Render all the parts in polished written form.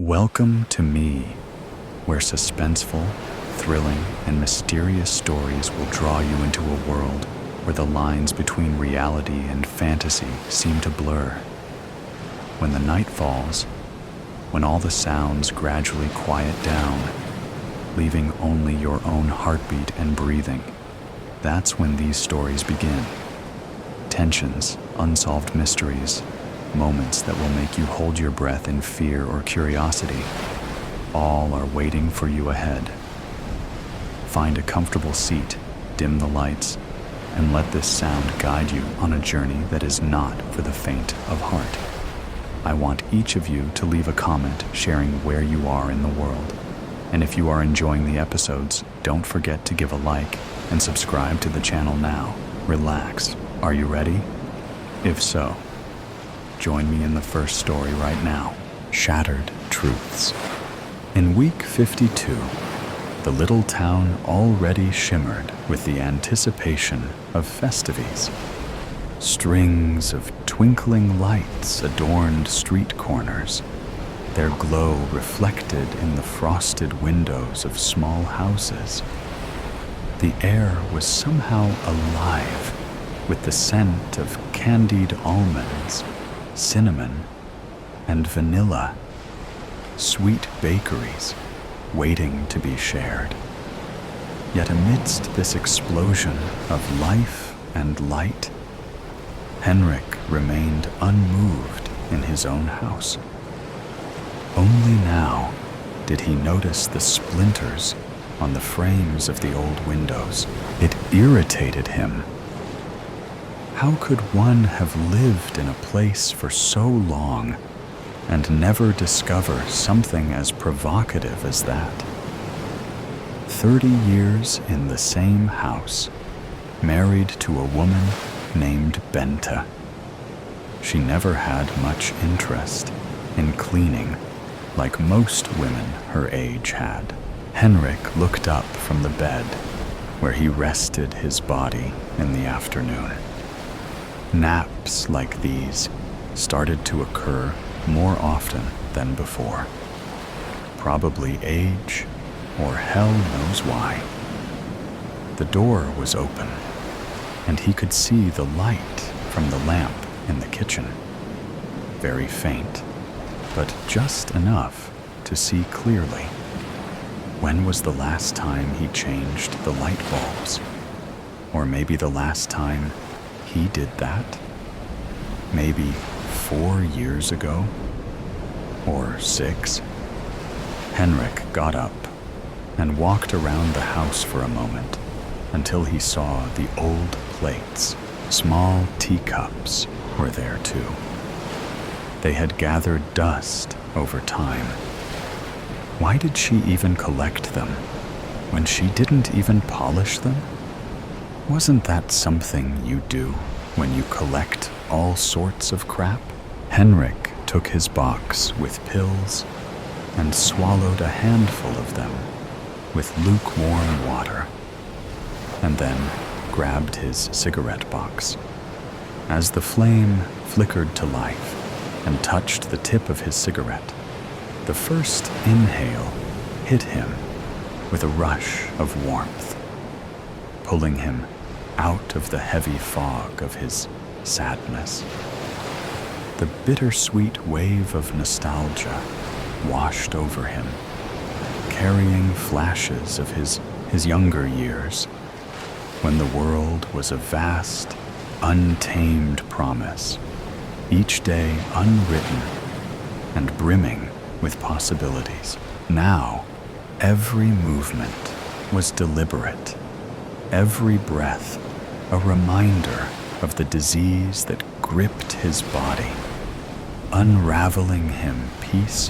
Welcome to me, where suspenseful, thrilling, and mysterious stories will draw you into a world where the lines between reality and fantasy seem to blur. When the night falls, when all the sounds gradually quiet down, leaving only your own heartbeat and breathing, that's when these stories begin. Tensions, unsolved mysteries, moments that will make you hold your breath in fear or curiosity, all are waiting for you ahead. Find a comfortable seat, dim the lights, and let this sound guide you on a journey that is not for the faint of heart. I want each of you to leave a comment sharing where you are in the world. And if you are enjoying the episodes, don't forget to give a like and subscribe to the channel now. Relax. Are you ready? If so, join me in the first story right now. Shattered Truths. In week 52, the little town already shimmered with the anticipation of festivities. Strings of twinkling lights adorned street corners, their glow reflected in the frosted windows of small houses. The air was somehow alive with the scent of candied almonds, cinnamon, and vanilla, sweet bakeries waiting to be shared. Yet amidst this explosion of life and light, Henrik remained unmoved in his own house. Only now did he notice the splinters on the frames of the old windows. It irritated him. How could one have lived in a place for so long and never discover something as provocative as that? 30 years in the same house, married to a woman named Benta. She never had much interest in cleaning like most women her age had. Henrik looked up from the bed where he rested his body in the afternoon. Naps like these started to occur more often than before. Probably age, or hell knows why. The door was open, and he could see the light from the lamp in the kitchen. Very faint, but just enough to see clearly. When was the last time he changed the light bulbs? Or maybe the last time he did that? Maybe 4 years ago? Or 6? Henrik got up and walked around the house for a moment until he saw the old plates. Small teacups were there too. They had gathered dust over time. Why did she even collect them when she didn't even polish them? Wasn't that something you do when you collect all sorts of crap? Henrik took his box with pills and swallowed a handful of them with lukewarm water, and then grabbed his cigarette box. As the flame flickered to life and touched the tip of his cigarette, the first inhale hit him with a rush of warmth, pulling him out of the heavy fog of his sadness. The bittersweet wave of nostalgia washed over him, carrying flashes of his younger years, when the world was a vast, untamed promise, each day unwritten and brimming with possibilities. Now, every movement was deliberate, every breath a reminder of the disease that gripped his body, unraveling him piece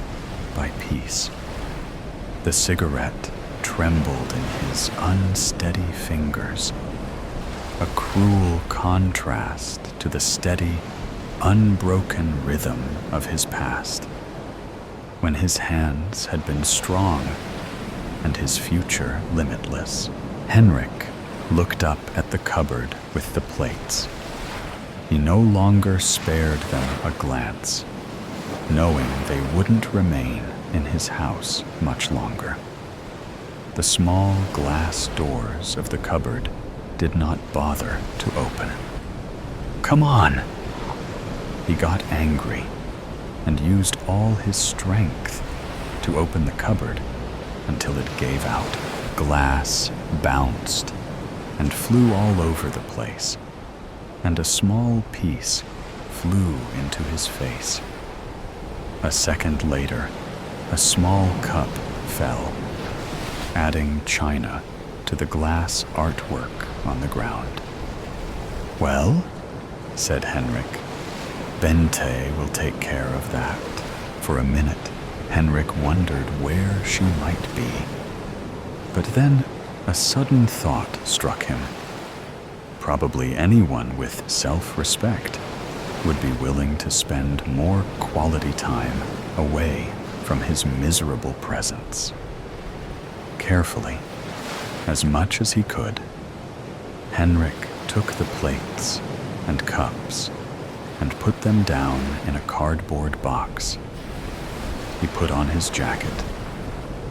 by piece. The cigarette trembled in his unsteady fingers, a cruel contrast to the steady, unbroken rhythm of his past, when his hands had been strong and his future limitless. Henrik looked up at the cupboard with the plates. He no longer spared them a glance, knowing they wouldn't remain in his house much longer. The small glass doors of the cupboard did not bother to open. "Come on!" He got angry and used all his strength to open the cupboard until it gave out. Glass bounced and flew all over the place, and a small piece flew into his face. A second later, a small cup fell, adding china to the glass artwork on the ground. "Well," said Henrik, "Bente will take care of that." For a minute, Henrik wondered where she might be. But then a sudden thought struck him. Probably anyone with self-respect would be willing to spend more quality time away from his miserable presence. Carefully, as much as he could, Henrik took the plates and cups and put them down in a cardboard box. He put on his jacket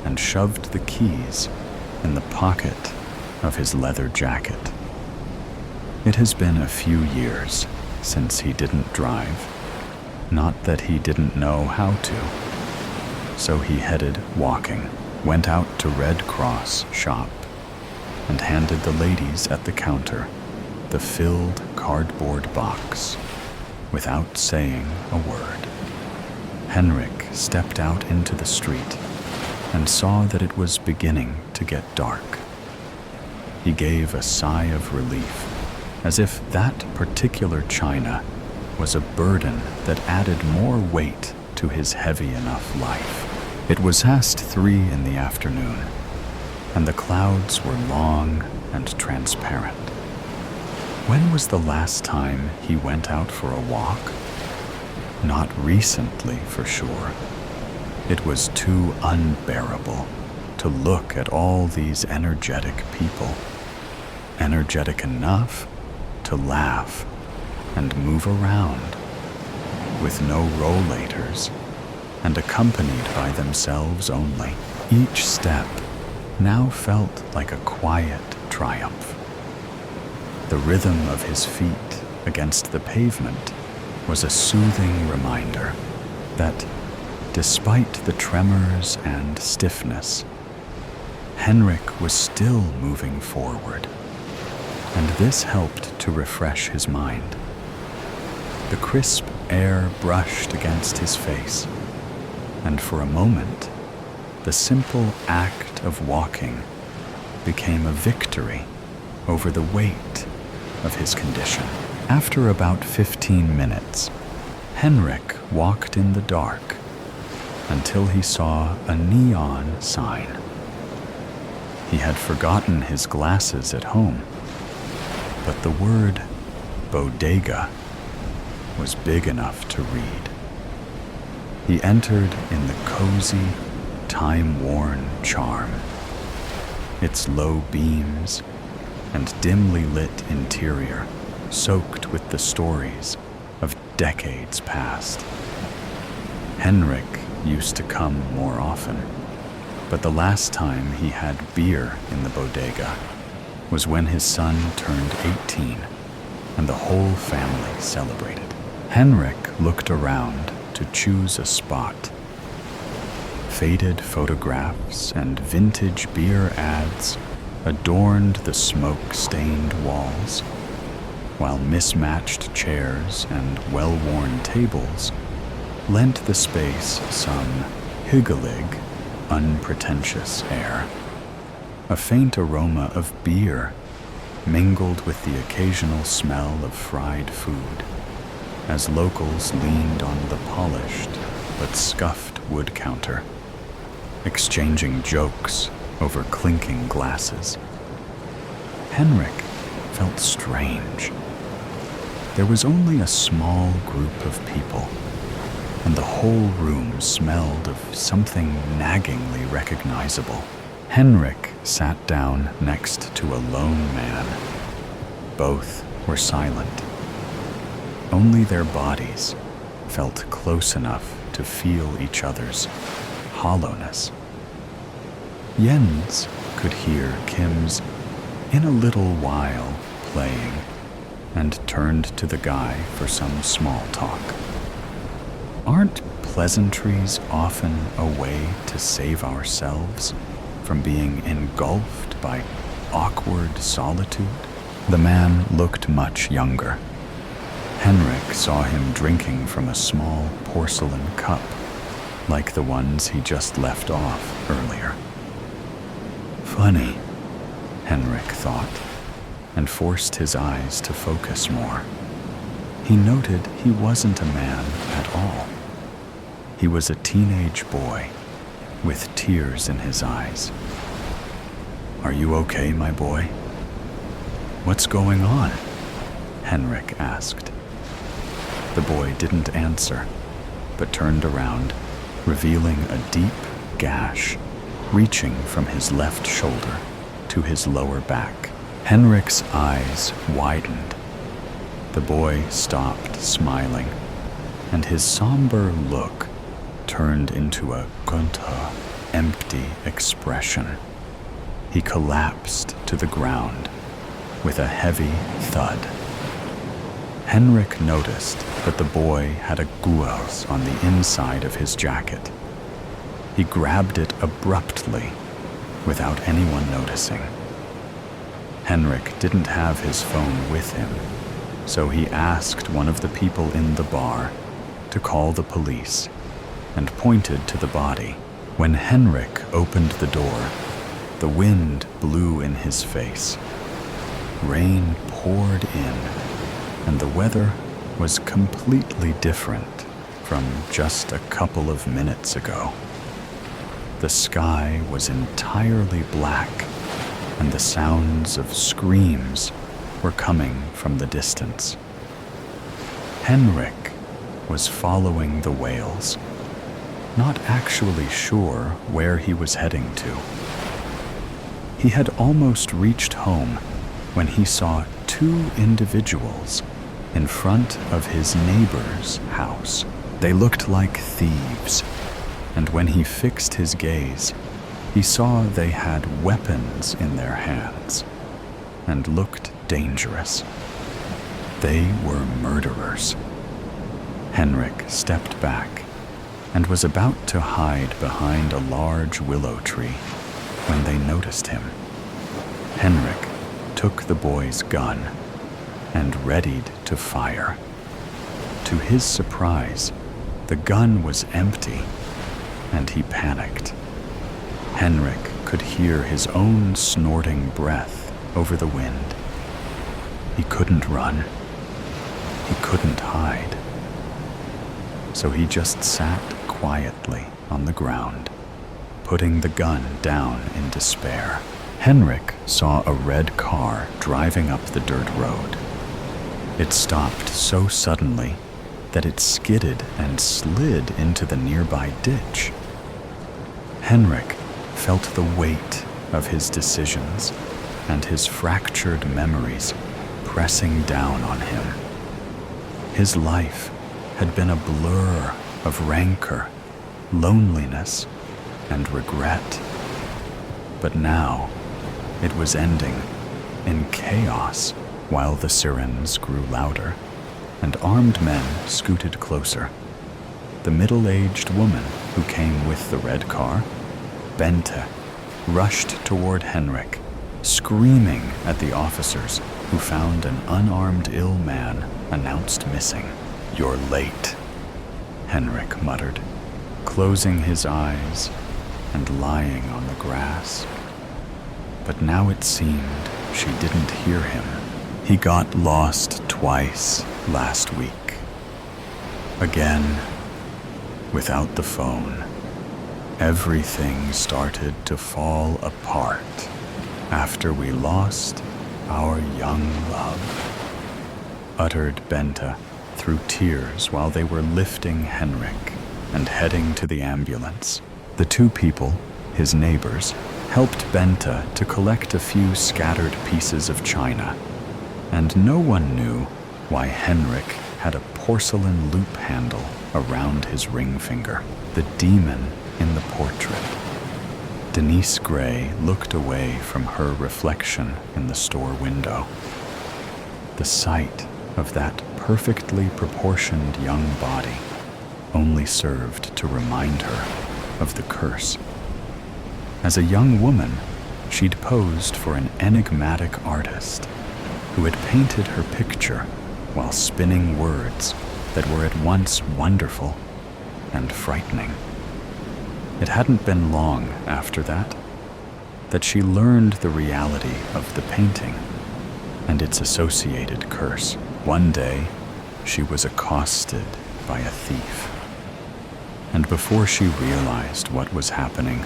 and shoved the keys in the pocket of his leather jacket. It has been a few years since he didn't drive, not that he didn't know how to. So he headed walking, went out to Red Cross shop, and handed the ladies at the counter the filled cardboard box without saying a word. Henrik stepped out into the street and saw that it was beginning to get dark. He gave a sigh of relief, as if that particular china was a burden that added more weight to his heavy enough life. It was past 3 in the afternoon, and the clouds were long and transparent. When was the last time he went out for a walk? Not recently, for sure. It was too unbearable to look at all these energetic people. Energetic enough to laugh and move around, with no rollators, and accompanied by themselves only. Each step now felt like a quiet triumph. The rhythm of his feet against the pavement was a soothing reminder that, despite the tremors and stiffness, Henrik was still moving forward, and this helped to refresh his mind. The crisp air brushed against his face, and for a moment, the simple act of walking became a victory over the weight of his condition. After about 15 minutes, Henrik walked in the dark until he saw a neon sign. He had forgotten his glasses at home, but the word bodega was big enough to read. He entered in the cozy, time-worn charm. Its low beams and dimly lit interior soaked with the stories of decades past. Henrik used to come more often, but the last time he had beer in the bodega was when his son turned 18 and the whole family celebrated. Henrik looked around to choose a spot. Faded photographs and vintage beer ads adorned the smoke-stained walls, while mismatched chairs and well-worn tables lent the space some hygge-lig, unpretentious air. A faint aroma of beer mingled with the occasional smell of fried food as locals leaned on the polished but scuffed wood counter, exchanging jokes over clinking glasses. Henrik felt strange. There was only a small group of people, and the whole room smelled of something naggingly recognizable. Henrik sat down next to a lone man. Both were silent. Only their bodies felt close enough to feel each other's. hollowness. Jens could hear Kim's "in a little while" playing, and turned to the guy for some small talk. Aren't pleasantries often a way to save ourselves from being engulfed by awkward solitude? The man looked much younger. Henrik saw him drinking from a small porcelain cup, like the ones he just left off earlier. Funny, Henrik thought, and forced his eyes to focus more. He noted he wasn't a man at all. He was a teenage boy with tears in his eyes. "Are you okay, my boy?" "What's going on?" Henrik asked. The boy didn't answer, but turned around, revealing a deep gash reaching from his left shoulder to his lower back. Henrik's eyes widened. The boy stopped smiling, and his somber look turned into a Gunther, empty expression. He collapsed to the ground with a heavy thud. Henrik noticed that the boy had a gules on the inside of his jacket. He grabbed it abruptly, without anyone noticing. Henrik didn't have his phone with him, so he asked one of the people in the bar to call the police and pointed to the body. When Henrik opened the door, the wind blew in his face. Rain poured in, and the weather was completely different from just a couple of minutes ago. The sky was entirely black, and the sounds of screams were coming from the distance. Henrik was following the wails, not actually sure where he was heading to. He had almost reached home when he saw two individuals in front of his neighbor's house. They looked like thieves, and when he fixed his gaze, he saw they had weapons in their hands and looked dangerous. They were murderers. Henrik stepped back and was about to hide behind a large willow tree when they noticed him. Henrik took the boy's gun and readied to fire. To his surprise, the gun was empty, and he panicked. Henrik could hear his own snorting breath over the wind. He couldn't run. He couldn't hide. So he just sat quietly on the ground, putting the gun down in despair. Henrik saw a red car driving up the dirt road. It stopped so suddenly that it skidded and slid into the nearby ditch. Henrik felt the weight of his decisions and his fractured memories pressing down on him. His life had been a blur of rancor, loneliness, and regret. But now it was ending in chaos while the sirens grew louder and armed men scooted closer. The middle-aged woman who came with the red car, Bente, rushed toward Henrik, screaming at the officers who found an unarmed ill man announced missing. "You're late," Henrik muttered, closing his eyes and lying on the grass. But now it seemed she didn't hear him. He got lost twice last week. Again, without the phone, everything started to fall apart after we lost our young love, uttered Bente through tears while they were lifting Henrik and heading to the ambulance. The two people, his neighbors, helped Bente to collect a few scattered pieces of china, and no one knew why Henrik had a porcelain loop handle around his ring finger. The demon in the portrait. Denise Gray looked away from her reflection in the store window. The sight of that perfectly proportioned young body only served to remind her of the curse. As a young woman, she'd posed for an enigmatic artist who had painted her picture while spinning words that were at once wonderful and frightening. It hadn't been long after that she learned the reality of the painting and its associated curse. One day, she was accosted by a thief. And before she realized what was happening,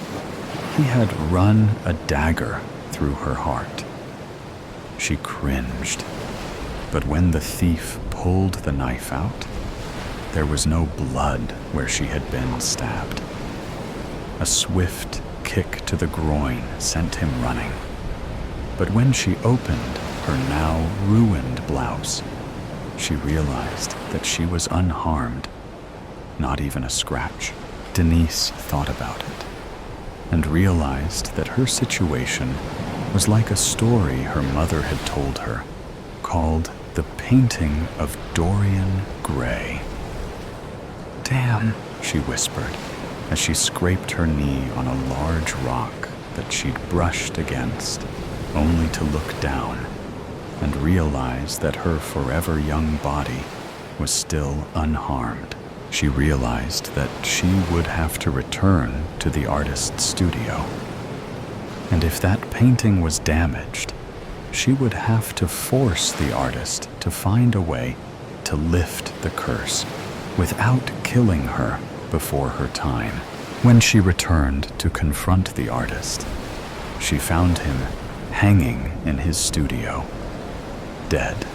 he had run a dagger through her heart. She cringed, but when the thief pulled the knife out, there was no blood where she had been stabbed. A swift kick to the groin sent him running, but when she opened her now ruined blouse, she realized that she was unharmed, not even a scratch. Denise thought about it and realized that her situation was like a story her mother had told her, called The Painting of Dorian Gray. "Damn," she whispered as she scraped her knee on a large rock that she'd brushed against, only to look down and realize that her forever young body was still unharmed. She realized that she would have to return to the artist's studio. And if that painting was damaged, she would have to force the artist to find a way to lift the curse without killing her before her time. When she returned to confront the artist, she found him hanging in his studio, dead.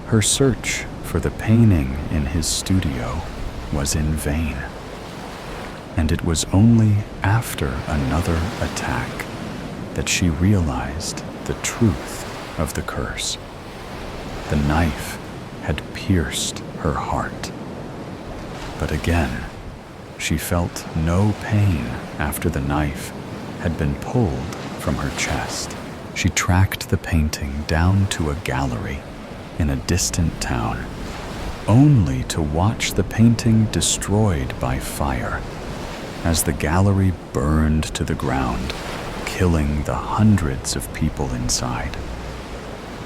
Her search for the painting in his studio was in vain, and it was only after another attack that she realized the truth of the curse. The knife had pierced her heart. But again, she felt no pain after the knife had been pulled from her chest. She tracked the painting down to a gallery in a distant town, only to watch the painting destroyed by fire as the gallery burned to the ground, killing the hundreds of people inside.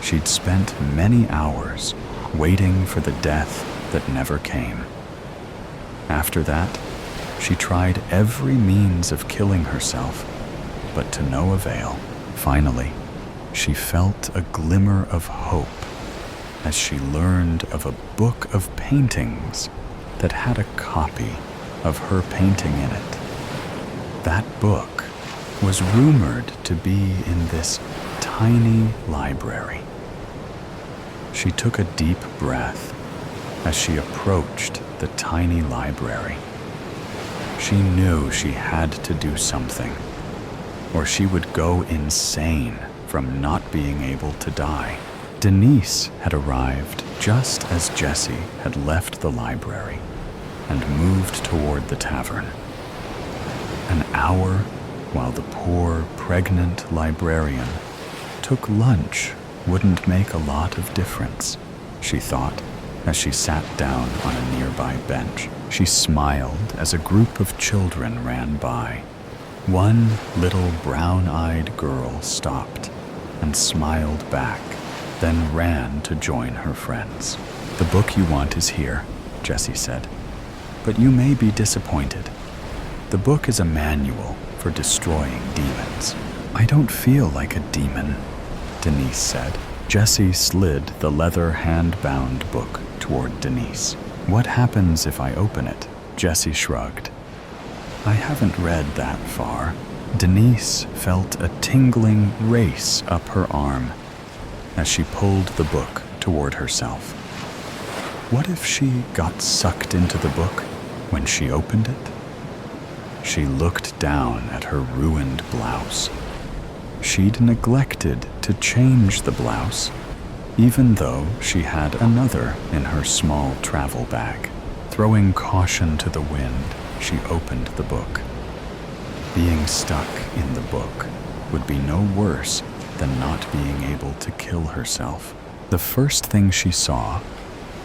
She'd spent many hours waiting for the death that never came. After that, she tried every means of killing herself, but to no avail. Finally, she felt a glimmer of hope as she learned of a book of paintings that had a copy of her painting in it. That book was rumored to be in this tiny library. She took a deep breath as she approached the tiny library. She knew she had to do something, or she would go insane from not being able to die. Denise had arrived just as Jessie had left the library and moved toward the tavern. An hour while the poor, pregnant librarian took lunch wouldn't make a lot of difference, she thought, as she sat down on a nearby bench. She smiled as a group of children ran by. One little brown-eyed girl stopped and smiled back, then ran to join her friends. "The book you want is here," Jessie said, "but you may be disappointed. The book is a manual for destroying demons." "I don't feel like a demon," Denise said. Jessie slid the leather hand-bound book toward Denise. "What happens if I open it?" Jessie shrugged. "I haven't read that far." Denise felt a tingling race up her arm as she pulled the book toward herself. What if she got sucked into the book when she opened it? She looked down at her ruined blouse. She'd neglected to change the blouse, even though she had another in her small travel bag. Throwing caution to the wind, she opened the book. Being stuck in the book would be no worse than not being able to kill herself. The first thing she saw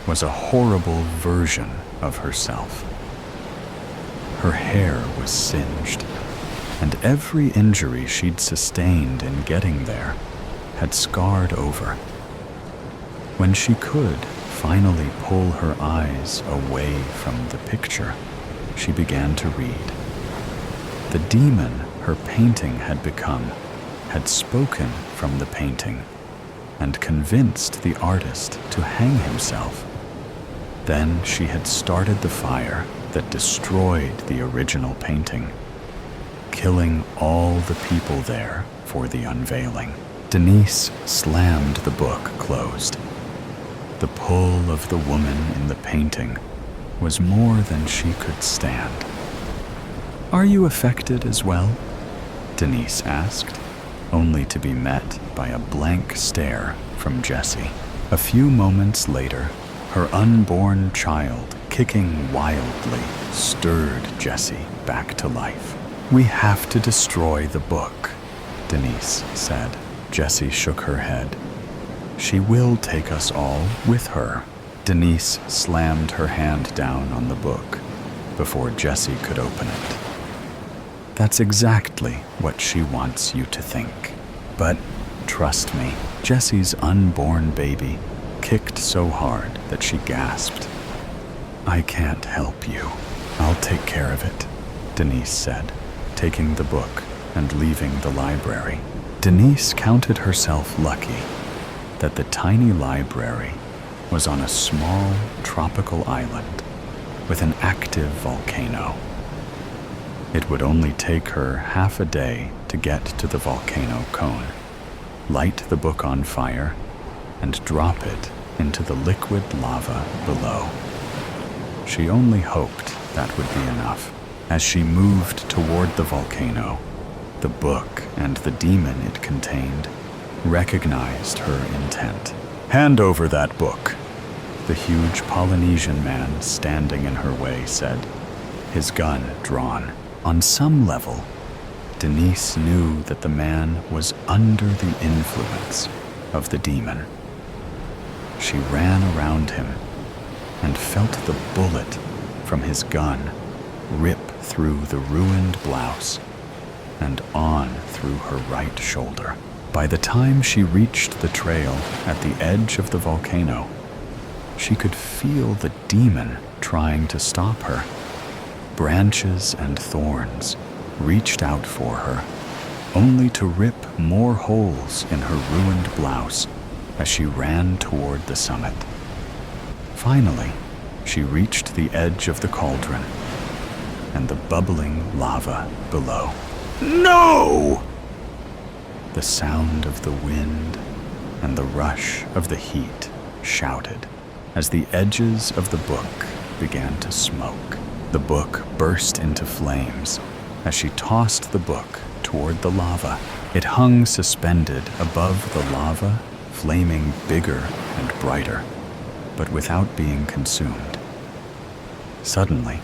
was a horrible version of herself. Her hair was singed, and every injury she'd sustained in getting there had scarred over. When she could finally pull her eyes away from the picture, she began to read. The demon her painting had become had spoken from the painting and convinced the artist to hang himself. Then she had started the fire that destroyed the original painting, killing all the people there for the unveiling. Denise slammed the book closed. The pull of the woman in the painting was more than she could stand. "Are you affected as well?" Denise asked, only to be met by a blank stare from Jessie. A few moments later, her unborn child, kicking wildly, stirred Jessie back to life. "We have to destroy the book," Denise said. Jessie shook her head. "She will take us all with her." Denise slammed her hand down on the book before Jessie could open it. "That's exactly what she wants you to think. But trust me," Jessie's unborn baby kicked so hard that she gasped. "I can't help you. I'll take care of it," Denise said, taking the book and leaving the library. Denise counted herself lucky that the tiny library was on a small tropical island with an active volcano. It would only take her half a day to get to the volcano cone, light the book on fire, and drop it into the liquid lava below. She only hoped that would be enough. As she moved toward the volcano, the book and the demon it contained recognized her intent. "Hand over that book," the huge Polynesian man standing in her way said, his gun drawn. On some level, Denise knew that the man was under the influence of the demon. She ran around him and felt the bullet from his gun rip through the ruined blouse and on through her right shoulder. By the time she reached the trail at the edge of the volcano, she could feel the demon trying to stop her. Branches and thorns reached out for her, only to rip more holes in her ruined blouse as she ran toward the summit. Finally, she reached the edge of the cauldron and the bubbling lava below. "No!" The sound of the wind and the rush of the heat shouted as the edges of the book began to smoke. The book burst into flames as she tossed the book toward the lava. It hung suspended above the lava, flaming bigger and brighter, but without being consumed. Suddenly,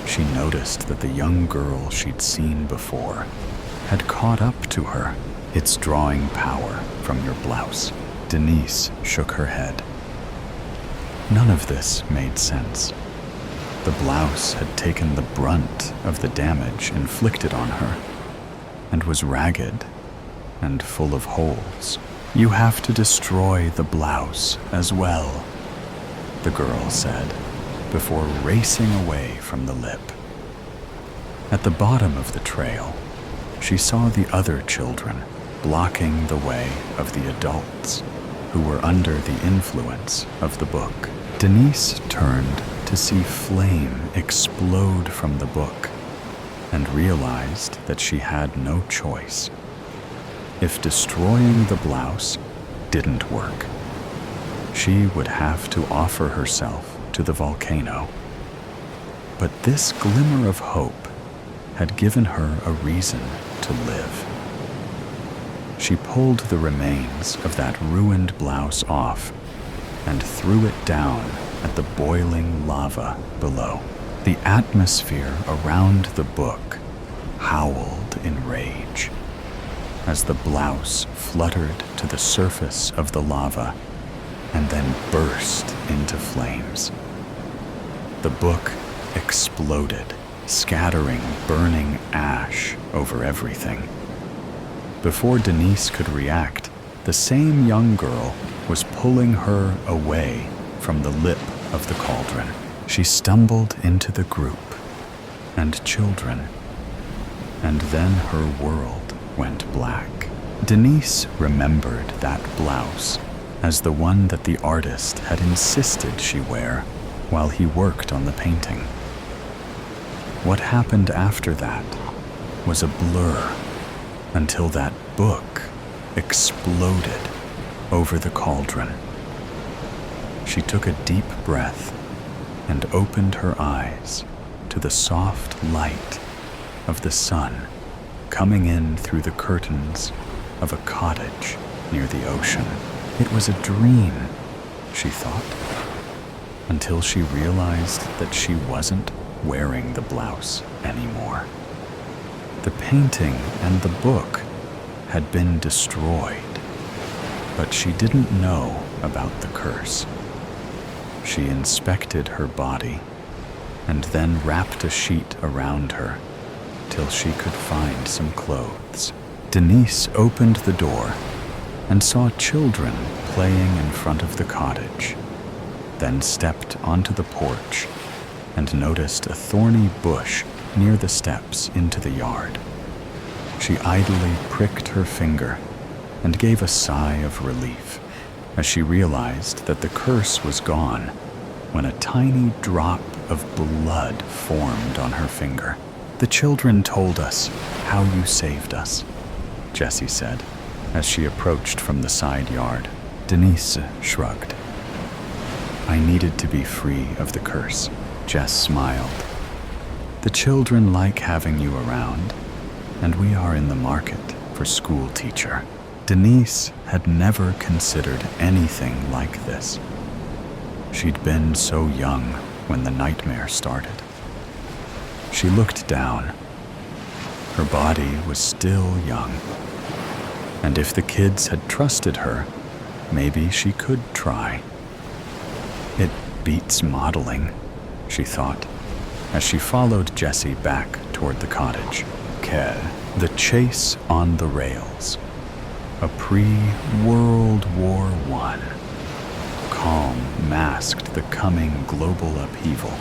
she noticed that the young girl she'd seen before had caught up to her. "It's drawing power from your blouse." Denise shook her head. None of this made sense. The blouse had taken the brunt of the damage inflicted on her and was ragged and full of holes. "You have to destroy the blouse as well," the girl said, before racing away from the lip. At the bottom of the trail, she saw the other children blocking the way of the adults who were under the influence of the book. Denise turned to see flame explode from the book and realized that she had no choice. If destroying the blouse didn't work, she would have to offer herself to the volcano. But this glimmer of hope had given her a reason to live. She pulled the remains of that ruined blouse off and threw it down at the boiling lava below. The atmosphere around the book howled in rage as the blouse fluttered to the surface of the lava and then burst into flames. The book exploded, scattering burning ash over everything. Before Denise could react, the same young girl was pulling her away from the lip of the cauldron. She stumbled into the group and children, and then her world went black. Denise remembered that blouse as the one that the artist had insisted she wear while he worked on the painting. What happened after that was a blur until that book exploded over the cauldron. She took a deep breath and opened her eyes to the soft light of the sun coming in through the curtains of a cottage near the ocean. It was a dream, she thought, until she realized that she wasn't wearing the blouse anymore. The painting and the book had been destroyed, but she didn't know about the curse. She inspected her body and then wrapped a sheet around her till she could find some clothes. Denise opened the door and saw children playing in front of the cottage, then stepped onto the porch and noticed a thorny bush near the steps into the yard. She idly pricked her finger and gave a sigh of relief as she realized that the curse was gone when a tiny drop of blood formed on her finger. "The children told us how you saved us," Jessie said as she approached from the side yard. Denise shrugged. "I needed to be free of the curse," Jess smiled. "The children like having you around, and we are in the market for school teacher." Denise had never considered anything like this. She'd been so young when the nightmare started. She looked down. Her body was still young, and if the kids had trusted her, maybe she could try. It beats modeling, she thought, as she followed Jessie back toward the cottage. The chase on the rails. A pre-World War I. Calm masked the coming global upheaval.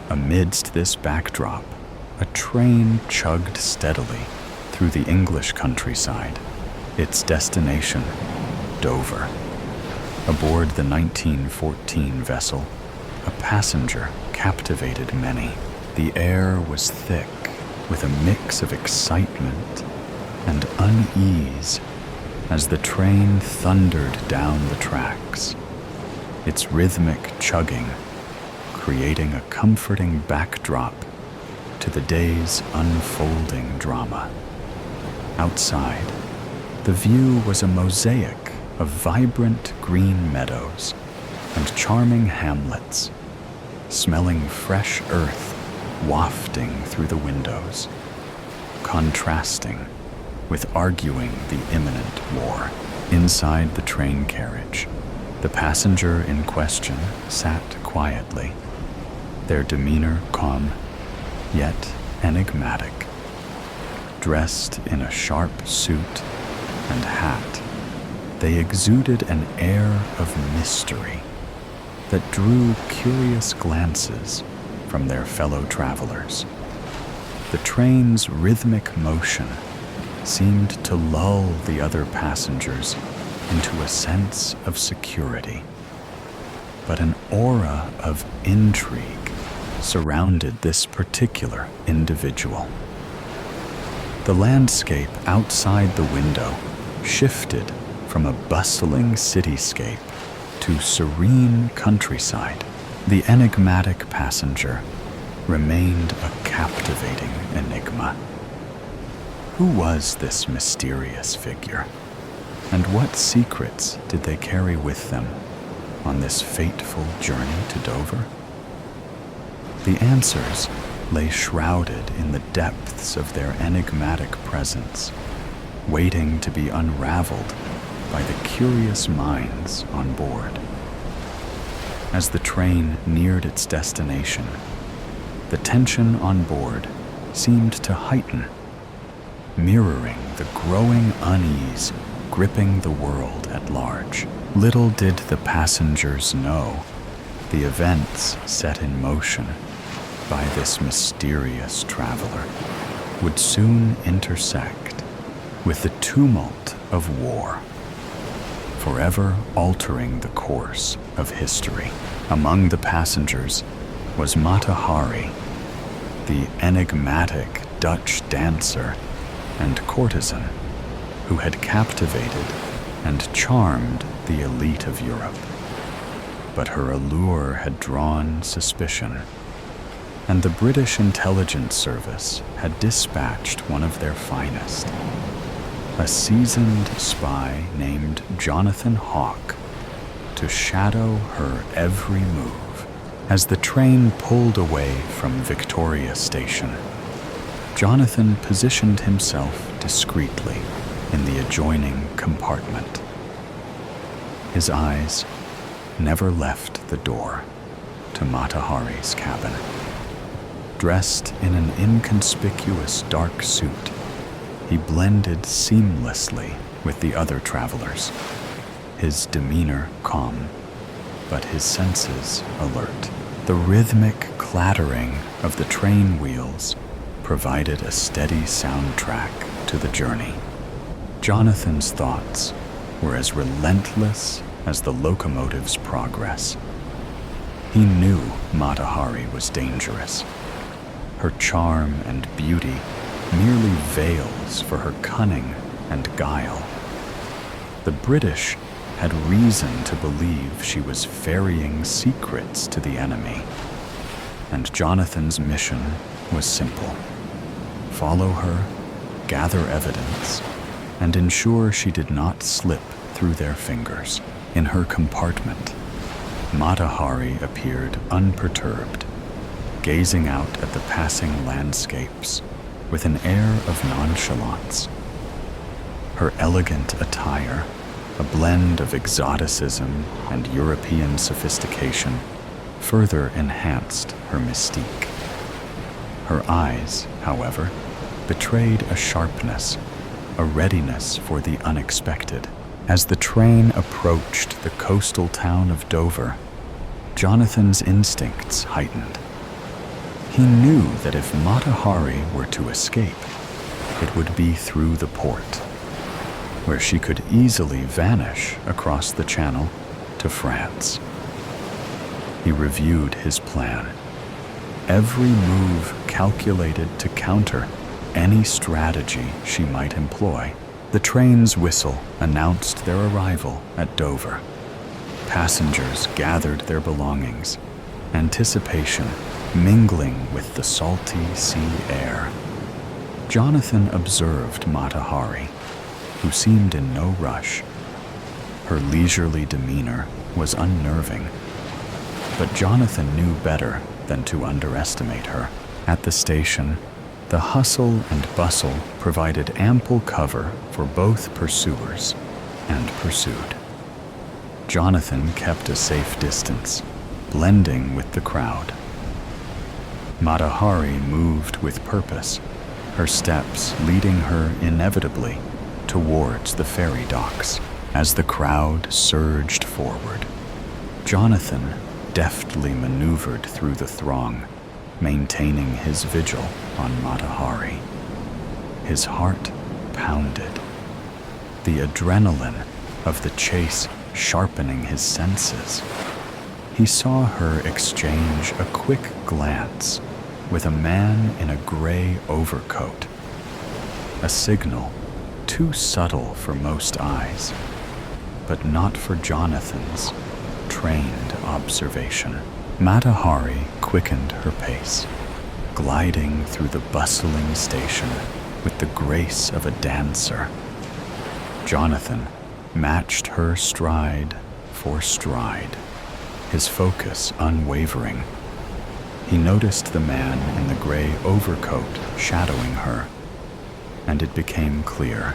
Amidst this backdrop, a train chugged steadily through the English countryside, its destination, Dover. Aboard the 1914 vessel, a passenger captivated many. The air was thick with a mix of excitement and unease as the train thundered down the tracks, its rhythmic chugging creating a comforting backdrop to the day's unfolding drama. Outside, the view was a mosaic of vibrant green meadows and charming hamlets, smelling fresh earth wafting through the windows, contrasting with arguing the imminent war. Inside the train carriage, the passenger in question sat quietly, their demeanor calm, yet enigmatic. Dressed in a sharp suit and hat, they exuded an air of mystery that drew curious glances from their fellow travelers. The train's rhythmic motion seemed to lull the other passengers into a sense of security. But an aura of intrigue surrounded this particular individual. The landscape outside the window shifted from a bustling cityscape to serene countryside. The enigmatic passenger remained a captivating enigma. Who was this mysterious figure? And what secrets did they carry with them on this fateful journey to Dover? The answers lay shrouded in the depths of their enigmatic presence, waiting to be unraveled by the curious minds on board. As the train neared its destination, the tension on board seemed to heighten, mirroring the growing unease gripping the world at large. Little did the passengers know the events set in motion by this mysterious traveler would soon intersect with the tumult of war, forever altering the course of history. Among the passengers was Mata Hari, the enigmatic Dutch dancer and courtesan who had captivated and charmed the elite of Europe. But her allure had drawn suspicion, and the British intelligence service had dispatched one of their finest, a seasoned spy named Jonathan Hawke, to shadow her every move. As the train pulled away from Victoria Station, Jonathan positioned himself discreetly in the adjoining compartment. His eyes never left the door to Mata Hari's cabin. Dressed in an inconspicuous dark suit, he blended seamlessly with the other travelers, his demeanor calm, but his senses alert. The rhythmic clattering of the train wheels provided a steady soundtrack to the journey. Jonathan's thoughts were as relentless as the locomotive's progress. He knew Mata Hari was dangerous. Her charm and beauty merely veils for her cunning and guile. The British had reason to believe she was ferrying secrets to the enemy, and Jonathan's mission was simple: follow her, gather evidence, and ensure she did not slip through their fingers. In her compartment, Mata Hari appeared unperturbed, gazing out at the passing landscapes with an air of nonchalance. Her elegant attire, a blend of exoticism and European sophistication, further enhanced her mystique. Her eyes, however, betrayed a sharpness, a readiness for the unexpected. As the train approached the coastal town of Dover, Jonathan's instincts heightened. He knew that if Mata Hari were to escape, it would be through the port, where she could easily vanish across the channel to France. He reviewed his plan, every move calculated to counter any strategy she might employ. The train's whistle announced their arrival at Dover. Passengers gathered their belongings, anticipation mingling with the salty sea air. Jonathan observed Mata Hari, who seemed in no rush. Her leisurely demeanor was unnerving, but Jonathan knew better than to underestimate her. At the station, the hustle and bustle provided ample cover for both pursuers and pursued. Jonathan kept a safe distance, blending with the crowd. Mata Hari moved with purpose, her steps leading her inevitably towards the ferry docks. As the crowd surged forward, Jonathan deftly maneuvered through the throng, maintaining his vigil on Mata Hari. His heart pounded, the adrenaline of the chase sharpening his senses. He saw her exchange a quick glance with a man in a gray overcoat, a signal too subtle for most eyes, but not for Jonathan's trained observation. Mata Hari quickened her pace, gliding through the bustling station with the grace of a dancer. Jonathan matched her stride for stride, his focus unwavering. He noticed the man in the gray overcoat shadowing her, and it became clear.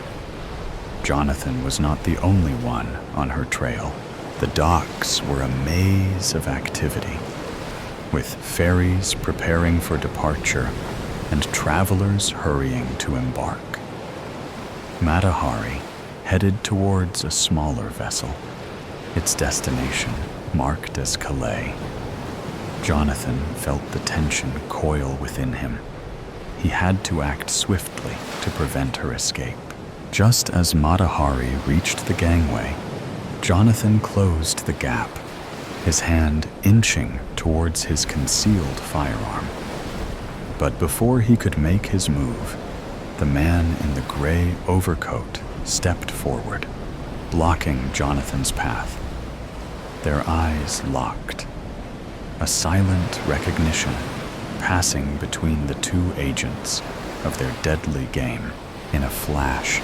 Jonathan was not the only one on her trail. The docks were a maze of activity, with ferries preparing for departure and travelers hurrying to embark. Matahari headed towards a smaller vessel, its destination marked as Calais. Jonathan felt the tension coil within him. He had to act swiftly to prevent her escape. Just as Matahari reached the gangway, Jonathan closed the gap, his hand inching towards his concealed firearm. But before he could make his move, the man in the gray overcoat stepped forward, blocking Jonathan's path. Their eyes locked, a silent recognition passing between the two agents of their deadly game. In a flash,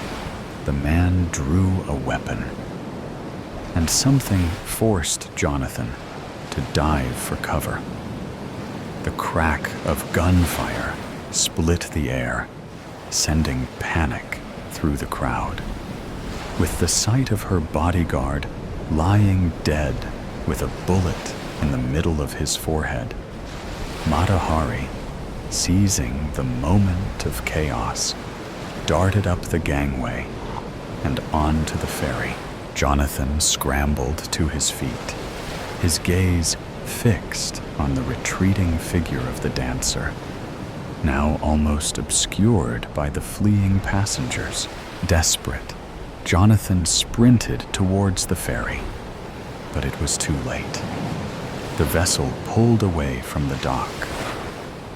the man drew a weapon, and something forced Jonathan to dive for cover. The crack of gunfire split the air, sending panic through the crowd. With the sight of her bodyguard lying dead with a bullet in the middle of his forehead, Matahari, seizing the moment of chaos, darted up the gangway and onto the ferry. Jonathan scrambled to his feet, his gaze fixed on the retreating figure of the dancer, now almost obscured by the fleeing passengers. Desperate, Jonathan sprinted towards the ferry, but it was too late. The vessel pulled away from the dock,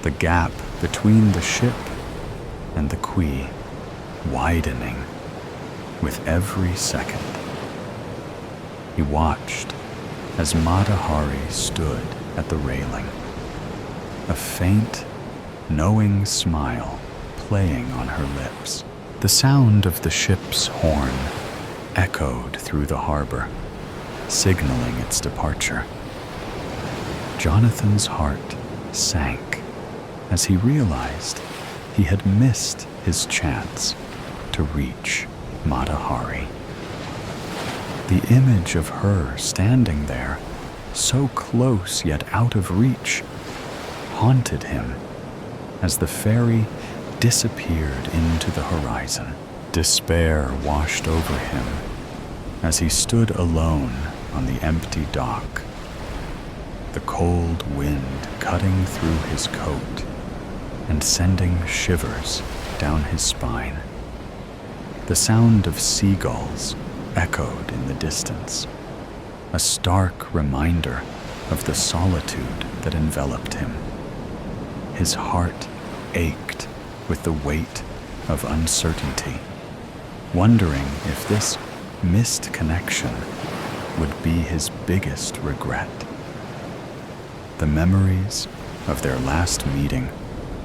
the gap between the ship and the quay widening with every second. He watched as Matahari stood at the railing, a faint, knowing smile playing on her lips. The sound of the ship's horn echoed through the harbor, signaling its departure. Jonathan's heart sank as he realized he had missed his chance to reach Matahari. The image of her standing there, so close yet out of reach, haunted him as the ferry disappeared into the horizon. Despair washed over him as he stood alone on the empty dock, the cold wind cutting through his coat and sending shivers down his spine. The sound of seagulls echoed in the distance, a stark reminder of the solitude that enveloped him. His heart ached with the weight of uncertainty, wondering if this missed connection would be his biggest regret. The memories of their last meeting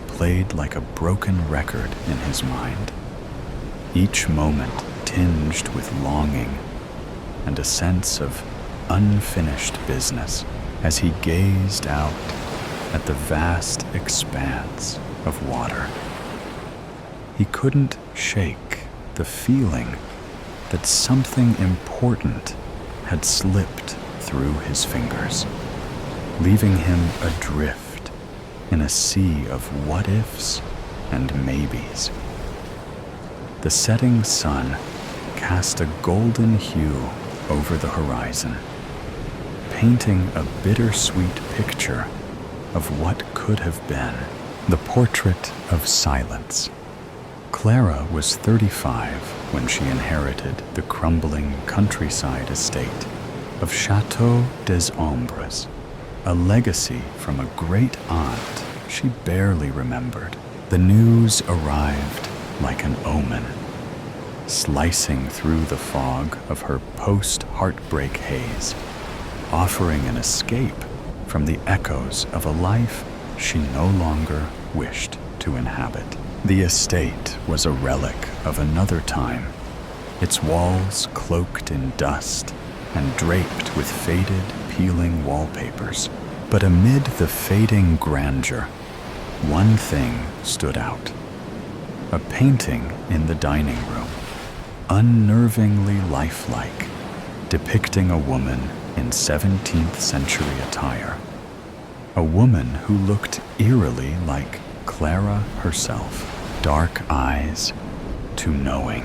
played like a broken record in his mind, each moment tinged with longing and a sense of unfinished business as he gazed out at the vast expanse of water. He couldn't shake the feeling that something important had slipped through his fingers, leaving him adrift in a sea of what-ifs and maybes. The setting sun cast a golden hue over the horizon, painting a bittersweet picture of what could have been. The portrait of silence. Clara was 35 when she inherited the crumbling countryside estate of Château des Ombres, a legacy from a great aunt she barely remembered. The news arrived like an omen, slicing through the fog of her post-heartbreak haze, offering an escape from the echoes of a life she no longer wished to inhabit. The estate was a relic of another time, its walls cloaked in dust and draped with faded, peeling wallpapers. But amid the fading grandeur, one thing stood out. A painting in the dining room, unnervingly lifelike, depicting a woman in 17th century attire. A woman who looked eerily like Clara herself, dark eyes, too knowing.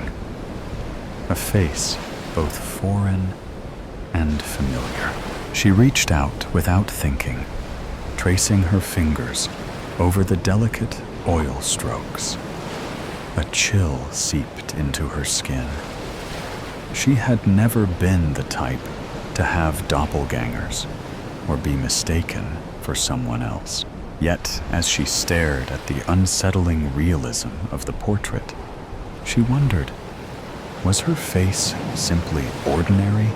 A face both foreign and familiar. She reached out without thinking, tracing her fingers over the delicate oil strokes. A chill seeped into her skin. She had never been the type to have doppelgangers or be mistaken for someone else. Yet, as she stared at the unsettling realism of the portrait, she wondered, was her face simply ordinary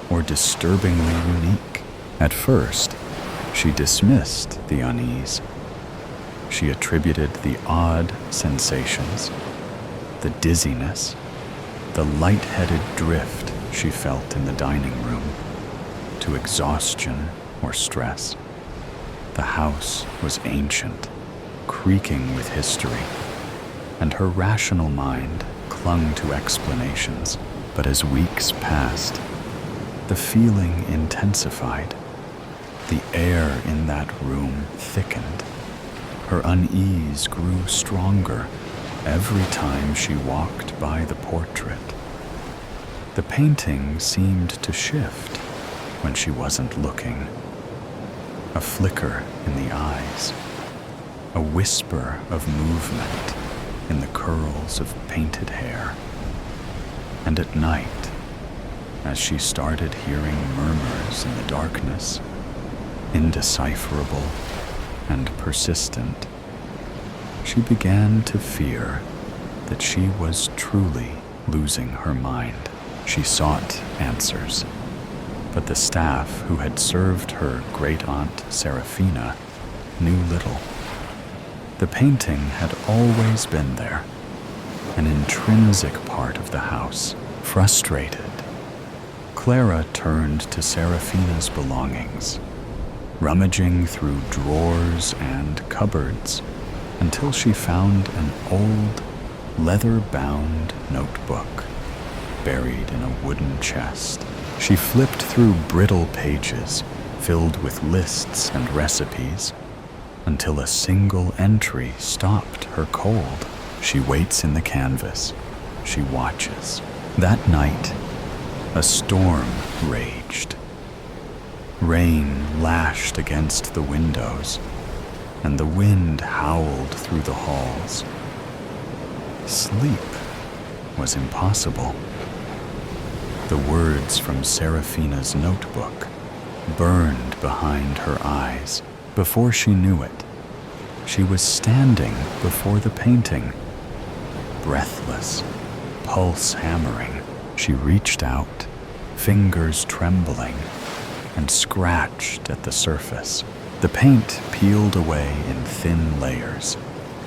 or disturbingly unique? At first, she dismissed the unease. She attributed the odd sensations, the dizziness, the lightheaded drift she felt in the dining room, to exhaustion or stress. The house was ancient, creaking with history, and her rational mind clung to explanations. But as weeks passed, the feeling intensified. The air in that room thickened. Her unease grew stronger every time she walked by the portrait. The painting seemed to shift when she wasn't looking. A flicker in the eyes, a whisper of movement in the curls of painted hair. And at night, as she started hearing murmurs in the darkness, indecipherable and persistent, she began to fear that she was truly losing her mind. She sought answers, but the staff who had served her great-aunt Serafina knew little. The painting had always been there, an intrinsic part of the house. Frustrated, Clara turned to Serafina's belongings, rummaging through drawers and cupboards until she found an old, leather-bound notebook buried in a wooden chest. She flipped through brittle pages filled with lists and recipes until a single entry stopped her cold. She waits in the canvas. She watches. That night, a storm raged. Rain lashed against the windows, and the wind howled through the halls. Sleep was impossible. The words from Serafina's notebook burned behind her eyes. Before she knew it, she was standing before the painting, breathless, pulse hammering. She reached out, fingers trembling, and scratched at the surface. The paint peeled away in thin layers,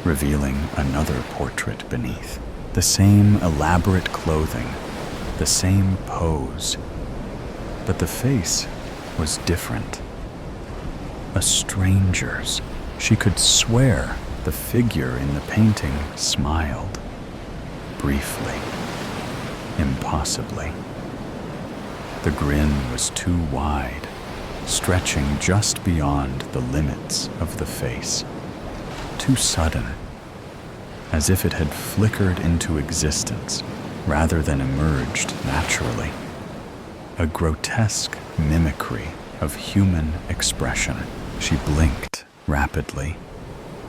revealing another portrait beneath. The same elaborate clothing, the same pose, but the face was different. A stranger's. She could swear the figure in the painting smiled. Briefly, impossibly. The grin was too wide, stretching just beyond the limits of the face. Too sudden, as if it had flickered into existence rather than emerged naturally. A grotesque mimicry of human expression. She blinked rapidly,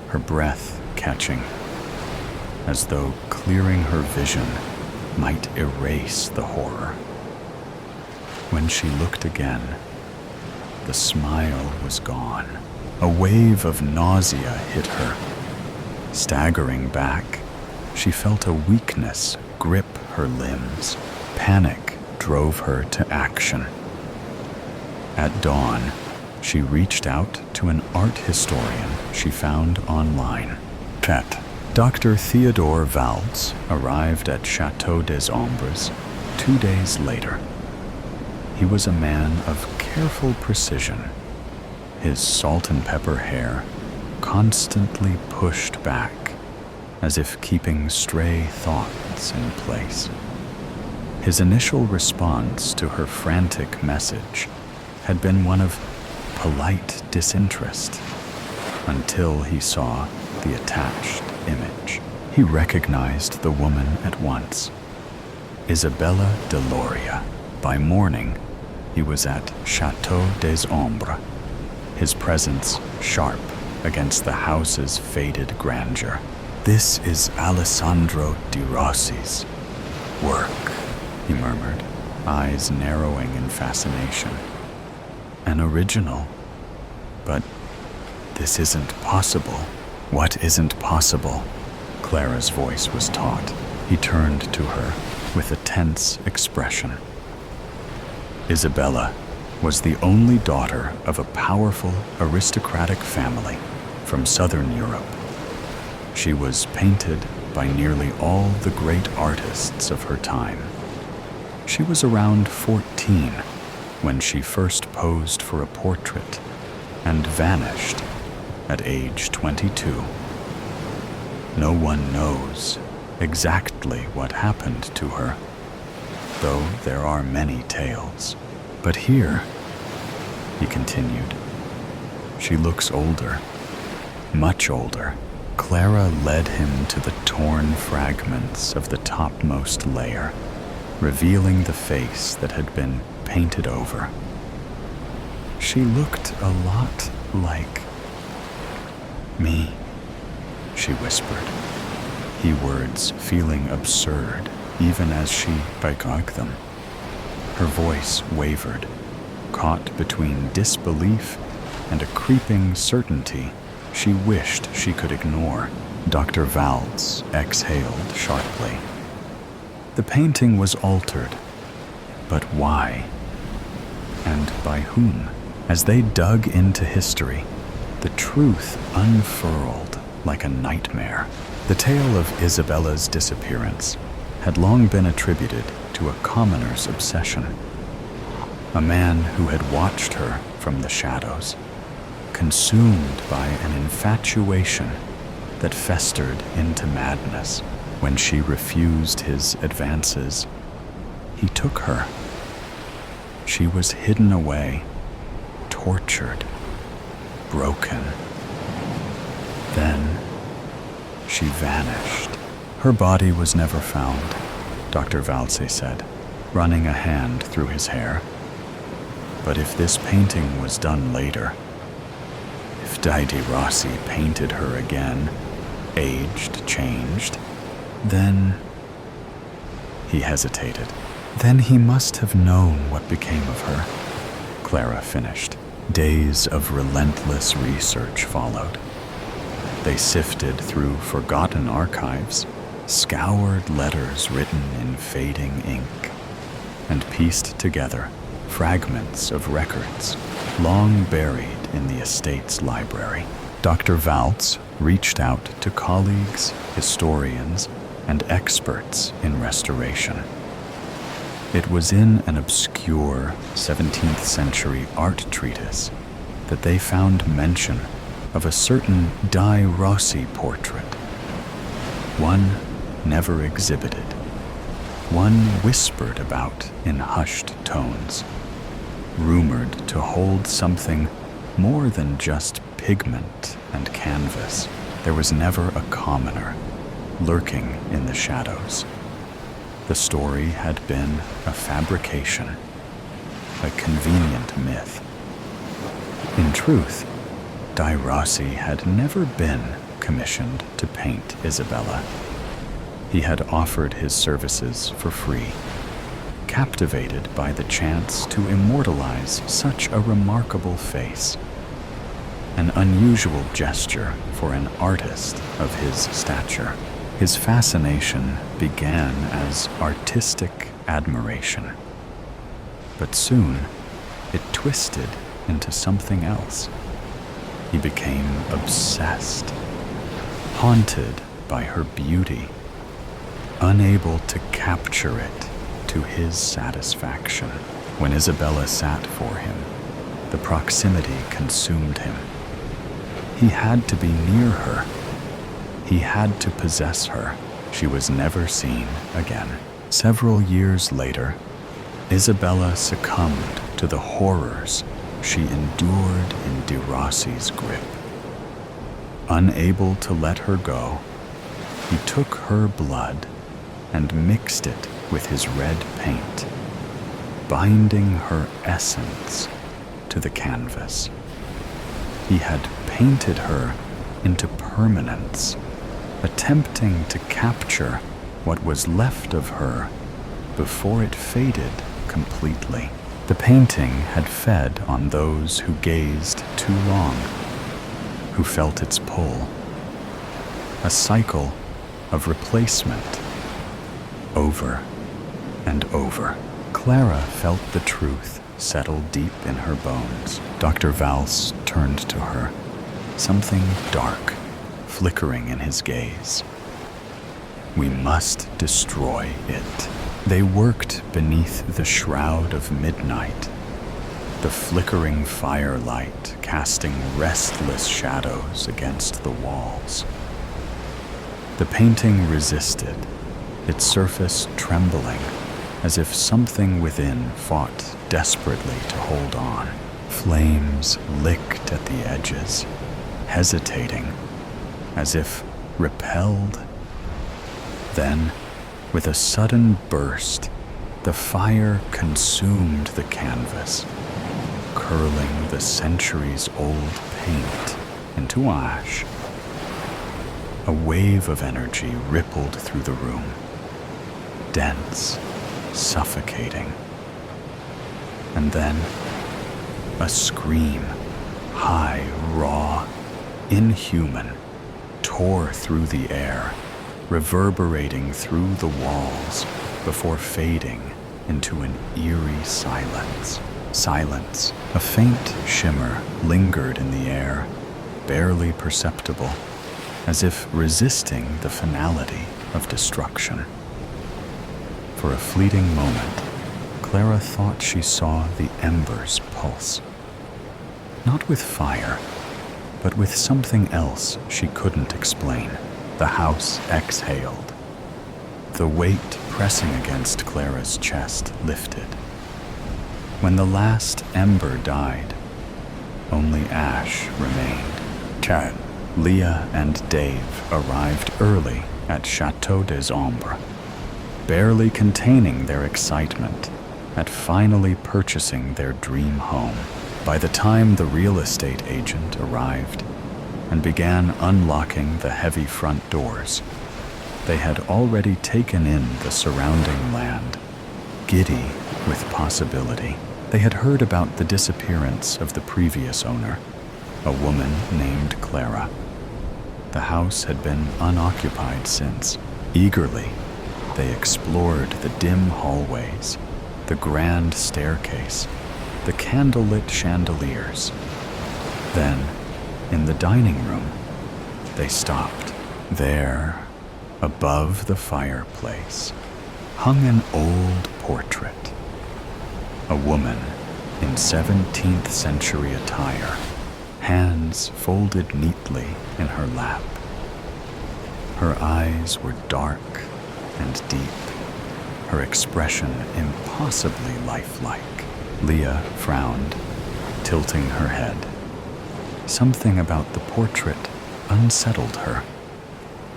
her breath catching, as though clearing her vision might erase the horror. When she looked again, the smile was gone. A wave of nausea hit her. Staggering back, she felt a weakness grip her limbs. Panic drove her to action. At dawn, she reached out to an art historian she found online. Dr. Theodore Valds arrived at Chateau des Ombres 2 days later. He was a man of careful precision, his salt and pepper hair constantly pushed back, as if keeping stray thoughts in place. His initial response to her frantic message had been one of polite disinterest, until he saw the attached image. He recognized the woman at once. Isabella de Loria. By morning, he was at Chateau des Ombres, his presence sharp against the house's faded grandeur. "This is Alessandro di Rossi's work," he murmured, eyes narrowing in fascination. "An original. But this isn't possible." "What isn't possible?" Clara's voice was taut. He turned to her with a tense expression. Isabella was the only daughter of a powerful aristocratic family from Southern Europe. She was painted by nearly all the great artists of her time. She was around 14 when she first posed for a portrait and vanished at age 22. No one knows exactly what happened to her, though there are many tales. But here, he continued, she looks older, much older. Clara led him to the torn fragments of the topmost layer, revealing the face that had been painted over. She looked a lot like me, she whispered, words feeling absurd even as she begged them. Her voice wavered, caught between disbelief and a creeping certainty she wished she could ignore. Dr. Valtz exhaled sharply. The painting was altered, but why? And by whom? As they dug into history, the truth unfurled like a nightmare. The tale of Isabella's disappearance had long been attributed to a commoner's obsession. A man who had watched her from the shadows, consumed by an infatuation that festered into madness. When she refused his advances, he took her. She was hidden away, tortured, broken. Then she vanished. Her body was never found, Dr. Valtz said, running a hand through his hair. But if this painting was done later, if Di Rossi painted her again, aged, changed, then... He hesitated. Then he must have known what became of her, Clara finished. Days of relentless research followed. They sifted through forgotten archives, scoured letters written in fading ink, and pieced together fragments of records long buried in the estate's library. Dr. Valtz reached out to colleagues, historians, and experts in restoration. It was in an obscure 17th century art treatise that they found mention of a certain Di Rossi portrait. One never exhibited, one whispered about in hushed tones, rumored to hold something more than just pigment and canvas. There was never a commoner lurking in the shadows. The story had been a fabrication, a convenient myth. In truth, Di Rossi had never been commissioned to paint Isabella. He had offered his services for free, captivated by the chance to immortalize such a remarkable face. An unusual gesture for an artist of his stature. His fascination began as artistic admiration, but soon it twisted into something else. He became obsessed, haunted by her beauty, unable to capture it to his satisfaction. When Isabella sat for him, The proximity consumed him. He had to be near her. He had to possess her. She was never seen again. Several years later, Isabella succumbed to the horrors she endured in De Rossi's grip. Unable to let her go, he took her blood and mixed it with his red paint, binding her essence to the canvas. He had painted her into permanence, attempting to capture what was left of her before it faded completely. The painting had fed on those who gazed too long, who felt its pull. A cycle of replacement, over and over. Clara felt the truth settle deep in her bones. Dr. Valls turned to her, something dark flickering in his gaze. We must destroy it. They worked beneath the shroud of midnight, the flickering firelight casting restless shadows against the walls. The painting resisted, its surface trembling, as if something within fought desperately to hold on. Flames licked at the edges, hesitating, as if repelled. Then, with a sudden burst, the fire consumed the canvas, curling the centuries-old paint into ash. A wave of energy rippled through the room, dense, suffocating. And then, a scream, high, raw, inhuman, tore through the air, reverberating through the walls before fading into an eerie silence. Silence. A faint shimmer lingered in the air, barely perceptible, as if resisting the finality of destruction. For a fleeting moment, Clara thought she saw the embers pulse. Not with fire, but with something else she couldn't explain. The house exhaled. The weight pressing against Clara's chest lifted. When the last ember died, only ash remained. Chad, Leah, and Dave arrived early at Chateau des Ombres, barely containing their excitement at finally purchasing their dream home. By the time the real estate agent arrived and began unlocking the heavy front doors, they had already taken in the surrounding land, giddy with possibility. They had heard about the disappearance of the previous owner, a woman named Clara. The house had been unoccupied since. Eagerly, they explored the dim hallways, the grand staircase, the candlelit chandeliers. Then, in the dining room, they stopped. There, above the fireplace, hung an old portrait. A woman in 17th century attire, hands folded neatly in her lap. Her eyes were dark and deep, her expression impossibly lifelike. Leah frowned, tilting her head. Something about the portrait unsettled her.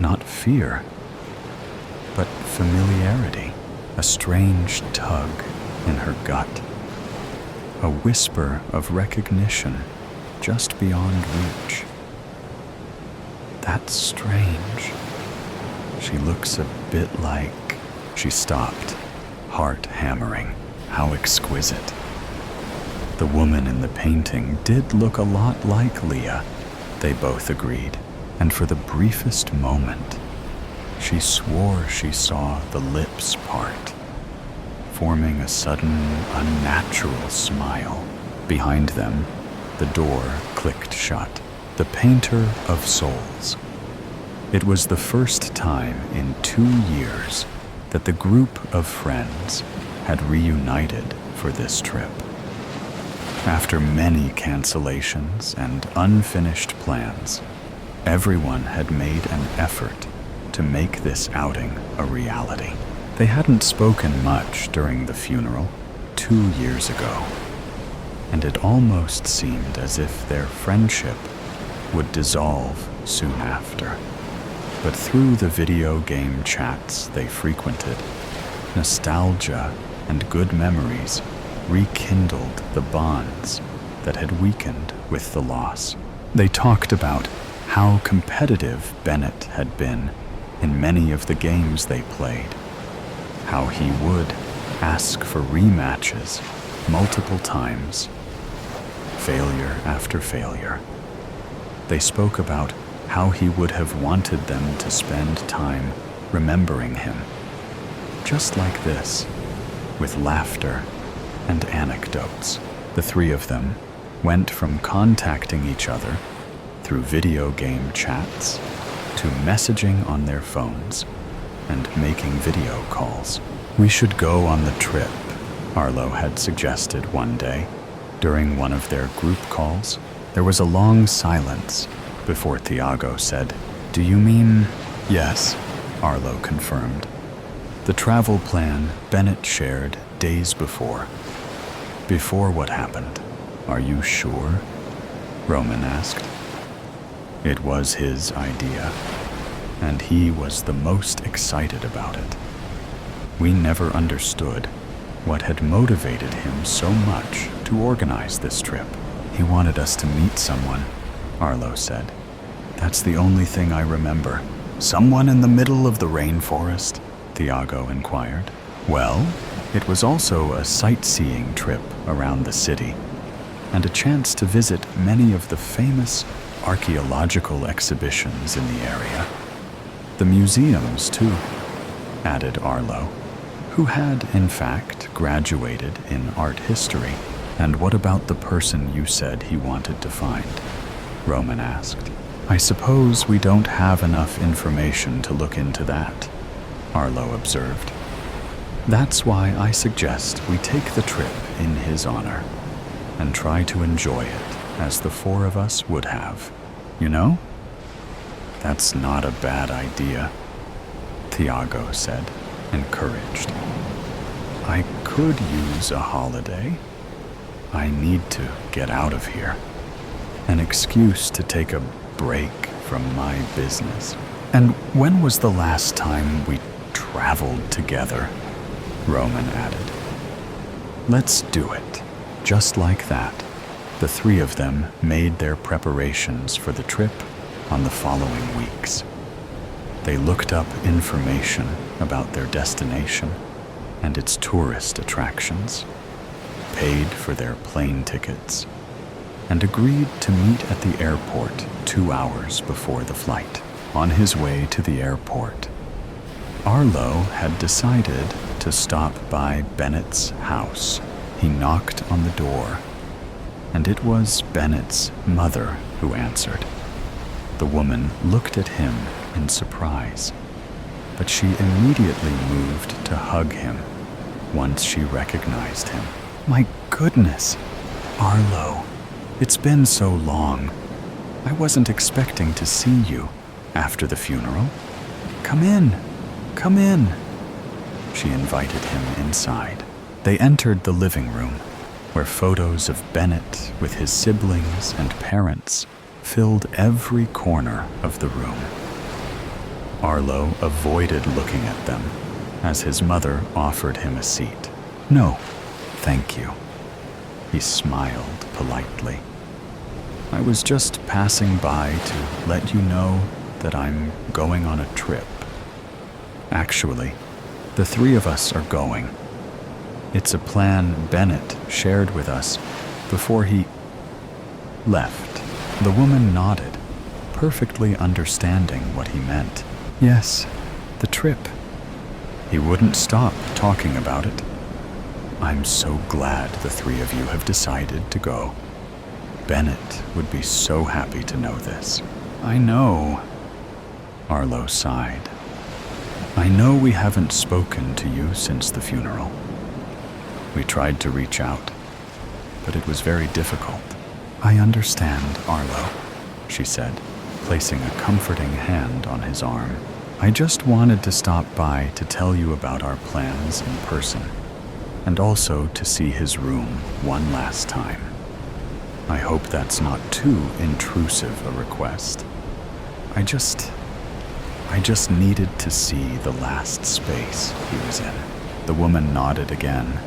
Not fear, but familiarity, a strange tug in her gut, a whisper of recognition just beyond reach. That's strange. She looks a bit like... She stopped, heart hammering. How exquisite. The woman in the painting did look a lot like Leah, they both agreed, and for the briefest moment, she swore she saw the lips part, forming a sudden, unnatural smile. Behind them, the door clicked shut. The painter of souls. It was the first time in 2 years that the group of friends had reunited for this trip. After many cancellations and unfinished plans, everyone had made an effort to make this outing a reality. They hadn't spoken much during the funeral 2 years ago, and it almost seemed as if their friendship would dissolve soon after. But through the video game chats they frequented, nostalgia and good memories rekindled the bonds that had weakened with the loss. They talked about how competitive Bennett had been in many of the games they played, how he would ask for rematches multiple times, failure after failure. They spoke about how he would have wanted them to spend time remembering him, just like this, with laughter and anecdotes. The three of them went from contacting each other through video game chats to messaging on their phones and making video calls. "We should go on the trip," Arlo had suggested one day during one of their group calls. There was a long silence before Thiago said, "Do you mean?" "Yes," Arlo confirmed. The travel plan Bennett shared days before. "Before what happened, are you sure?" Roman asked. It was his idea, and he was the most excited about it. We never understood what had motivated him so much to organize this trip. "He wanted us to meet someone," Arlo said. "That's the only thing I remember." "Someone in the middle of the rainforest?" Thiago inquired. "Well, it was also a sightseeing trip around the city, and a chance to visit many of the famous archaeological exhibitions in the area. The museums, too," added Arlo, who had, in fact, graduated in art history. "And what about the person you said he wanted to find?" Roman asked. "I suppose we don't have enough information to look into that," Arlo observed. "That's why I suggest we take the trip in his honor and try to enjoy it as the four of us would have. You know?" "That's not a bad idea," Thiago said, encouraged. "I could use a holiday. I need to get out of here. An excuse to take a break from my business." "And when was the last time we traveled together?" Roman added. "Let's do it." Just like that, the three of them made their preparations for the trip on the following weeks. They looked up information about their destination and its tourist attractions, paid for their plane tickets, and agreed to meet at the airport 2 hours before the flight. On his way to the airport, Arlo had decided to stop by Bennett's house. He knocked on the door, and it was Bennett's mother who answered. The woman looked at him in surprise, but she immediately moved to hug him once she recognized him. "My goodness, Arlo, it's been so long. I wasn't expecting to see you after the funeral. Come in, come in." She invited him inside. They entered the living room, where photos of Bennett with his siblings and parents filled every corner of the room. Arlo avoided looking at them as his mother offered him a seat. "No, thank you." He smiled politely. "I was just passing by to let you know that I'm going on a trip. Actually, the three of us are going. It's a plan Bennett shared with us before he left." The woman nodded, perfectly understanding what he meant. "Yes, the trip." He wouldn't stop talking about it. "I'm so glad the three of you have decided to go. Bennett would be so happy to know this." "I know," Arlo sighed. "I know we haven't spoken to you since the funeral. We tried to reach out, but it was very difficult. "I understand, Arlo," she said, placing a comforting hand on his arm. "I just wanted to stop by to tell you about our plans in person, and also to see his room one last time. I hope that's not too intrusive a request. I just needed to see the last space he was in." The woman nodded again,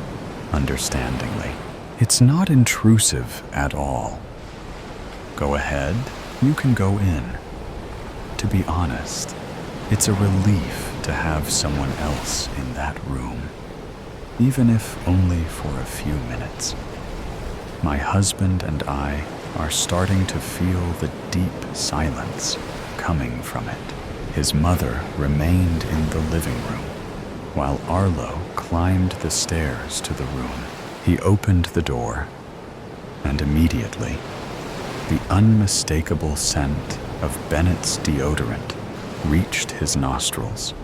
understandingly. "It's not intrusive at all. Go ahead, you can go in. To be honest, it's a relief to have someone else in that room, even if only for a few minutes. My husband and I are starting to feel the deep silence coming from it." His mother remained in the living room, while Arlo climbed the stairs to the room. He opened the door, and immediately, the unmistakable scent of Bennett's deodorant reached his nostrils,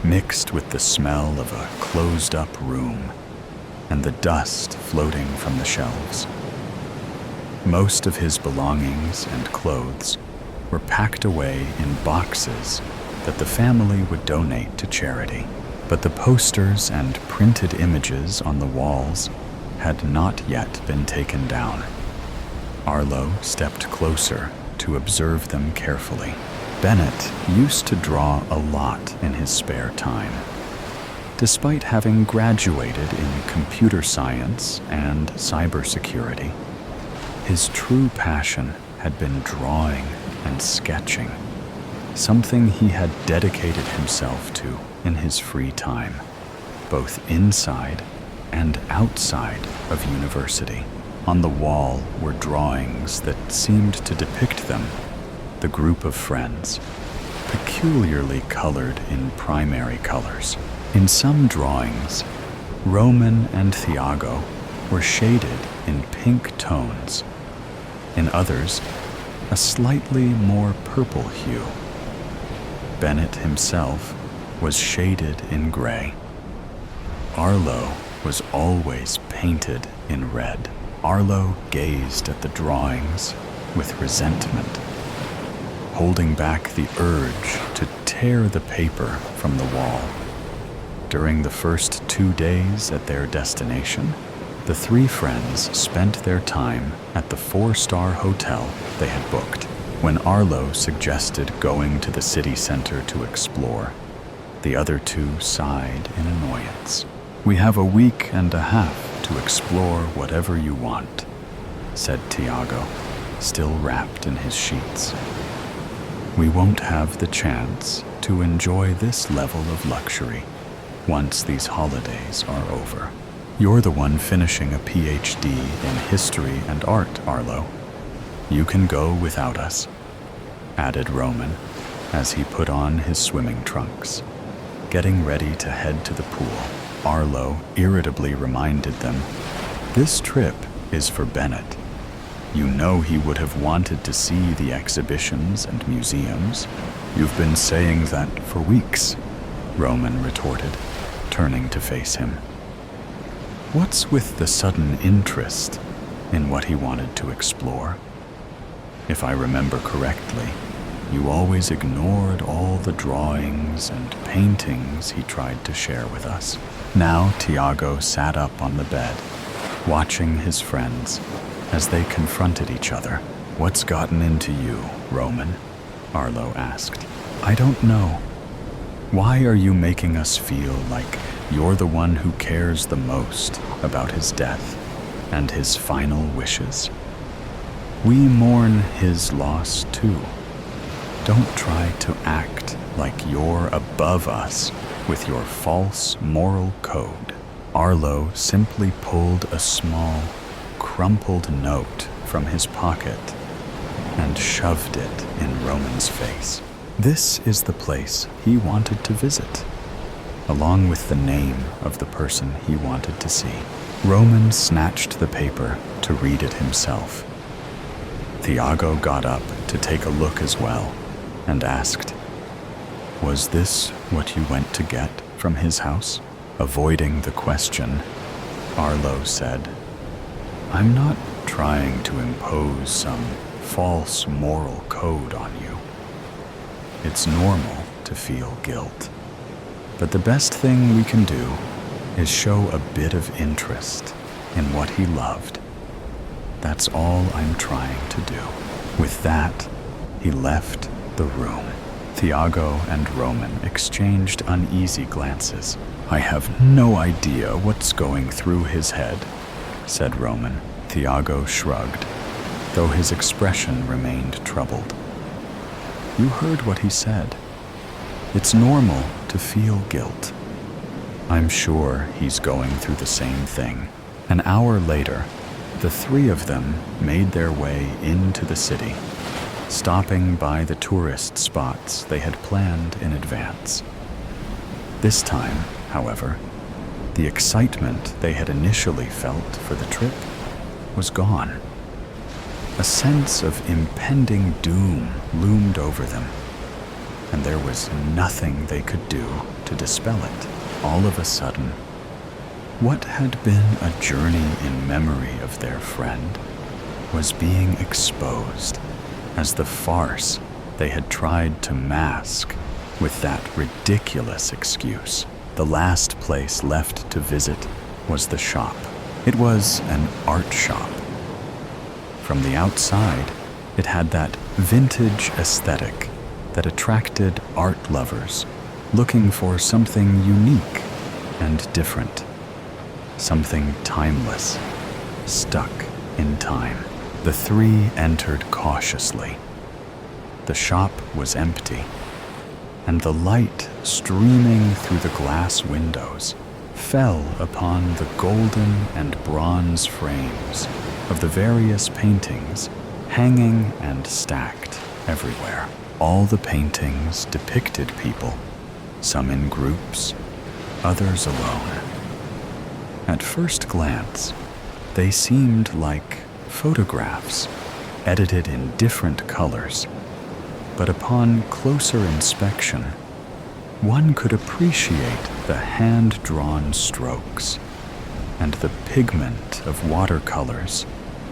mixed with the smell of a closed-up room and the dust floating from the shelves. Most of his belongings and clothes were packed away in boxes that the family would donate to charity, but the posters and printed images on the walls had not yet been taken down. Arlo stepped closer to observe them carefully. Bennett used to draw a lot in his spare time. Despite having graduated in computer science and cybersecurity, his true passion had been drawing and sketching, something he had dedicated himself to in his free time, both inside and outside of university. On the wall were drawings that seemed to depict them, the group of friends, peculiarly colored in primary colors. In some drawings, Roman and Thiago were shaded in pink tones. In others, a slightly more purple hue. Bennett himself was shaded in gray. Arlo was always painted in red. Arlo gazed at the drawings with resentment, holding back the urge to tear the paper from the wall. During the first 2 days at their destination, the three friends spent their time at the 4-star hotel they had booked. When Arlo suggested going to the city center to explore, the other two sighed in annoyance. "We have a week and a half to explore whatever you want," said Tiago, still wrapped in his sheets. "We won't have the chance to enjoy this level of luxury once these holidays are over. You're the one finishing a PhD in history and art, Arlo. You can go without us," added Roman as he put on his swimming trunks, getting ready to head to the pool. Arlo irritably reminded them, "This trip is for Bennett. You know he would have wanted to see the exhibitions and museums. You've been saying that for weeks," Roman retorted, turning to face him. "What's with the sudden interest in what he wanted to explore? If I remember correctly, you always ignored all the drawings and paintings he tried to share with us." Now Tiago sat up on the bed, watching his friends as they confronted each other. "What's gotten into you, Roman?" Arlo asked. "I don't know. Why are you making us feel like you're the one who cares the most about his death and his final wishes? We mourn his loss too. Don't try to act like you're above us with your false moral code." Arlo simply pulled a small, crumpled note from his pocket and shoved it in Roman's face. This is the place he wanted to visit, along with the name of the person he wanted to see. Roman snatched the paper to read it himself. Thiago got up to take a look as well and asked, "Was this what you went to get from his house?" Avoiding the question, Arlo said, I'm not trying to impose some false moral code on you. It's normal to feel guilt. But the best thing we can do is show a bit of interest in what he loved. That's all I'm trying to do. With that, he left the room. Thiago and Roman exchanged uneasy glances. I have no idea what's going through his head, said Roman. Thiago shrugged, though his expression remained troubled. You heard what he said. It's normal to feel guilt. I'm sure he's going through the same thing. An hour later, the three of them made their way into the city, stopping by the tourist spots they had planned in advance. This time, however, the excitement they had initially felt for the trip was gone. A sense of impending doom loomed over them, and there was nothing they could do to dispel it. All of a sudden, what had been a journey in memory of their friend was being exposed as the farce they had tried to mask with that ridiculous excuse. The last place left to visit was the shop. It was an art shop. From the outside, it had that vintage aesthetic that attracted art lovers looking for something unique and different, something timeless, stuck in time. The three entered cautiously. The shop was empty, and the light streaming through the glass windows fell upon the golden and bronze frames of the various paintings hanging and stacked everywhere. All the paintings depicted people, some in groups, others alone. At first glance, they seemed like photographs, edited in different colors, but upon closer inspection, one could appreciate the hand-drawn strokes and the pigment of watercolors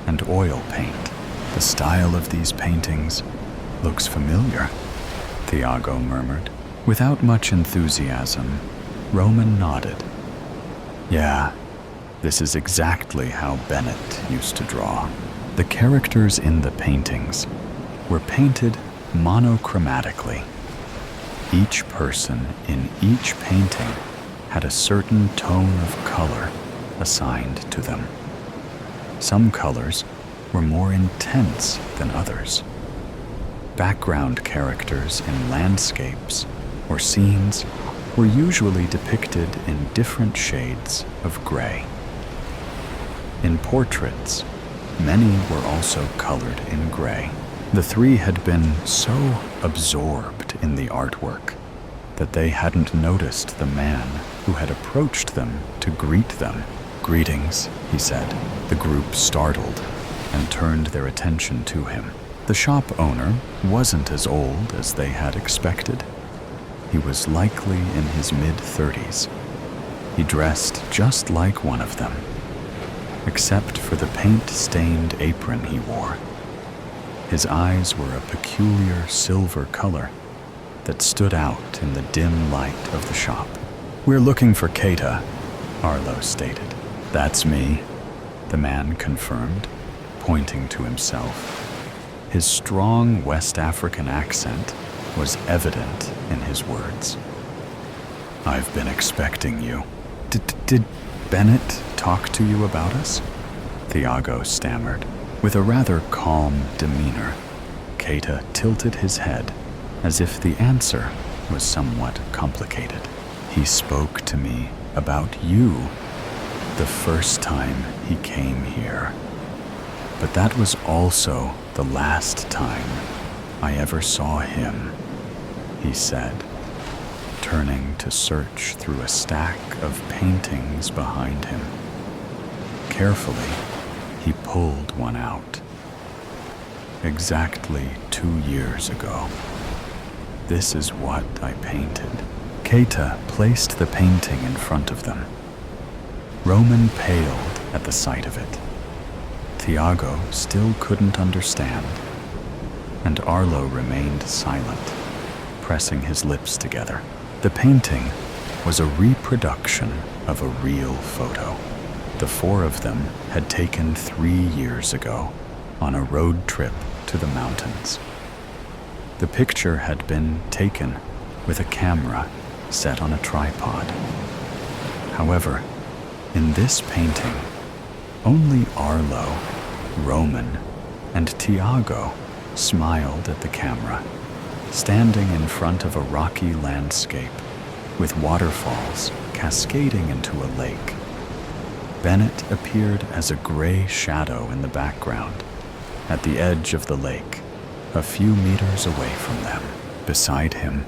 and oil paint. The style of these paintings looks familiar, Thiago murmured. Without much enthusiasm, Roman nodded. Yeah, this is exactly how Bennett used to draw. The characters in the paintings were painted monochromatically. Each person in each painting had a certain tone of color assigned to them. Some colors were more intense than others. Background characters in landscapes or scenes were usually depicted in different shades of gray. In portraits, many were also colored in gray. The three had been so absorbed in the artwork that they hadn't noticed the man who had approached them to greet them. Greetings, he said. The group startled and turned their attention to him. The shop owner wasn't as old as they had expected. He was likely in his mid-30s. He dressed just like one of them, except for the paint-stained apron he wore. His eyes were a peculiar silver color that stood out in the dim light of the shop. We're looking for Keita, Arlo stated. That's me, the man confirmed, pointing to himself. His strong West African accent was evident in his words. I've been expecting you. Did Bennett talk to you about us? Thiago stammered. With a rather calm demeanor, Keita tilted his head as if the answer was somewhat complicated. He spoke to me about you the first time he came here. But that was also the last time I ever saw him, he said, turning to search through a stack of paintings behind him. Carefully, he pulled one out. Exactly 2 years ago. This is what I painted. Keita placed the painting in front of them. Roman paled at the sight of it. Thiago still couldn't understand, and Arlo remained silent, pressing his lips together. The painting was a reproduction of a real photo. The four of them had taken 3 years ago on a road trip to the mountains. The picture had been taken with a camera set on a tripod. However, in this painting, only Arlo, Roman, and Thiago smiled at the camera, standing in front of a rocky landscape with waterfalls cascading into a lake. Bennett appeared as a gray shadow in the background, at the edge of the lake, a few meters away from them. Beside him,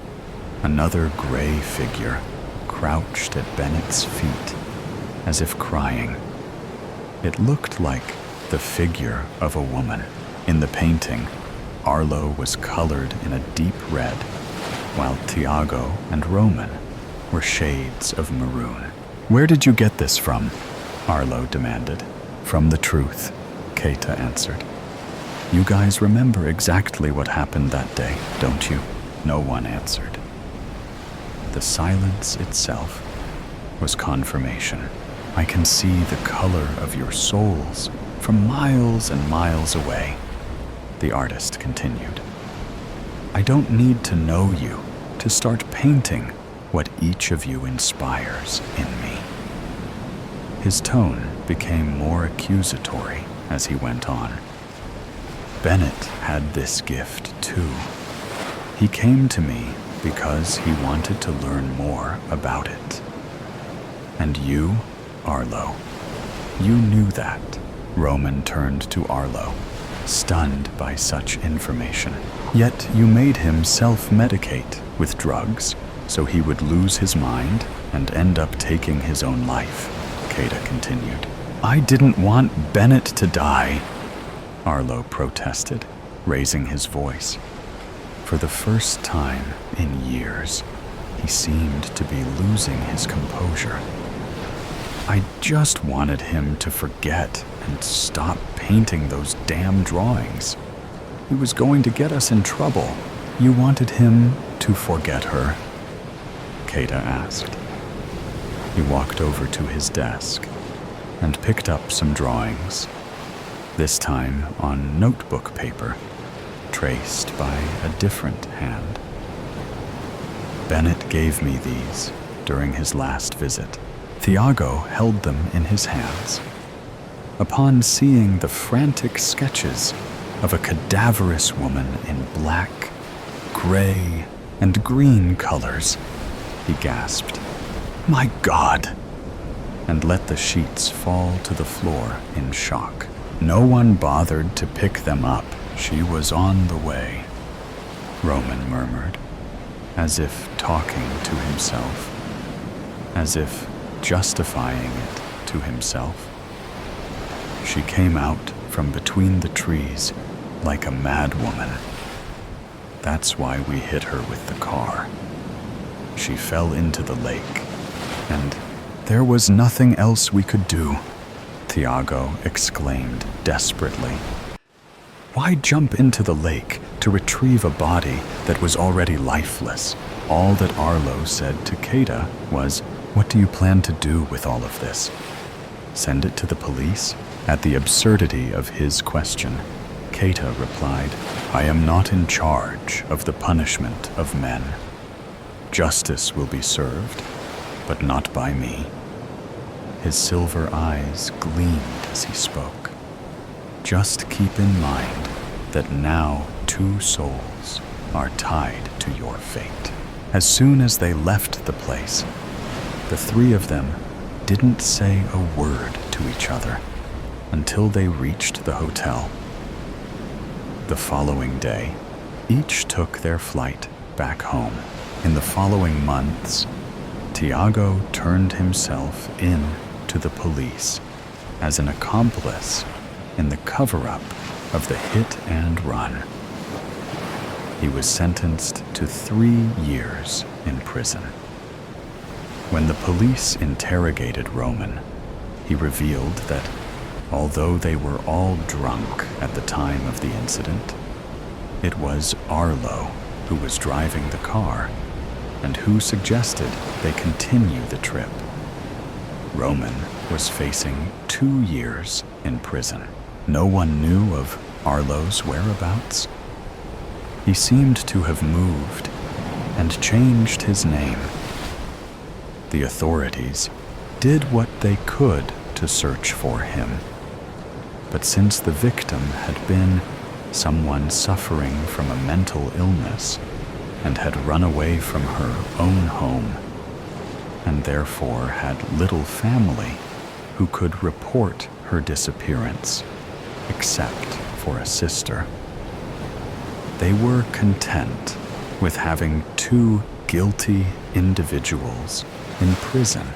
another gray figure crouched at Bennett's feet, as if crying. It looked like the figure of a woman. In the painting, Arlo was colored in a deep red, while Thiago and Roman were shades of maroon. "Where did you get this from?" Arlo demanded. "From the truth," Keita answered. "You guys remember exactly what happened that day, don't you?" No one answered. The silence itself was confirmation. "I can see the color of your souls from miles and miles away," the artist continued. "I don't need to know you to start painting what each of you inspires in me." His tone became more accusatory as he went on. "Bennett had this gift too. He came to me because he wanted to learn more about it. And you, Arlo, you knew that." Roman turned to Arlo, stunned by such information. "Yet you made him self-medicate with drugs so he would lose his mind and end up taking his own life," Keita continued. "I didn't want Bennett to die," Arlo protested, raising his voice. For the first time in years, he seemed to be losing his composure. "I just wanted him to forget and stop painting those damn drawings. He was going to get us in trouble." "You wanted him to forget her?" Keita asked. He walked over to his desk and picked up some drawings, this time on notebook paper, traced by a different hand. "Bennett gave me these during his last visit." Thiago held them in his hands. Upon seeing the frantic sketches of a cadaverous woman in black, gray, and green colors, he gasped, "My God!" and let the sheets fall to the floor in shock. "No one bothered to pick them up. She was on the way," Roman murmured, as if talking to himself, as if justifying it to himself. "She came out from between the trees like a mad woman. That's why we hit her with the car. She fell into the lake, and there was nothing else we could do," Thiago exclaimed desperately. "Why jump into the lake to retrieve a body that was already lifeless?" All that Arlo said to Keita was, "What do you plan to do with all of this? Send it to the police?" At the absurdity of his question, Keita replied, "I am not in charge of the punishment of men. Justice will be served, but not by me." His silver eyes gleamed as he spoke. "Just keep in mind that now 2 souls are tied to your fate." As soon as they left the place, the 3 of them didn't say a word to each other until they reached the hotel. The following day, each took their flight back home. In the following months, Thiago turned himself in to the police as an accomplice in the cover-up of the hit and run. He was sentenced to 3 years in prison. When the police interrogated Roman, he revealed that Although they were all drunk at the time of the incident, it was Arlo who was driving the car and who suggested they continue the trip. Roman was facing 2 years in prison. No one knew of Arlo's whereabouts. He seemed to have moved and changed his name. The authorities did what they could to search for him. But since the victim had been someone suffering from a mental illness and had run away from her own home, and therefore had little family who could report her disappearance, except for a sister, they were content with having 2 guilty individuals in prison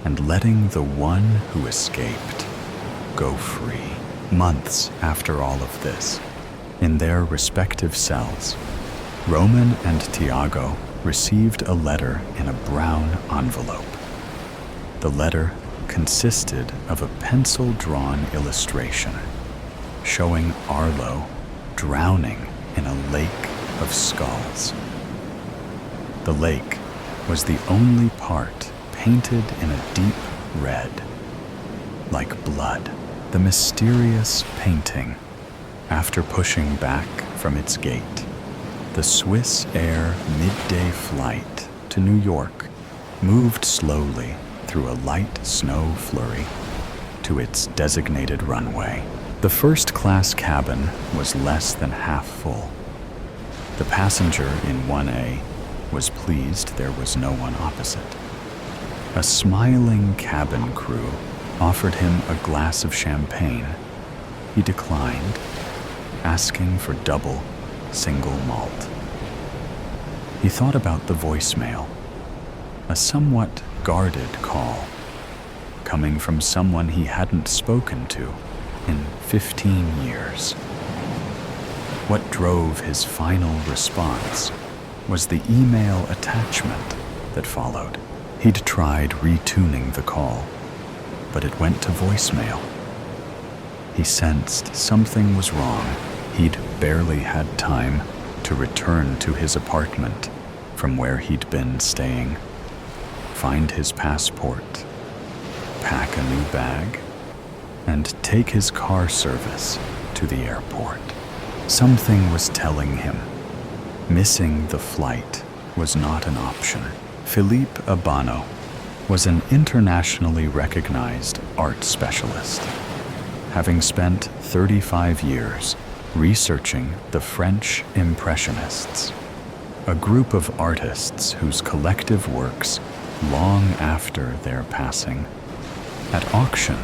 and letting the one who escaped go free. Months after all of this, in their respective cells, Roman and Tiago received a letter in a brown envelope. The letter consisted of a pencil-drawn illustration showing Arlo drowning in a lake of skulls. The lake was the only part painted in a deep red, like blood. The mysterious painting, after pushing back from its gate, the Swiss Air midday flight to New York moved slowly through a light snow flurry to its designated runway. The first-class cabin was less than half full. The passenger in 1A was pleased there was no one opposite. A smiling cabin crew offered him a glass of champagne. He declined, asking for double single malt. He thought about the voicemail, a somewhat guarded call, coming from someone he hadn't spoken to in 15 years. What drove his final response was the email attachment that followed. He'd tried retuning the call, but it went to voicemail. He sensed something was wrong. He'd barely had time to return to his apartment from where he'd been staying, find his passport, pack a new bag, and take his car service to the airport. Something was telling him missing the flight was not an option. Philippe Abano was an internationally recognized art specialist, having spent 35 years researching the French Impressionists, a group of artists whose collective works, long after their passing, at auction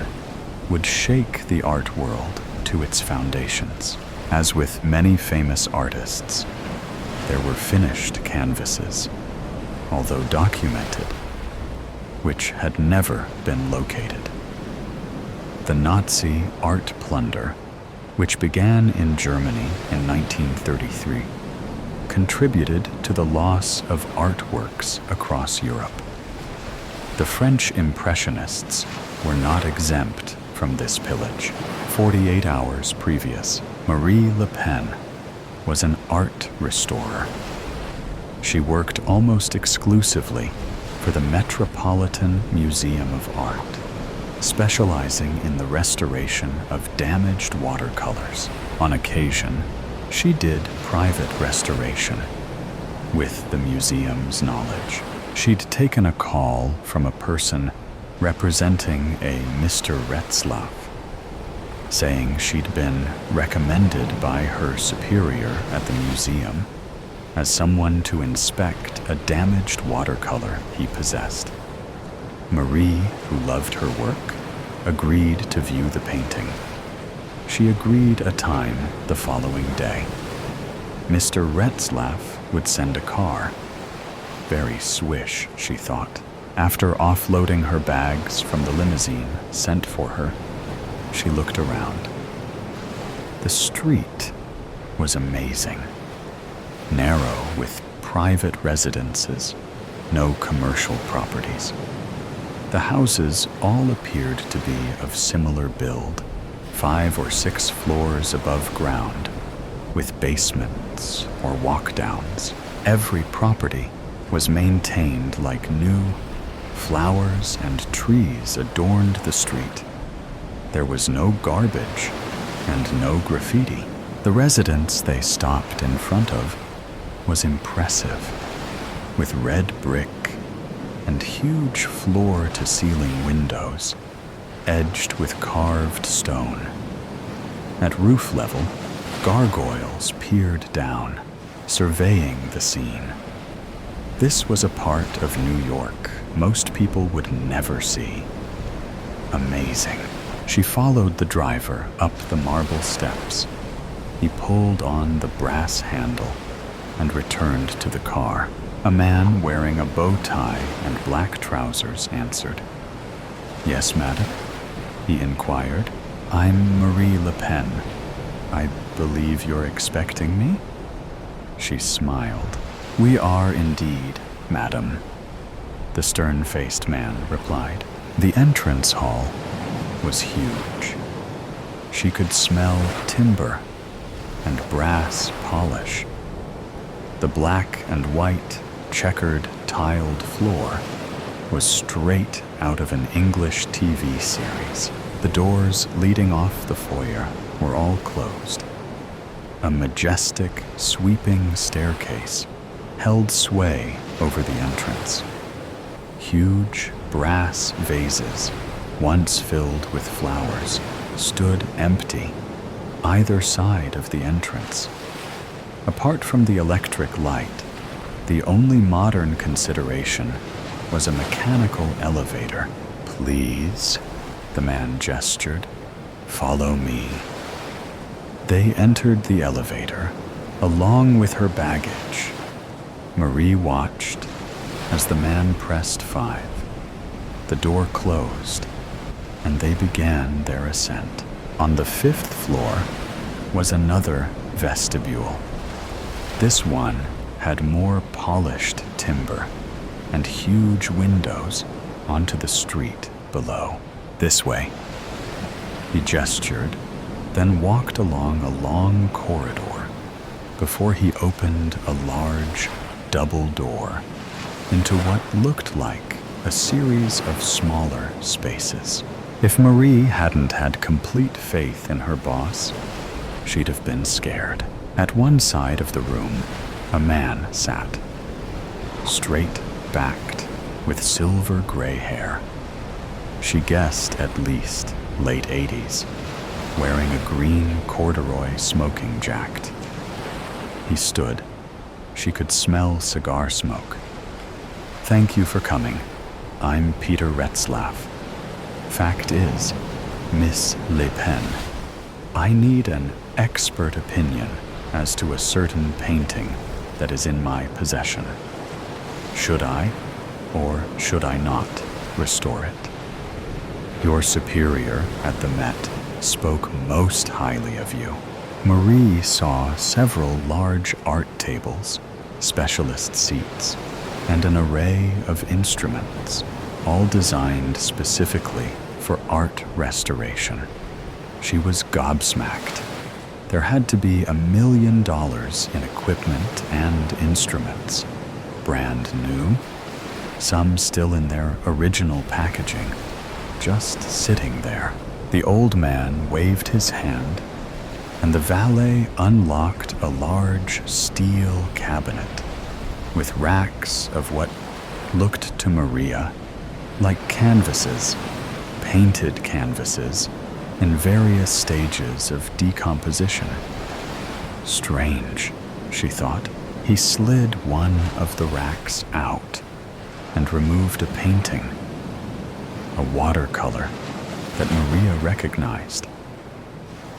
would shake the art world to its foundations. As with many famous artists, there were finished canvases, although documented, which had never been located. The Nazi art plunder, which began in Germany in 1933, contributed to the loss of artworks across Europe. The French Impressionists were not exempt from this pillage. 48 hours previous, Marie Le Pen was an art restorer. She worked almost exclusively for the Metropolitan Museum of Art, specializing in the restoration of damaged watercolors. On occasion, she did private restoration with the museum's knowledge. She'd taken a call from a person representing a Mr. Retzlaff, saying she'd been recommended by her superior at the museum as someone to inspect a damaged watercolor he possessed. Marie, who loved her work, agreed to view the painting. She agreed a time the following day. Mr. Retzlaff would send a car. Very swish, she thought. After offloading her bags from the limousine sent for her, she looked around. The street was amazing. Narrow with private residences, no commercial properties. The houses all appeared to be of similar build, 5 or 6 floors above ground, with basements or walk-downs. Every property was maintained like new. Flowers and trees adorned the street. There was no garbage and no graffiti. The residence they stopped in front of was impressive, with red brick and huge floor-to-ceiling windows, edged with carved stone. At roof level, gargoyles peered down, surveying the scene. This was a part of New York most people would never see. Amazing. She followed the driver up the marble steps. He pulled on the brass handle and returned to the car. A man wearing a bow tie and black trousers answered. "Yes, madam?" he inquired. "I'm Marie Le Pen. I believe you're expecting me?" She smiled. "We are indeed, madam," the stern-faced man replied. The entrance hall was huge. She could smell timber and brass polish. The black and white checkered tiled floor was straight out of an English TV series. The doors leading off the foyer were all closed. A majestic, sweeping staircase held sway over the entrance. Huge brass vases, once filled with flowers, stood empty either side of the entrance. Apart from the electric light, the only modern consideration was a mechanical elevator. "Please," the man gestured, "follow me." They entered the elevator, along with her baggage. Marie watched as the man pressed 5. The door closed, and they began their ascent. On the 5th floor was another vestibule. This one had more polished timber and huge windows onto the street below. "This way." He gestured, then walked along a long corridor before he opened a large double door into what looked like a series of smaller spaces. If Marie hadn't had complete faith in her boss, she'd have been scared. At one side of the room, a man sat, straight-backed, with silver-gray hair. She guessed at least late 80s, wearing a green corduroy smoking jacket. He stood. She could smell cigar smoke. "Thank you for coming. I'm Peter Retzlaff. Fact is, Miss Le Pen, I need an expert opinion as to a certain painting that is in my possession. Should I, or should I not, restore it? Your superior at the Met spoke most highly of you." Marie saw several large art tables, specialist seats, and an array of instruments, all designed specifically for art restoration. She was gobsmacked. There had to be $1 million in equipment and instruments, brand new, some still in their original packaging, just sitting there. The old man waved his hand, and the valet unlocked a large steel cabinet with racks of what looked to Maria like canvases, painted canvases in various stages of decomposition. Strange, she thought. He slid one of the racks out and removed a painting, a watercolor that Maria recognized.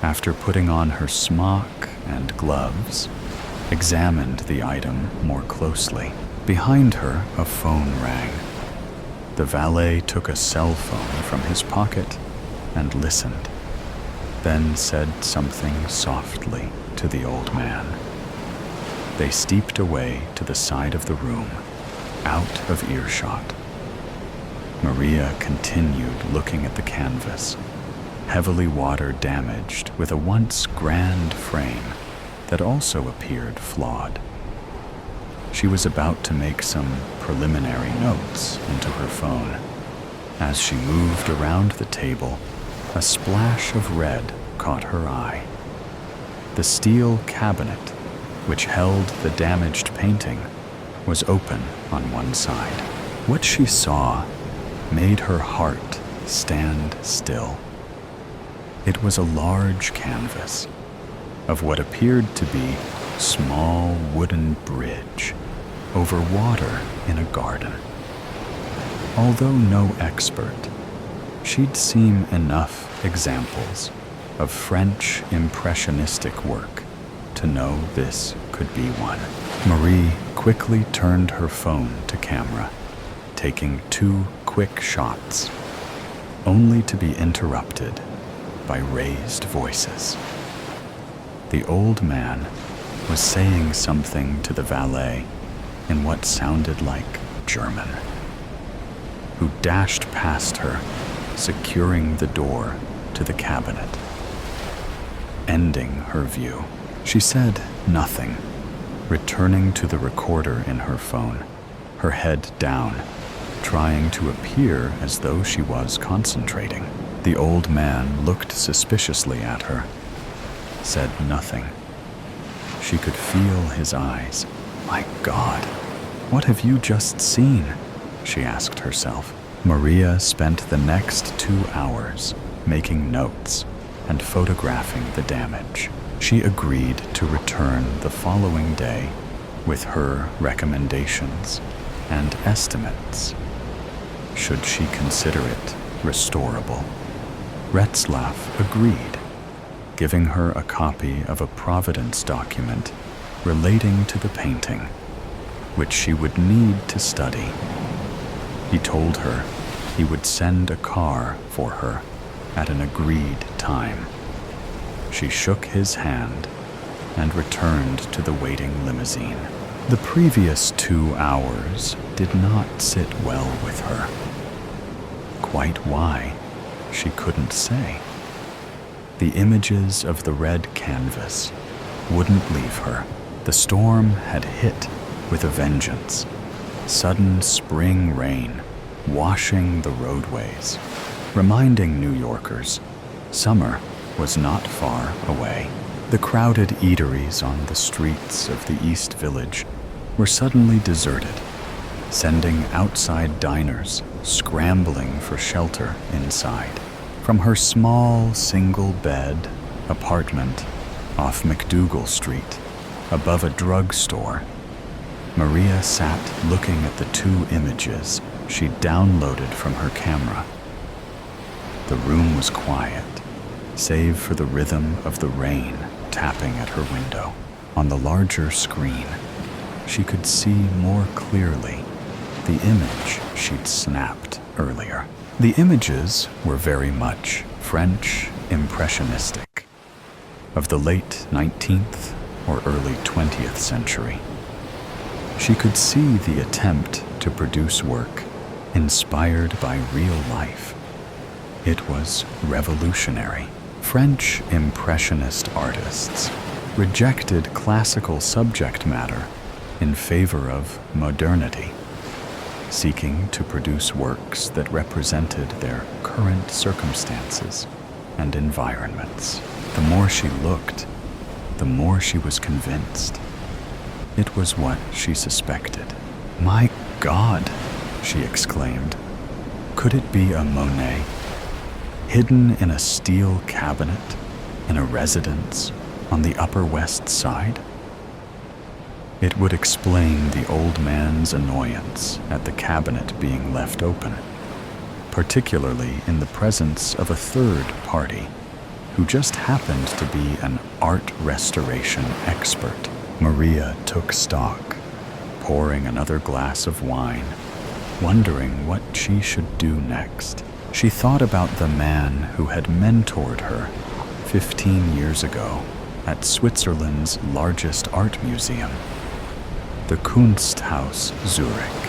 After putting on her smock and gloves, examined the item more closely. Behind her, a phone rang. The valet took a cell phone from his pocket and listened, then said something softly to the old man. They steeped away to the side of the room, out of earshot. Maria continued looking at the canvas, heavily water-damaged with a once grand frame that also appeared flawed. She was about to make some preliminary notes into her phone. As she moved around the table, a splash of red caught her eye. The steel cabinet, which held the damaged painting, was open on one side. What she saw made her heart stand still. It was a large canvas of what appeared to be a small wooden bridge over water in a garden. Although no expert, she'd seen enough examples of French impressionistic work to know this could be one. Marie quickly turned her phone to camera, taking 2 quick shots, only to be interrupted by raised voices. The old man was saying something to the valet in what sounded like German, who dashed past her, securing the door to the cabinet, ending her view. She said nothing, returning to the recorder in her phone, her head down, trying to appear as though she was concentrating. The old man looked suspiciously at her, said nothing. She could feel his eyes. "My God, what have you just seen?" she asked herself. Maria spent the next 2 hours making notes and photographing the damage. She agreed to return the following day with her recommendations and estimates, should she consider it restorable. Retzlaff agreed, giving her a copy of a providence document relating to the painting, which she would need to study. He told her he would send a car for her at an agreed time. She shook his hand and returned to the waiting limousine. The previous 2 hours did not sit well with her. Quite why, she couldn't say. The images of the red canvas wouldn't leave her. The storm had hit with a vengeance. Sudden spring rain washing the roadways, reminding New Yorkers summer was not far away. The crowded eateries on the streets of the East Village were suddenly deserted, sending outside diners scrambling for shelter inside. From her small single-bed apartment off McDougal Street, above a drugstore, Maria sat looking at the 2 images she'd downloaded from her camera. The room was quiet, save for the rhythm of the rain tapping at her window. On the larger screen, she could see more clearly the image she'd snapped earlier. The images were very much French impressionistic, of the late 19th or early 20th century. She could see the attempt to produce work inspired by real life. It was revolutionary. French impressionist artists rejected classical subject matter in favor of modernity, seeking to produce works that represented their current circumstances and environments. The more she looked, the more she was convinced. It was what she suspected. "My God," she exclaimed. Could it be a Monet, hidden in a steel cabinet in a residence on the Upper West Side? It would explain the old man's annoyance at the cabinet being left open, particularly in the presence of a third party who just happened to be an art restoration expert. Maria took stock, pouring another glass of wine, wondering what she should do next. She thought about the man who had mentored her 15 years ago at Switzerland's largest art museum, the Kunsthaus Zurich,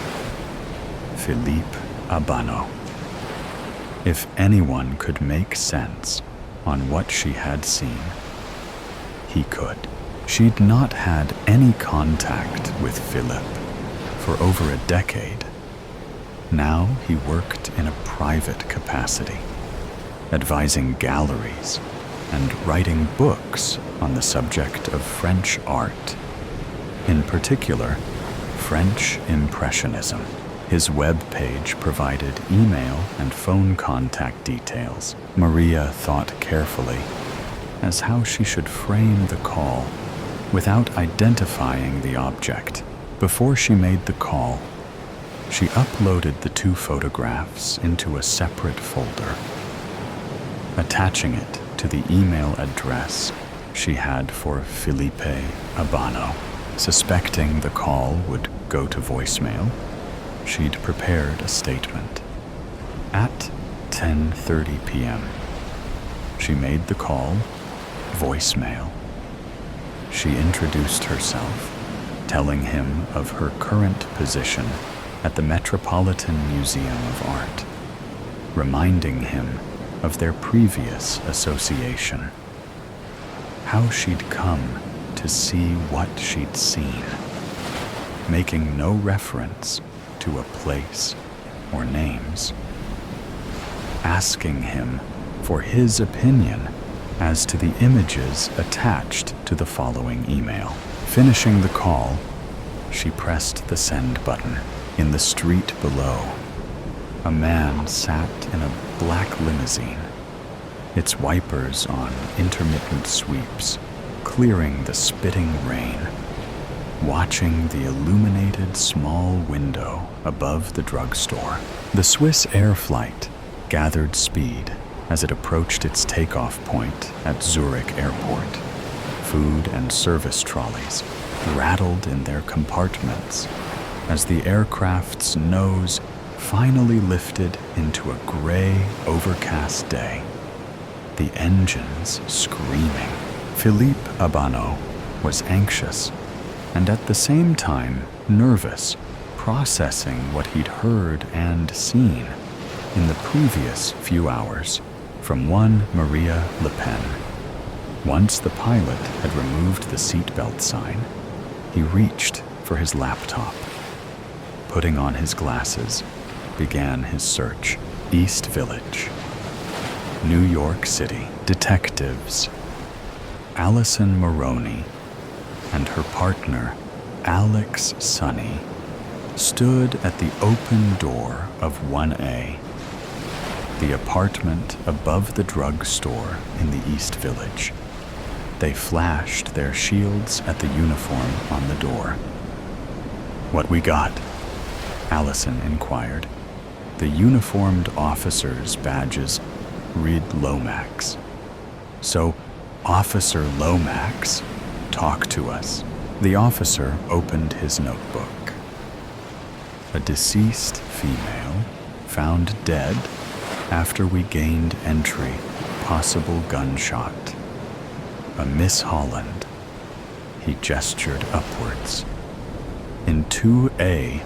Philippe Abano. If anyone could make sense on what she had seen, he could. She'd not had any contact with Philip for over a decade. Now he worked in a private capacity, advising galleries and writing books on the subject of French art, in particular, French Impressionism. His web page provided email and phone contact details. Maria thought carefully as how she should frame the call without identifying the object. Before she made the call, she uploaded the 2 photographs into a separate folder, attaching it to the email address she had for Felipe Abano. Suspecting the call would go to voicemail, she'd prepared a statement. At 10:30 p.m., she made the call, voicemail. She introduced herself, telling him of her current position at the Metropolitan Museum of Art, reminding him of their previous association, how she'd come to see what she'd seen, making no reference to a place or names, asking him for his opinion as to the images attached to the following email. Finishing the call, she pressed the send button. In the street below, a man sat in a black limousine, its wipers on intermittent sweeps, clearing the spitting rain, watching the illuminated small window above the drugstore. The Swiss Air flight gathered speed as it approached its takeoff point at Zurich Airport. Food and service trolleys rattled in their compartments as the aircraft's nose finally lifted into a gray, overcast day, the engines screaming. Philippe Abano was anxious and at the same time nervous, processing what he'd heard and seen in the previous few hours from one Maria Le Pen. Once the pilot had removed the seatbelt sign, he reached for his laptop. Putting on his glasses, began his search. East Village, New York City. Detectives Allison Maroney and her partner, Alex Sonny, stood at the open door of 1A, the apartment above the drugstore in the East Village. They flashed their shields at the uniform on the door. "What we got?" Allison inquired. The uniformed officers' badges read Lomax. "So, Officer Lomax, talk to us." The officer opened his notebook. A deceased female found dead after we gained entry, possible gunshot. A Miss Holland. He gestured upwards. In 2A,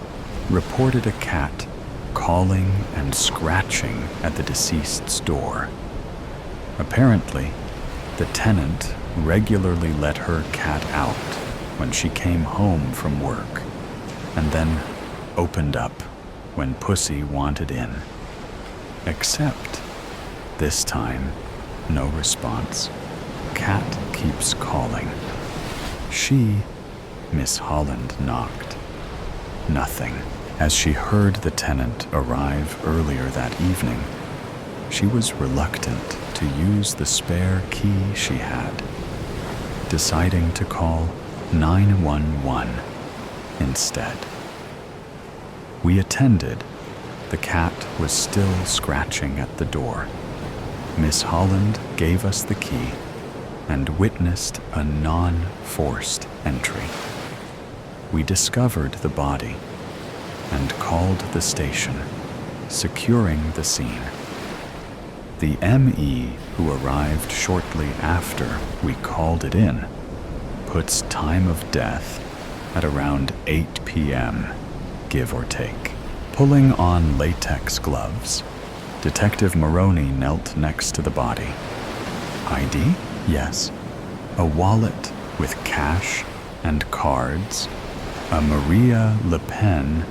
reported a cat calling and scratching at the deceased's door. Apparently, the tenant regularly let her cat out when she came home from work, and then opened up when Pussy wanted in. Except, this time, no response. Cat keeps calling. She, Miss Holland, knocked. Nothing. As she heard the tenant arrive earlier that evening, she was reluctant to use the spare key she had, deciding to call 911 instead. We attended. The cat was still scratching at the door. Miss Holland gave us the key and witnessed a non-forced entry. We discovered the body and called the station, securing the scene. The ME, who arrived shortly after we called it in, puts time of death at around 8 p.m., give or take. Pulling on latex gloves, Detective Maroney knelt next to the body. ID? Yes. A wallet with cash and cards. A Maria Le Pen,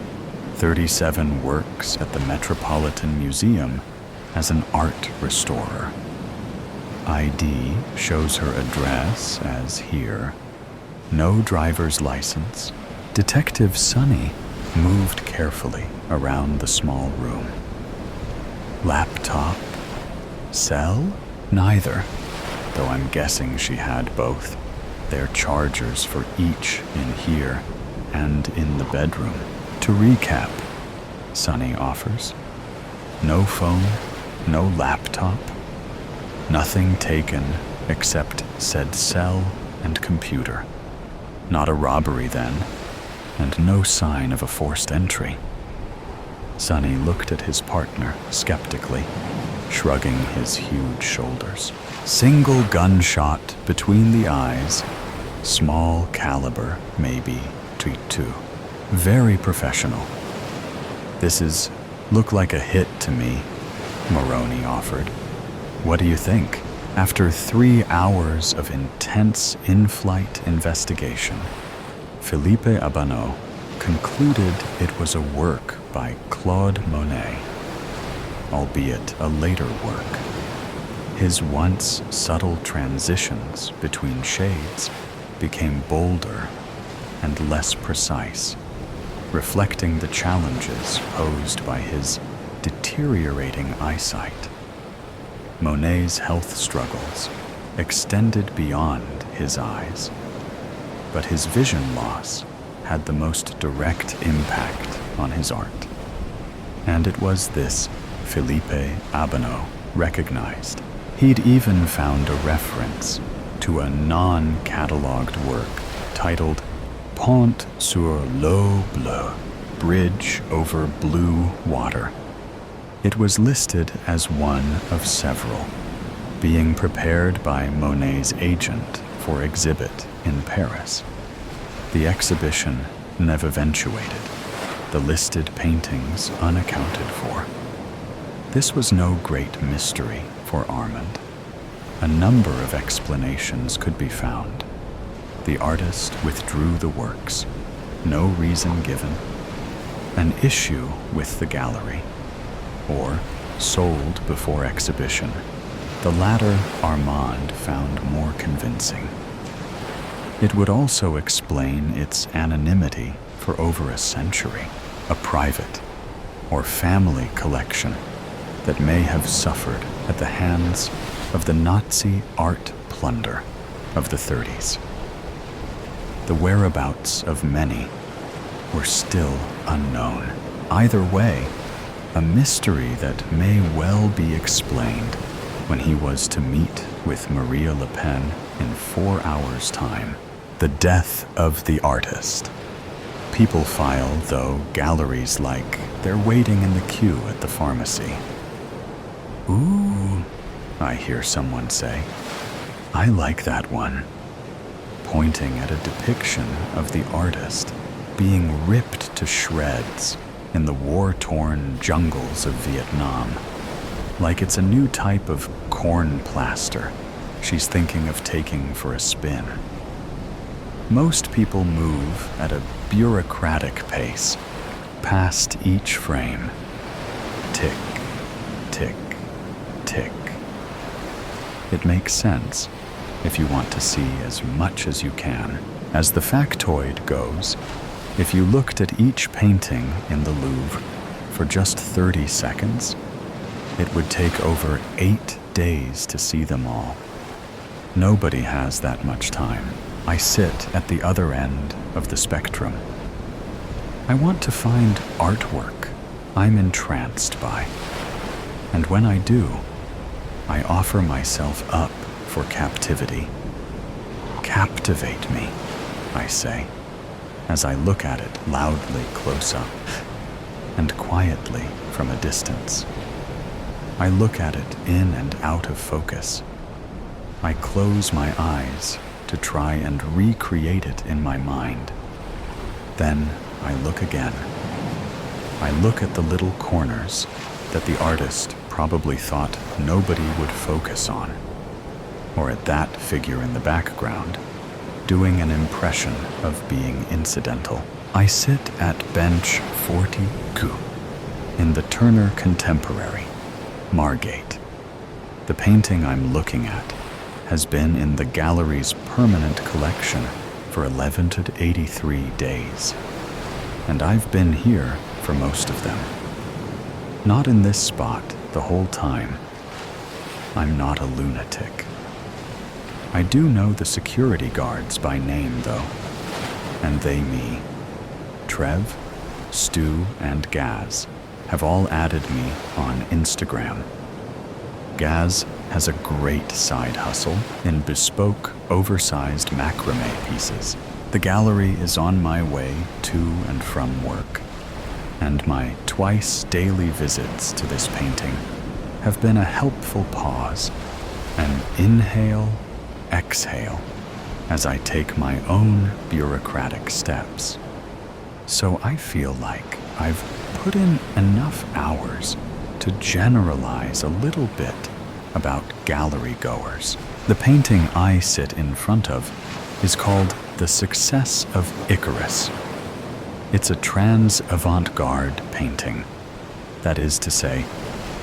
37, works at the Metropolitan Museum as an art restorer. ID shows her address as here. No driver's license. Detective Sunny moved carefully around the small room. Laptop? Cell? Neither, though I'm guessing she had both. They're chargers for each in here and in the bedroom. To recap, Sunny offers. No phone, no laptop, nothing taken except said cell and computer. Not a robbery then, and no sign of a forced entry. Sunny looked at his partner skeptically, shrugging his huge shoulders. Single gunshot between the eyes, small caliber, maybe .22. Very professional. This look like a hit to me, Maroney offered. What do you think? After 3 hours of intense in-flight investigation, Philippe Abano concluded it was a work by Claude Monet, albeit a later work. His once subtle transitions between shades became bolder and less precise, reflecting the challenges posed by his deteriorating eyesight. Monet's health struggles extended beyond his eyes, but his vision loss had the most direct impact on his art. And it was this Philippe Abano recognized. He'd even found a reference to a non-catalogued work titled Pont sur l'eau bleue, Bridge over Blue Water. It was listed as one of several, being prepared by Monet's agent for exhibit in Paris. The exhibition never eventuated, the listed paintings unaccounted for. This was no great mystery for Armand. A number of explanations could be found. The artist withdrew the works, no reason given. An issue with the gallery, or sold before exhibition. The latter Armand found more convincing. It would also explain its anonymity for over a century, a private or family collection that may have suffered at the hands of the Nazi art plunder of the 30s. The whereabouts of many were still unknown. Either way, a mystery that may well be explained when he was to meet with Maria Le Pen in 4 hours' time. The death of the artist. People file, though, galleries like they're waiting in the queue at the pharmacy. Ooh, I hear someone say. I like that one. Pointing at a depiction of the artist being ripped to shreds in the war-torn jungles of Vietnam, like it's a new type of corn plaster she's thinking of taking for a spin. Most people move at a bureaucratic pace, past each frame. Tick, tick, tick. It makes sense if you want to see as much as you can. As the factoid goes, if you looked at each painting in the Louvre for just 30 seconds, it would take over 8 days to see them all. Nobody has that much time. I sit at the other end of the spectrum. I want to find artwork I'm entranced by. And when I do, I offer myself up for captivity. Captivate me, I say, as I look at it loudly close up and quietly from a distance. I look at it in and out of focus. I close my eyes to try and recreate it in my mind. Then I look again. I look at the little corners that the artist probably thought nobody would focus on, or at that figure in the background, doing an impression of being incidental. I sit at bench 40 in the Turner Contemporary, Margate. The painting I'm looking at has been in the gallery's permanent collection for 1183 days, and I've been here for most of them. Not in this spot the whole time. I'm not a lunatic. I do know the security guards by name, though, and they me. Trev, Stu, and Gaz have all added me on Instagram. Gaz has a great side hustle in bespoke, oversized macrame pieces. The gallery is on my way to and from work, and my twice daily visits to this painting have been a helpful pause, an inhale, exhale, as I take my own bureaucratic steps. So I feel like I've put in enough hours to generalize a little bit about gallery goers. The painting I sit in front of is called The Success of Icarus. It's a trans avant-garde painting. That is to say,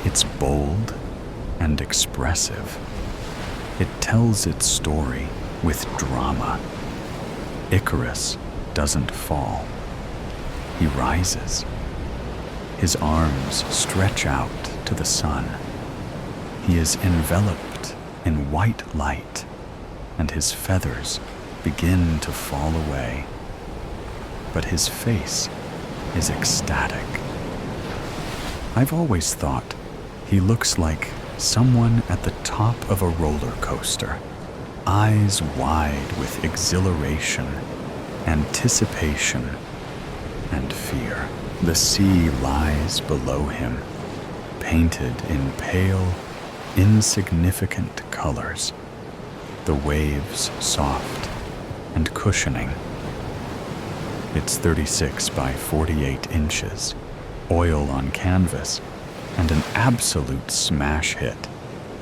it's bold and expressive. It tells its story with drama. Icarus doesn't fall. He rises. His arms stretch out to the sun. He is enveloped in white light, and his feathers begin to fall away. But his face is ecstatic. I've always thought he looks like someone at the top of a roller coaster, eyes wide with exhilaration, anticipation, and fear. The sea lies below him, painted in pale, insignificant colors, the waves soft and cushioning. It's 36 by 48 inches, oil on canvas, and an absolute smash hit.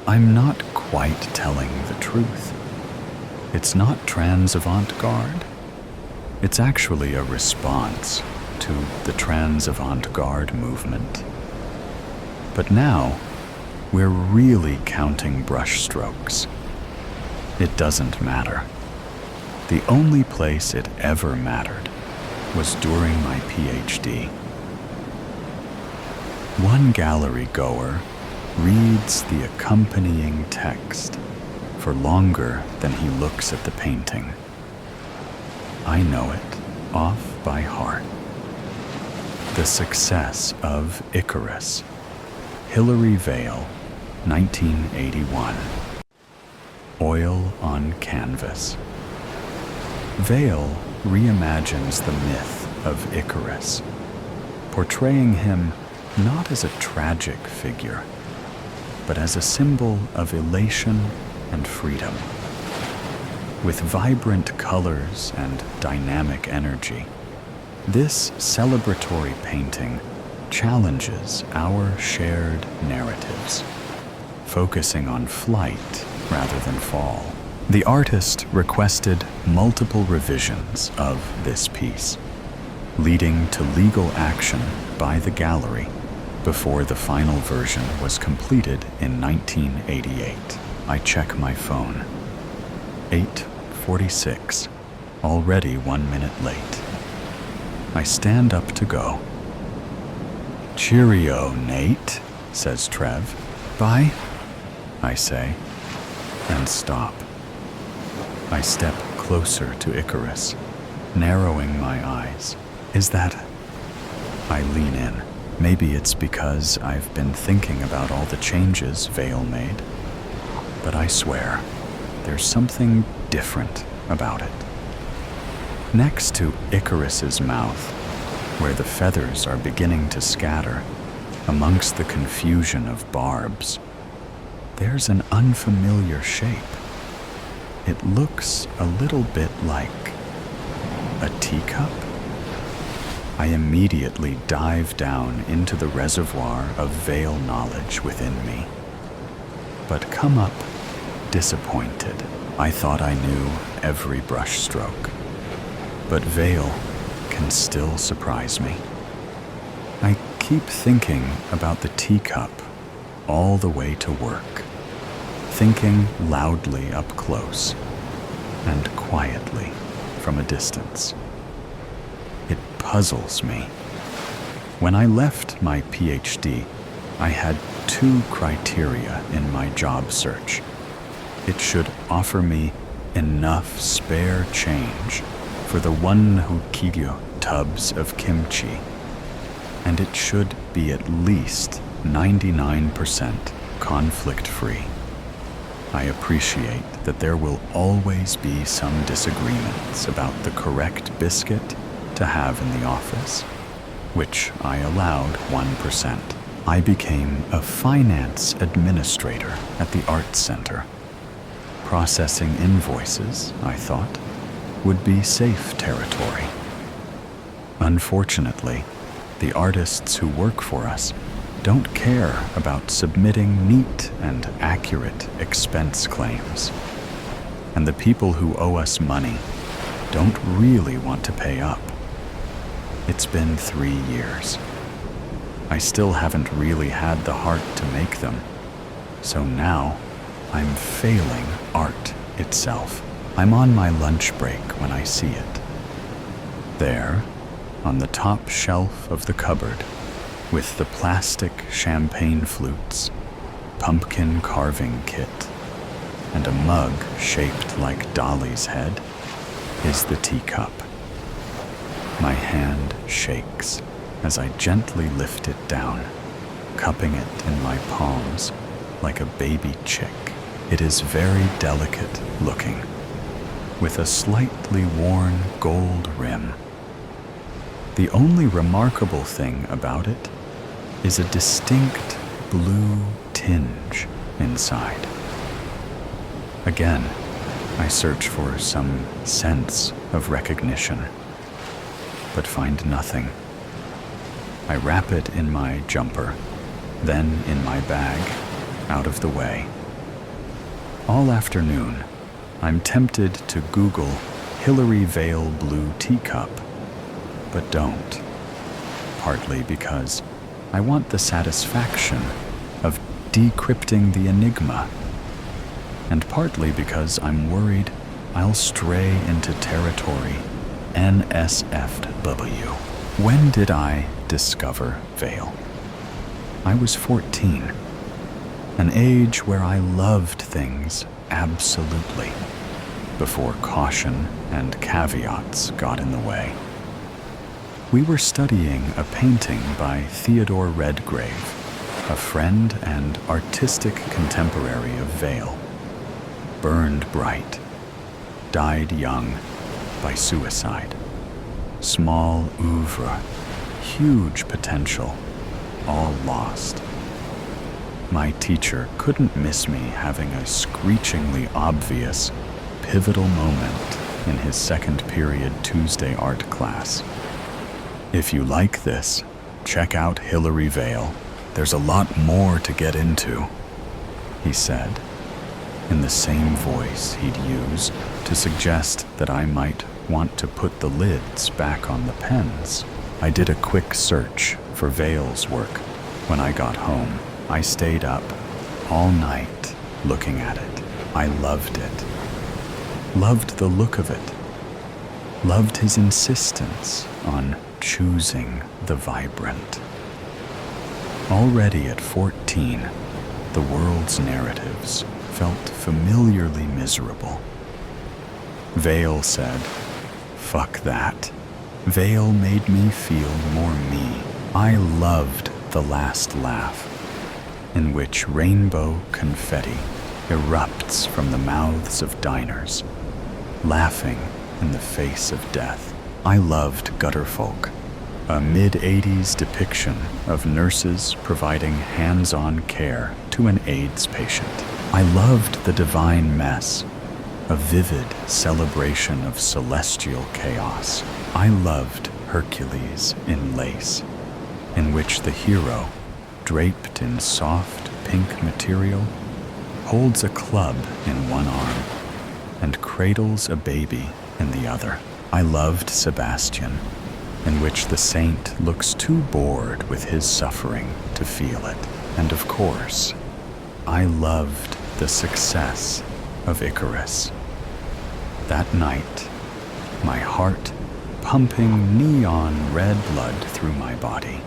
I'm not quite telling the truth. It's not trans avant-garde. It's actually a response to the trans avant-garde movement. But now, we're really counting brushstrokes. It doesn't matter. The only place it ever mattered was during my PhD. One gallery goer reads the accompanying text for longer than he looks at the painting. I know it off by heart. The Success of Icarus, Hilary Vale, 1981. Oil on canvas. Vale reimagines the myth of Icarus, portraying him not as a tragic figure, but as a symbol of elation and freedom. With vibrant colors and dynamic energy, this celebratory painting challenges our shared narratives, focusing on flight rather than fall. The artist requested multiple revisions of this piece, leading to legal action by the gallery before the final version was completed in 1988. I check my phone. 8:46, already 1 minute late. I stand up to go. "Cheerio, Nate," says Trev. "Bye," I say, and stop. I step closer to Icarus, narrowing my eyes. Is that... I lean in. Maybe it's because I've been thinking about all the changes Vale made. But I swear, there's something different about it. Next to Icarus's mouth, where the feathers are beginning to scatter amongst the confusion of barbs, there's an unfamiliar shape. It looks a little bit like a teacup. I immediately dive down into the reservoir of veil knowledge within me, but come up disappointed. I thought I knew every brushstroke, but veil can still surprise me. I keep thinking about the teacup all the way to work, thinking loudly up close and quietly from a distance. It puzzles me. When I left my PhD, I had 2 criteria in my job search. It should offer me enough spare change for the 1 kilo tubs of kimchi, and it should be at least 99% conflict-free. I appreciate that there will always be some disagreements about the correct biscuit to have in the office, which I allowed 1%. I became a finance administrator at the Arts Center. Processing invoices, I thought, would be safe territory. Unfortunately, the artists who work for us don't care about submitting neat and accurate expense claims. And the people who owe us money don't really want to pay up. It's been 3 years. I still haven't really had the heart to make them, so now I'm failing art itself. I'm on my lunch break when I see it. There, on the top shelf of the cupboard, with the plastic champagne flutes, pumpkin carving kit, and a mug shaped like Dolly's head, is the teacup. My hand shakes as I gently lift it down, cupping it in my palms like a baby chick. It is very delicate looking, with a slightly worn gold rim. The only remarkable thing about it is a distinct blue tinge inside. Again, I search for some sense of recognition, but find nothing. I wrap it in my jumper, then in my bag, out of the way. All afternoon, I'm tempted to Google Hillary Veil blue teacup, but don't. Partly because I want the satisfaction of decrypting the enigma, and partly because I'm worried I'll stray into territory NSFW. When did I discover veil? I was 14, an age where I loved things absolutely, before caution and caveats got in the way. We were studying a painting by Theodore Redgrave, a friend and artistic contemporary of Veil. Burned bright, died young by suicide. Small oeuvre, huge potential, all lost. My teacher couldn't miss me having a screechingly obvious, pivotal moment in his second period Tuesday art class. If you like this, check out Hillary Veil. There's a lot more to get into, he said, in the same voice he'd use to suggest that I might want to put the lids back on the pens. I did a quick search for Veil's work. When I got home, I stayed up all night looking at it. I loved it. Loved the look of it. Loved his insistence on choosing the vibrant. Already at 14, the world's narratives felt familiarly miserable. Veil said, "Fuck that." Veil made me feel more me. I loved the last laugh, in which rainbow confetti erupts from the mouths of diners, laughing in the face of death. I loved Gutterfolk, a mid-'80s depiction of nurses providing hands-on care to an AIDS patient. I loved The Divine Mess, a vivid celebration of celestial chaos. I loved Hercules in lace, in which the hero, draped in soft pink material, holds a club in one arm and cradles a baby in the other. I loved Sebastian, in which the saint looks too bored with his suffering to feel it. And of course, I loved the success of Icarus. That night, my heart pumping neon red blood through my body,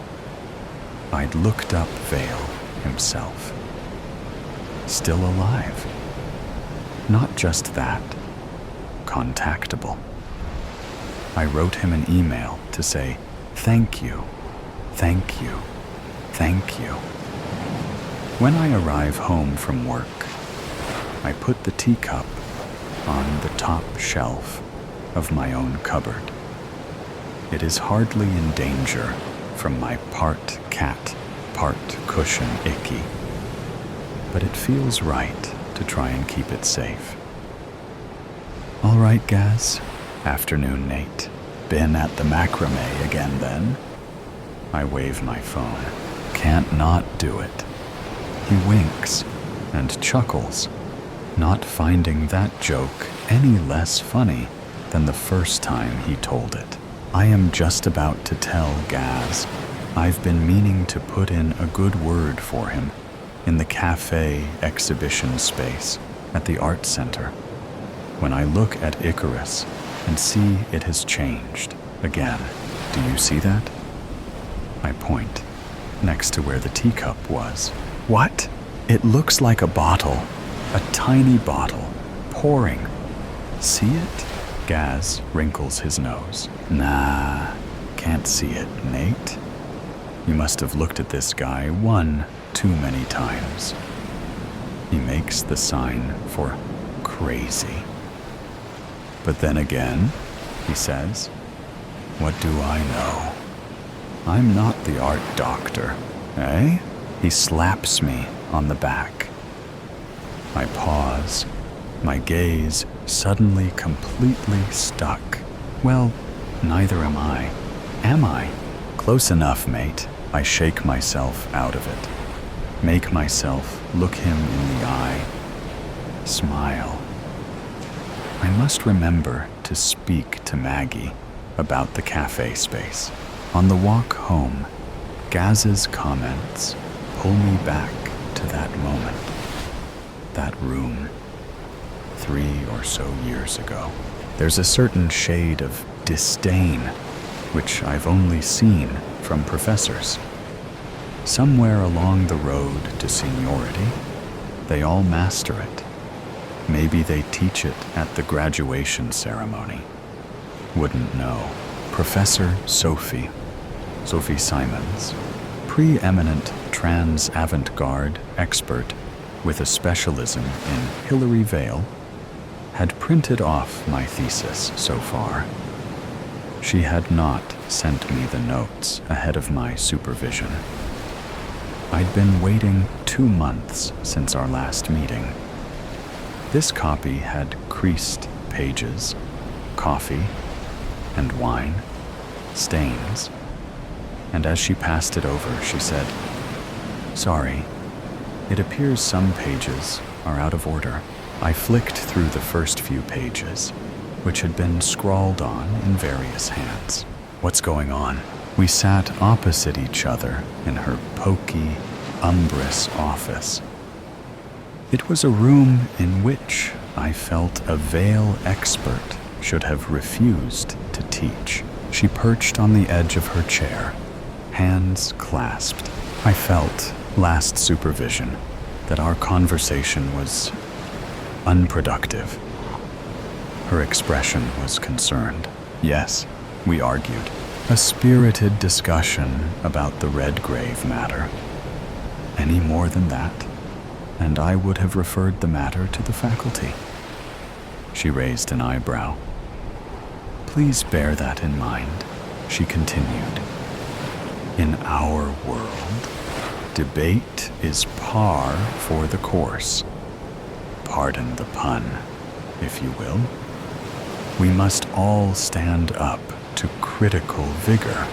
I'd looked up Vale himself. Still alive. Not just that, contactable. I wrote him an email to say, thank you, thank you, thank you. When I arrive home from work, I put the teacup on the top shelf of my own cupboard. It is hardly in danger from my part cat, part cushion icky, but it feels right to try and keep it safe. All right, Gaz. Afternoon, Nate. Been at the macrame again then? I wave my phone. Can't not do it. He winks and chuckles, not finding that joke any less funny than the first time he told it. I am just about to tell Gaz I've been meaning to put in a good word for him in the cafe exhibition space at the Art Center, when I look at Icarus and see it has changed again. Do you see that? I point next to where the teacup was. What? It looks like a bottle, a tiny bottle, pouring. See it? Gaz wrinkles his nose. Nah, can't see it, Nate. You must have looked at this guy one too many times. He makes the sign for crazy. But then again, he says, what do I know? I'm not the art doctor, eh? He slaps me on the back. I pause, my gaze suddenly completely stuck. Well, neither am I. Am I? Close enough, mate. I shake myself out of it. Make myself look him in the eye. Smile. I must remember to speak to Maggie about the cafe space. On the walk home, Gaz's comments pull me back to that moment, that room, 3 or so years ago. There's a certain shade of disdain which I've only seen from professors. Somewhere along the road to seniority, they all master it. Maybe they teach it at the graduation ceremony. Wouldn't know. Professor Sophie Simons, preeminent trans avant-garde expert with a specialism in Hilary Vale, had printed off my thesis so far. She had not sent me the notes ahead of my supervision. I'd been waiting 2 months since our last meeting. This copy had creased pages, coffee and wine, stains, and as she passed it over, she said, "Sorry, it appears some pages are out of order." I flicked through the first few pages, which had been scrawled on in various hands. What's going on? We sat opposite each other in her poky, umbrous office. It was a room in which I felt a Vale expert should have refused to teach. She perched on the edge of her chair, hands clasped. I felt, last supervision, that our conversation was unproductive. Her expression was concerned. Yes, we argued. A spirited discussion about the Redgrave matter. Any more than that, and I would have referred the matter to the faculty. She raised an eyebrow. Please bear that in mind, she continued. In our world, debate is par for the course. Pardon the pun, if you will. We must all stand up to critical vigor.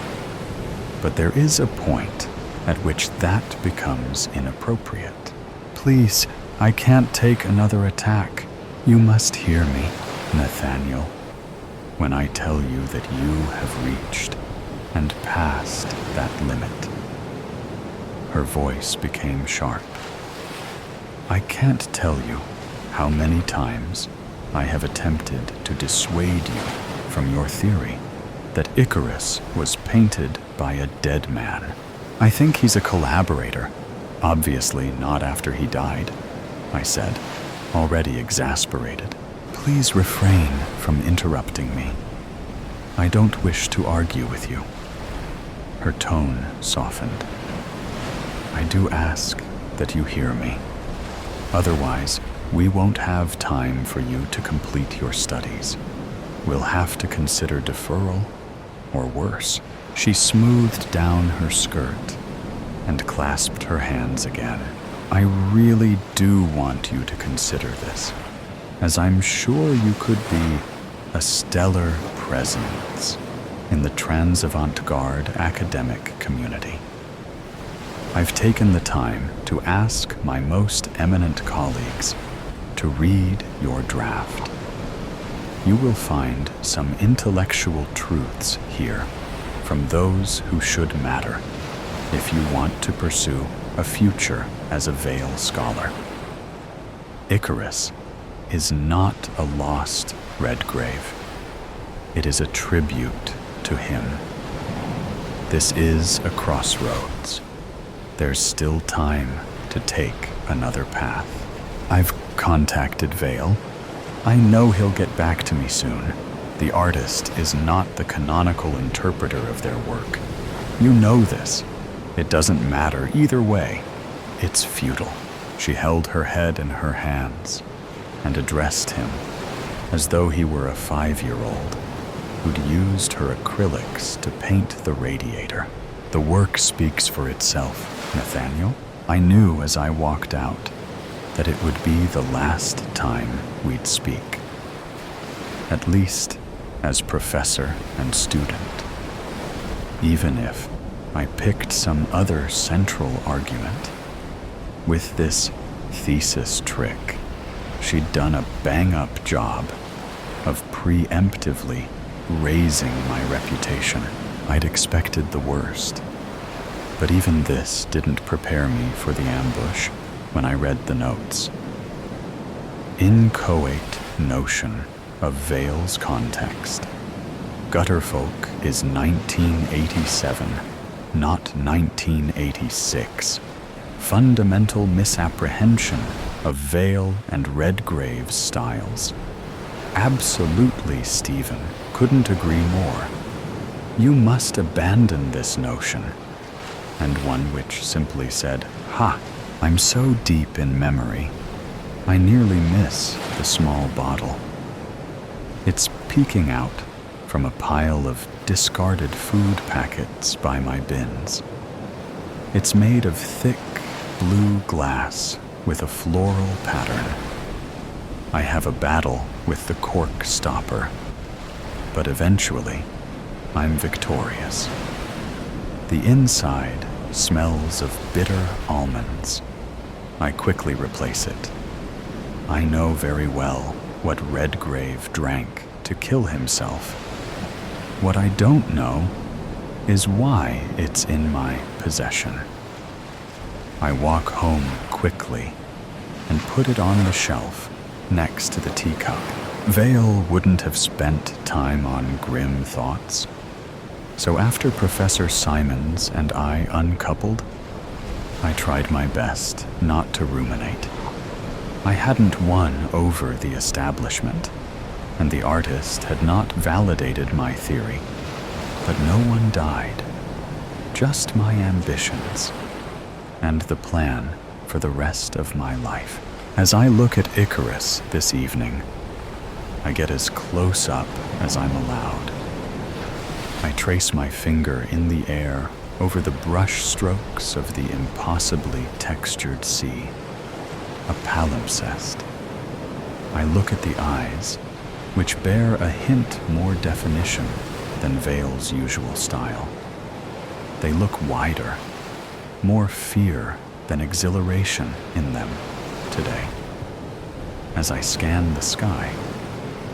But there is a point at which that becomes inappropriate. Please, I can't take another attack. You must hear me, Nathaniel, when I tell you that you have reached and passed that limit. Her voice became sharp. I can't tell you how many times I have attempted to dissuade you from your theory that Icarus was painted by a dead man. I think he's a collaborator, obviously not after he died, I said, already exasperated. Please refrain from interrupting me. I don't wish to argue with you. Her tone softened. I do ask that you hear me. Otherwise, we won't have time for you to complete your studies. We'll have to consider deferral, or worse. She smoothed down her skirt and clasped her hands again. I really do want you to consider this, as I'm sure you could be a stellar presence in the trans-avant-garde academic community. I've taken the time to ask my most eminent colleagues to read your draft. You will find some intellectual truths here from those who should matter if you want to pursue a future as a Veil scholar. Icarus is not a lost Redgrave. It is a tribute to him. This is a crossroads. There's still time to take another path. I've contacted Veil. I know he'll get back to me soon. The artist is not the canonical interpreter of their work. You know this. It doesn't matter either way. It's futile. She held her head in her hands and addressed him as though he were a 5-year-old who'd used her acrylics to paint the radiator. The work speaks for itself, Nathaniel. I knew as I walked out that it would be the last time we'd speak, at least as professor and student. Even if I picked some other central argument, with this thesis trick, she'd done a bang-up job of preemptively raising my reputation. I'd expected the worst, but even this didn't prepare me for the ambush when I read the notes. Inchoate notion of Veil's context. Gutterfolk is 1987, not 1986. Fundamental misapprehension of Veil and Redgrave's styles. Absolutely, Stephen. Couldn't agree more. You must abandon this notion. And one which simply said, "Ha, I'm so deep in memory, I nearly miss the small bottle. It's peeking out from a pile of discarded food packets by my bins. It's made of thick blue glass with a floral pattern. I have a battle with the cork stopper, but eventually I'm victorious. The inside smells of bitter almonds. I quickly replace it. I know very well what Redgrave drank to kill himself. What I don't know is why it's in my possession. I walk home quickly and put it on the shelf next to the teacup. Veil wouldn't have spent time on grim thoughts. So after Professor Simons and I uncoupled, I tried my best not to ruminate. I hadn't won over the establishment, and the artist had not validated my theory. But no one died, just my ambitions, and the plan for the rest of my life. As I look at Icarus this evening, I get as close up as I'm allowed. I trace my finger in the air over the brush strokes of the impossibly textured sea, a palimpsest. I look at the eyes, which bear a hint more definition than Veil's usual style. They look wider, more fear than exhilaration in them today. As I scan the sky,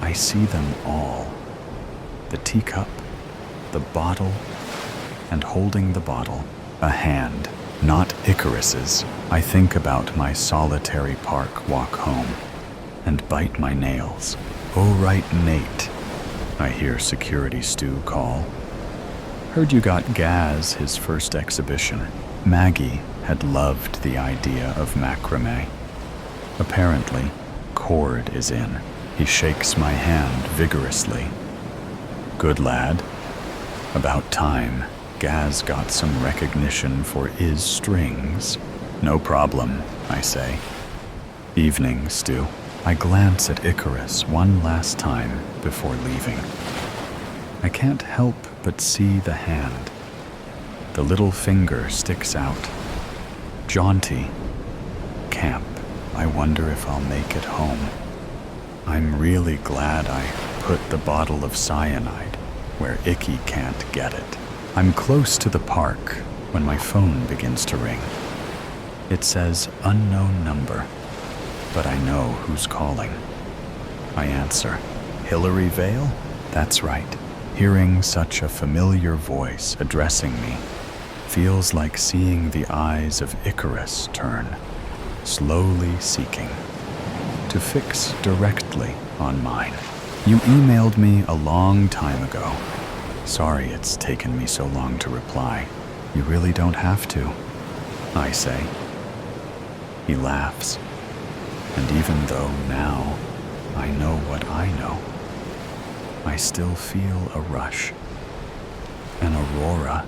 I see them all. The teacup, the bottle, and holding the bottle, a hand, not Icarus's. I think about my solitary park walk home and bite my nails. "Oh, right, Nate," I hear Security Stu call. "Heard you got Gaz his first exhibition." Maggie had loved the idea of macrame. Apparently, Cord is in. He shakes my hand vigorously. "Good lad. About time Gaz got some recognition for his strings." "No problem," I say. "Evening, Stu." I glance at Icarus one last time before leaving. I can't help but see the hand. The little finger sticks out. Jaunty. Camp. I wonder if I'll make it home. I'm really glad I put the bottle of cyanide where Icky can't get it. I'm close to the park when my phone begins to ring. It says unknown number, but I know who's calling. I answer. "Hillary Vale?" That's right. Hearing such a familiar voice addressing me feels like seeing the eyes of Icarus turn, slowly seeking to fix directly on mine. "You emailed me a long time ago. Sorry it's taken me so long to reply. You really don't have to," I say. He laughs, and even though now I know what I know, I still feel a rush, an aurora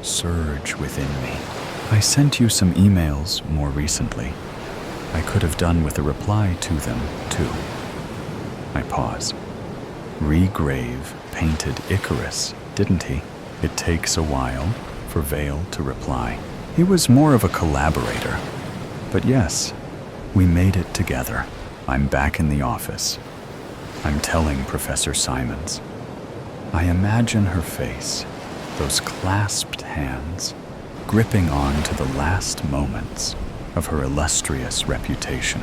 surge within me. "I sent you some emails more recently. I could have done with a reply to them, too." I pause. Regrave painted Icarus, didn't he? It takes a while for Vale to reply. He was more of a collaborator. But yes, we made it together. I'm back in the office. I'm telling Professor Simons. I imagine her face, those clasped hands, gripping on to the last moments of her illustrious reputation.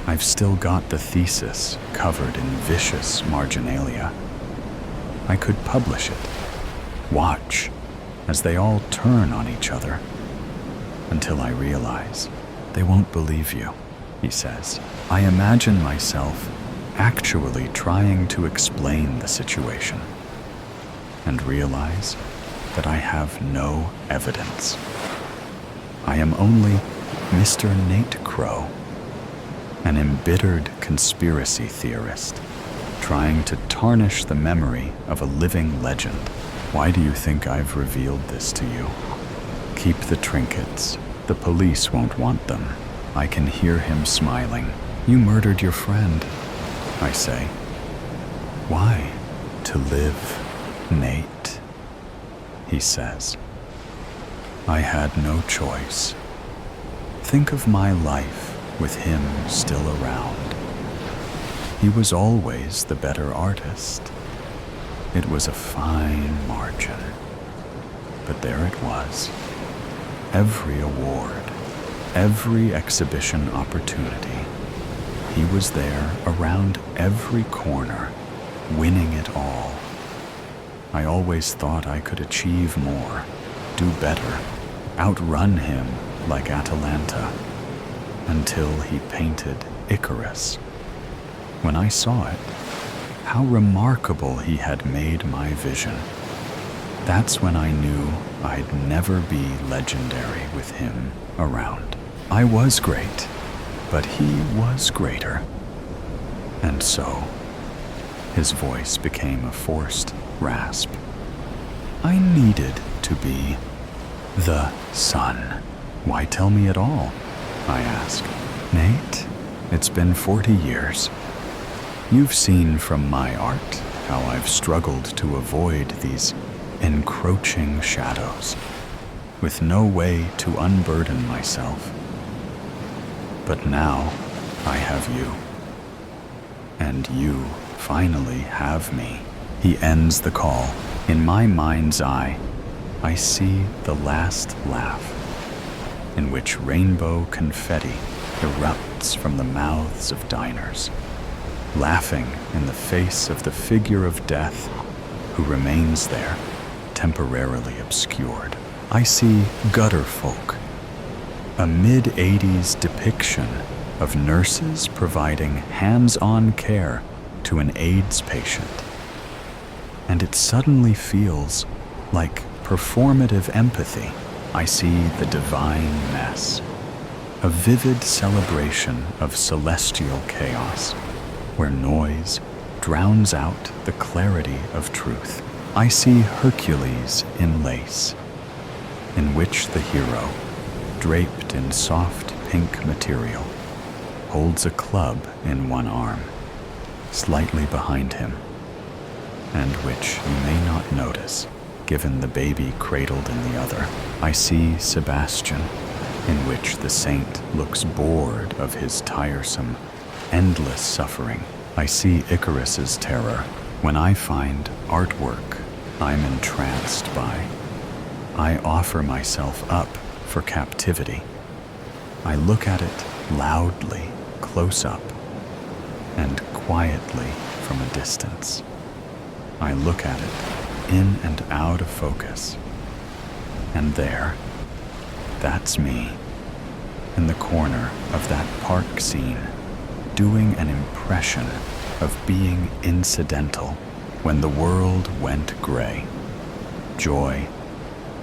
I've still got the thesis covered in vicious marginalia. I could publish it. Watch as they all turn on each other until I realize they won't believe you, he says. I imagine myself actually trying to explain the situation and realize that I have no evidence. I am only Mr. Nate Crow, an embittered conspiracy theorist, trying to tarnish the memory of a living legend. Why do you think I've revealed this to you? Keep the trinkets. The police won't want them. I can hear him smiling. You murdered your friend, I say. Why? To live, Nate, he says. I had no choice. Think of my life with him still around. He was always the better artist. It was a fine margin. But there it was. Every award, every exhibition opportunity. He was there around every corner, winning it all. I always thought I could achieve more, do better, outrun him like Atalanta, until he painted Icarus. When I saw it, how remarkable he had made my vision. That's when I knew I'd never be legendary with him around. I was great, but he was greater. And so, his voice became a forced rasp. I needed to be the sun. Why tell me at all? I ask. Nate, it's been 40 years. You've seen from my art how I've struggled to avoid these encroaching shadows, with no way to unburden myself. But now I have you, and you finally have me. He ends the call. In my mind's eye, I see the last laugh, in which rainbow confetti erupts from the mouths of diners, laughing in the face of the figure of death who remains there, temporarily obscured. I see gutter folk, a mid-'80s depiction of nurses providing hands-on care to an AIDS patient. And it suddenly feels like performative empathy. I see the divine mess, a vivid celebration of celestial chaos, where noise drowns out the clarity of truth. I see Hercules in lace, in which the hero, draped in soft pink material, holds a club in one arm, slightly behind him, and which you may not notice, given the baby cradled in the other. I see Sebastian, in which the saint looks bored of his tiresome, endless suffering. I see Icarus's terror when I find artwork I'm entranced by. I offer myself up for captivity. I look at it loudly, close up, and quietly from a distance. I look at it in and out of focus. And there, that's me, in the corner of that park scene, doing an impression of being incidental when the world went gray. Joy,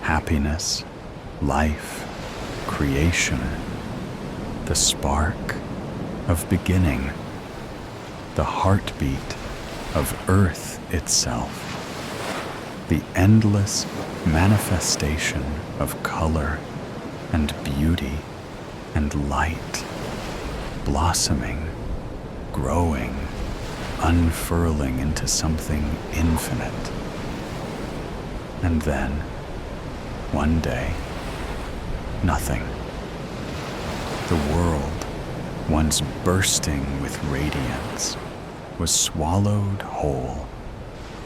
happiness, life, creation, the spark of beginning, the heartbeat of Earth itself, the endless manifestation of color and beauty and light, blossoming, growing, unfurling into something infinite. And then, one day, nothing. The world, once bursting with radiance, was swallowed whole,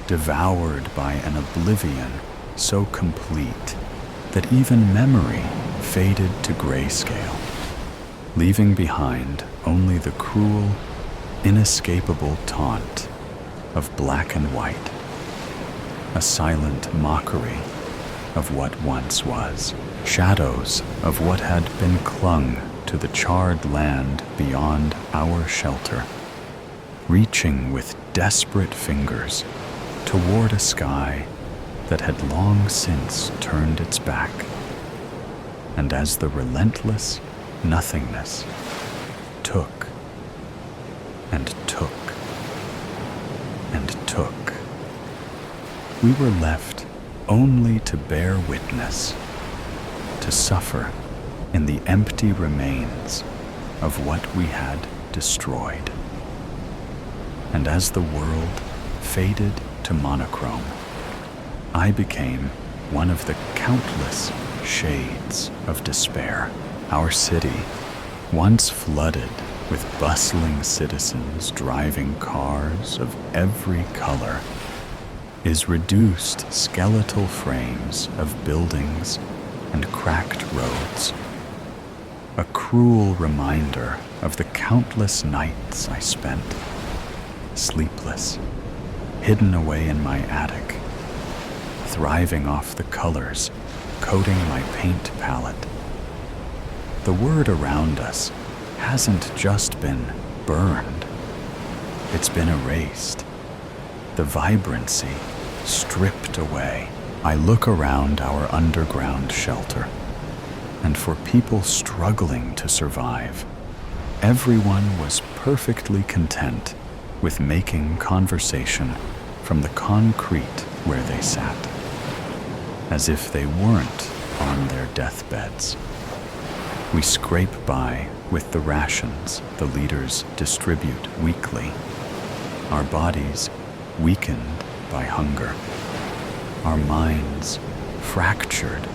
devoured by an oblivion so complete that even memory faded to grayscale, leaving behind only the cruel, inescapable taunt of black and white, a silent mockery of what once was, shadows of what had been clung to the charred land beyond our shelter, reaching with desperate fingers toward a sky that had long since turned its back. And as the relentless nothingness took and took and took, we were left only to bear witness, to suffer in the empty remains of what we had destroyed. And as the world faded to monochrome, I became one of the countless shades of despair. Our city, once flooded with bustling citizens driving cars of every color, is reduced skeletal frames of buildings and cracked roads. A cruel reminder of the countless nights I spent, sleepless, hidden away in my attic, thriving off the colors coating my paint palette. The word around us hasn't just been burned, it's been erased, the vibrancy stripped away. I look around our underground shelter, and for people struggling to survive, everyone was perfectly content with making conversation from the concrete where they sat, as if they weren't on their deathbeds. We scrape by with the rations the leaders distribute weekly, our bodies weakened by hunger, our minds fractured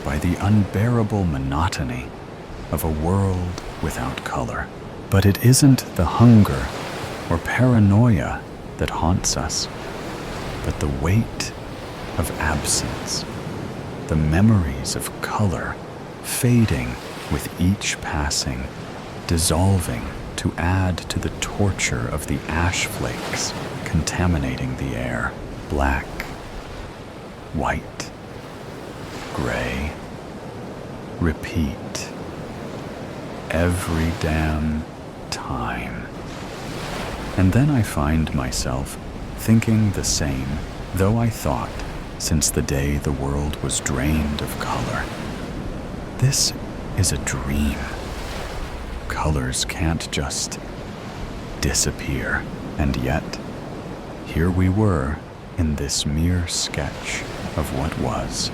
by the unbearable monotony of a world without color. But it isn't the hunger or paranoia that haunts us. but the weight of absence, the memories of color fading with each passing, dissolving to add to the torture of the ash flakes contaminating the air. Black, white, gray, repeat, every damn time. And then I find myself thinking the same, though I thought, since the day the world was drained of color. This is a dream. Colors can't just disappear, and yet, here we were in this mere sketch of what was.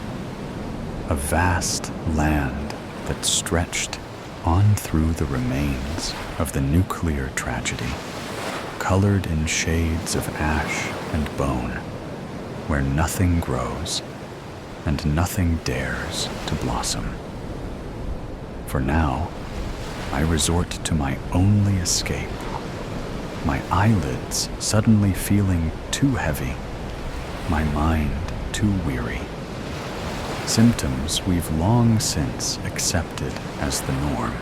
A vast land that stretched on through the remains of the nuclear tragedy, colored in shades of ash and bone, where nothing grows and nothing dares to blossom. For now, I resort to my only escape, my eyelids suddenly feeling too heavy, my mind too weary. Symptoms we've long since accepted as the norm,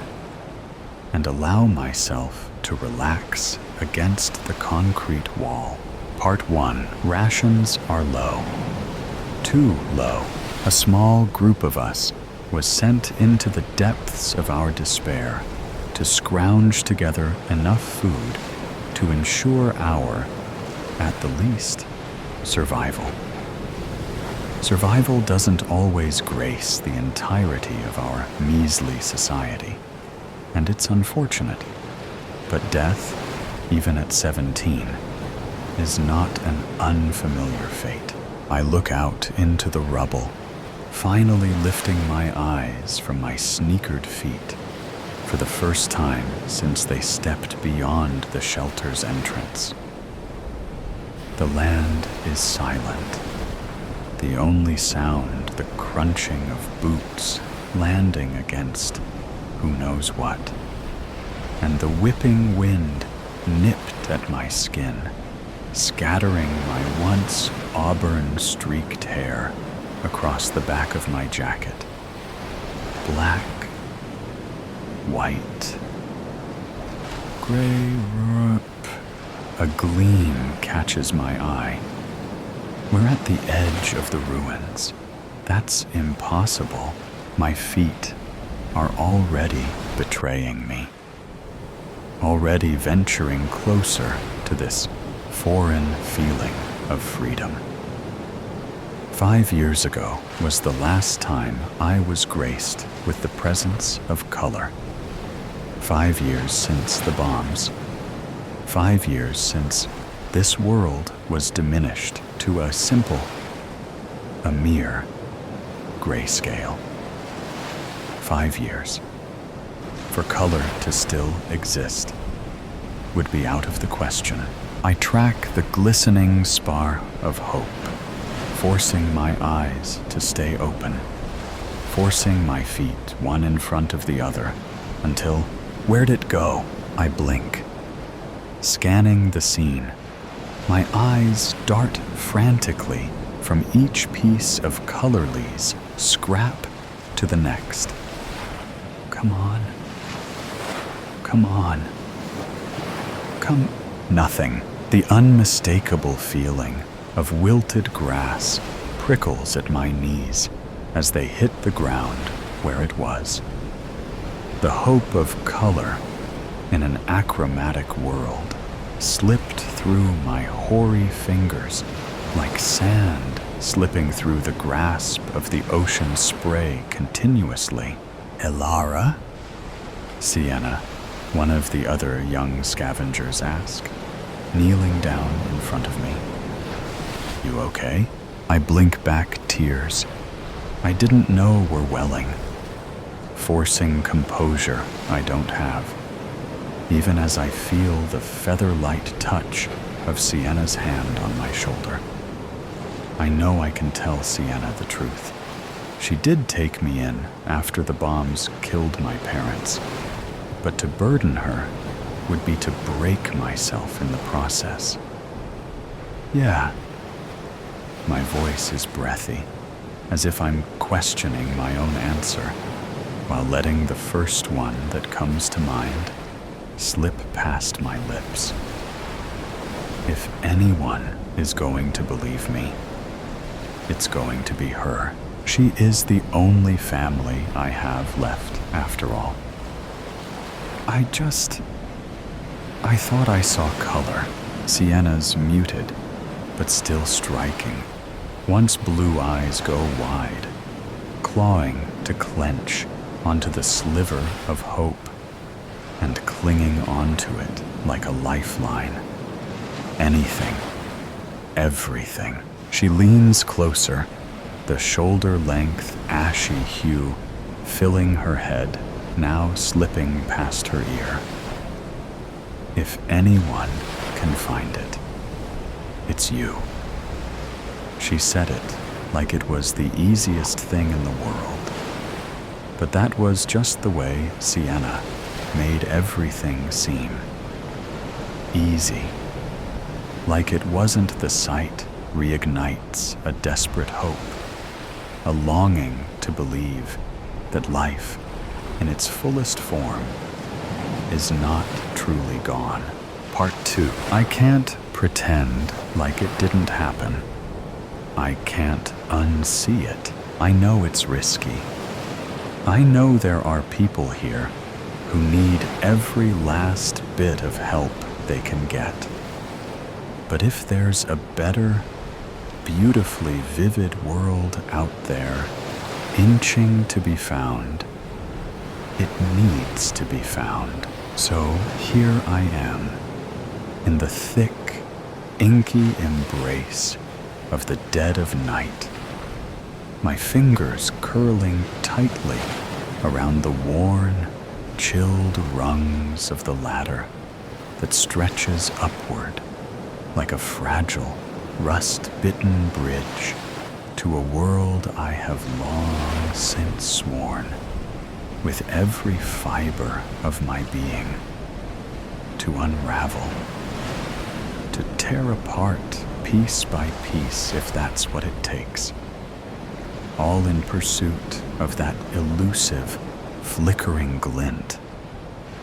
and allow myself to relax against the concrete wall. Part 1. Rations are low. Too low. A small group of us was sent into the depths of our despair to scrounge together enough food to ensure our, at the least, survival. Survival doesn't always grace the entirety of our measly society, and it's unfortunate. But death, even at 17, is not an unfamiliar fate. I look out into the rubble, finally lifting my eyes from my sneakered feet for the first time since they stepped beyond the shelter's entrance. The land is silent. The only sound, the crunching of boots landing against who knows what, and the whipping wind nipped at my skin, scattering my once auburn-streaked hair across the back of my jacket. Black, white, gray, a gleam catches my eye. We're at the edge of the ruins. That's impossible. My feet are already betraying me, already venturing closer to this foreign feeling of freedom. 5 years ago was the last time I was graced with the presence of color. 5 years since the bombs. 5 years since this world was diminished to a mere grayscale. 5 years. For color to still exist would be out of the question. I track the glistening spar of hope, forcing my eyes to stay open, forcing my feet one in front of the other, until, where'd it go? I blink. Scanning the scene, my eyes dart frantically from each piece of colorless scrap to the next. Come on. Come on. Come. Nothing. The unmistakable feeling of wilted grass prickles at my knees as they hit the ground where it was. The hope of color in an achromatic world slipped through my hoary fingers like sand slipping through the grasp of the ocean spray continuously. Elara? Sienna, one of the other young scavengers asked, kneeling down in front of me. You okay? I blink back tears I didn't know were welling, forcing composure I don't have, even as I feel the feather-light touch of Sienna's hand on my shoulder. I know I can tell Sienna the truth. She did take me in after the bombs killed my parents, but to burden her would be to break myself in the process. Yeah, My voice is breathy, as if I'm questioning my own answer, while letting the first one that comes to mind slip past my lips. If anyone is going to believe me, it's going to be her. She is the only family I have left, after all. I thought I saw color. Sienna's muted, but still striking. Once blue eyes go wide, clawing to clench onto the sliver of hope and clinging onto it like a lifeline. Anything, everything. She leans closer, the shoulder-length, ashy hue filling her head, now slipping past her ear. If anyone can find it, it's you. She said it like it was the easiest thing in the world. But that was just the way Sienna made everything seem. Easy. Like it wasn't the sight reignites a desperate hope, a longing to believe that life, in its fullest form, is not truly gone. Part 2. I can't pretend like it didn't happen. I can't unsee it. I know it's risky. I know there are people here who need every last bit of help they can get. But if there's a better, beautifully vivid world out there, inching to be found, it needs to be found. So here I am, in the thick, inky embrace of the dead of night, my fingers curling tightly around the worn, chilled rungs of the ladder that stretches upward like a fragile, rust-bitten bridge to a world I have long since sworn, with every fiber of my being, to unravel, to tear apart piece by piece if that's what it takes, all in pursuit of that elusive, flickering glint,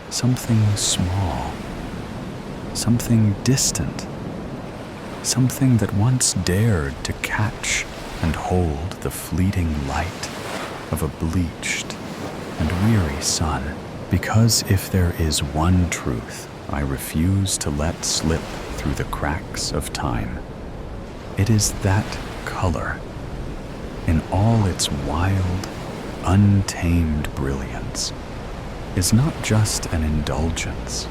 something small, something distant, something that once dared to catch and hold the fleeting light of a bleached and weary sun. Because if there is one truth I refuse to let slip through the cracks of time, it is that color, in all its wild, untamed brilliance, is not just an indulgence,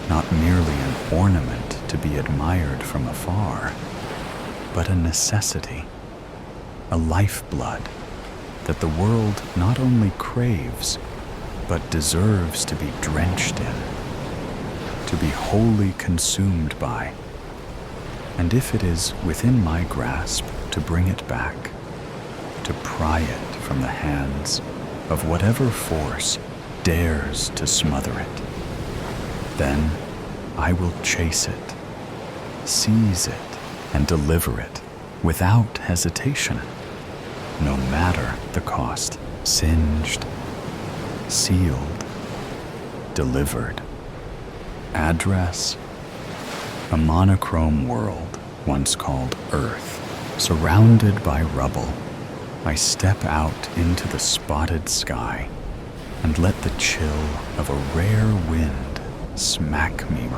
not merely an ornament to be admired from afar, but a necessity, a lifeblood that the world not only craves, but deserves to be drenched in, to be wholly consumed by. And if it is within my grasp to bring it back, to pry it from the hands of whatever force dares to smother it, then I will chase it, seize it, and deliver it without hesitation, no matter the cost. Singed, sealed, delivered. Address: a monochrome world once called Earth. Surrounded by rubble, I step out into the spotted sky and let the chill of a rare wind smack me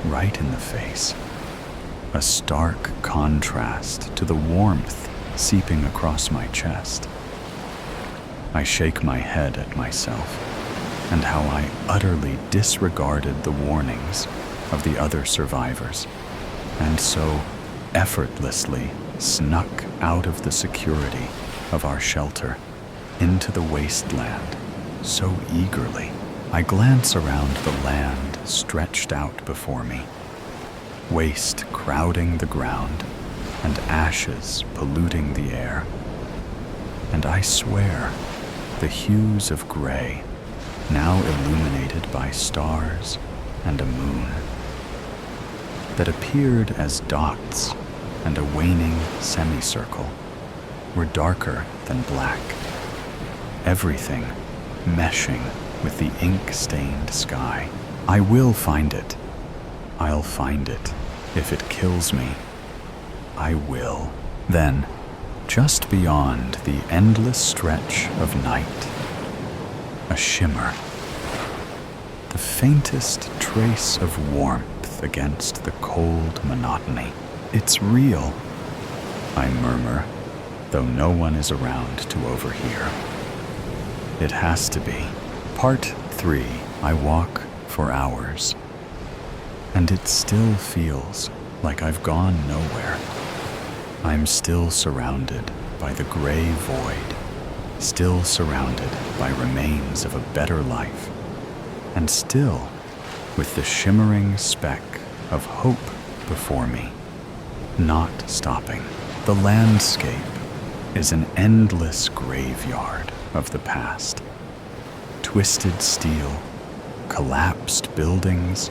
right in the face, a stark contrast to the warmth seeping across my chest. I shake my head at myself and how I utterly disregarded the warnings of the other survivors, and so effortlessly snuck out of the security of our shelter into the wasteland so eagerly. I glance around the land stretched out before me, waste crowding the ground and ashes polluting the air, and I swear the hues of gray, now illuminated by stars and a moon, that appeared as dots and a waning semicircle were darker than black, everything meshing with the ink-stained sky. I will find it. I'll find it. If it kills me, I will. Then, just beyond the endless stretch of night, a shimmer, the faintest trace of warmth against the cold monotony. It's real, I murmur, though no one is around to overhear. It has to be. Part 3. I walk for hours, and it still feels like I've gone nowhere. I'm still surrounded by the gray void, still surrounded by remains of a better life, and still with the shimmering speck of hope before me, not stopping. The landscape is an endless graveyard of the past. Twisted steel, collapsed buildings,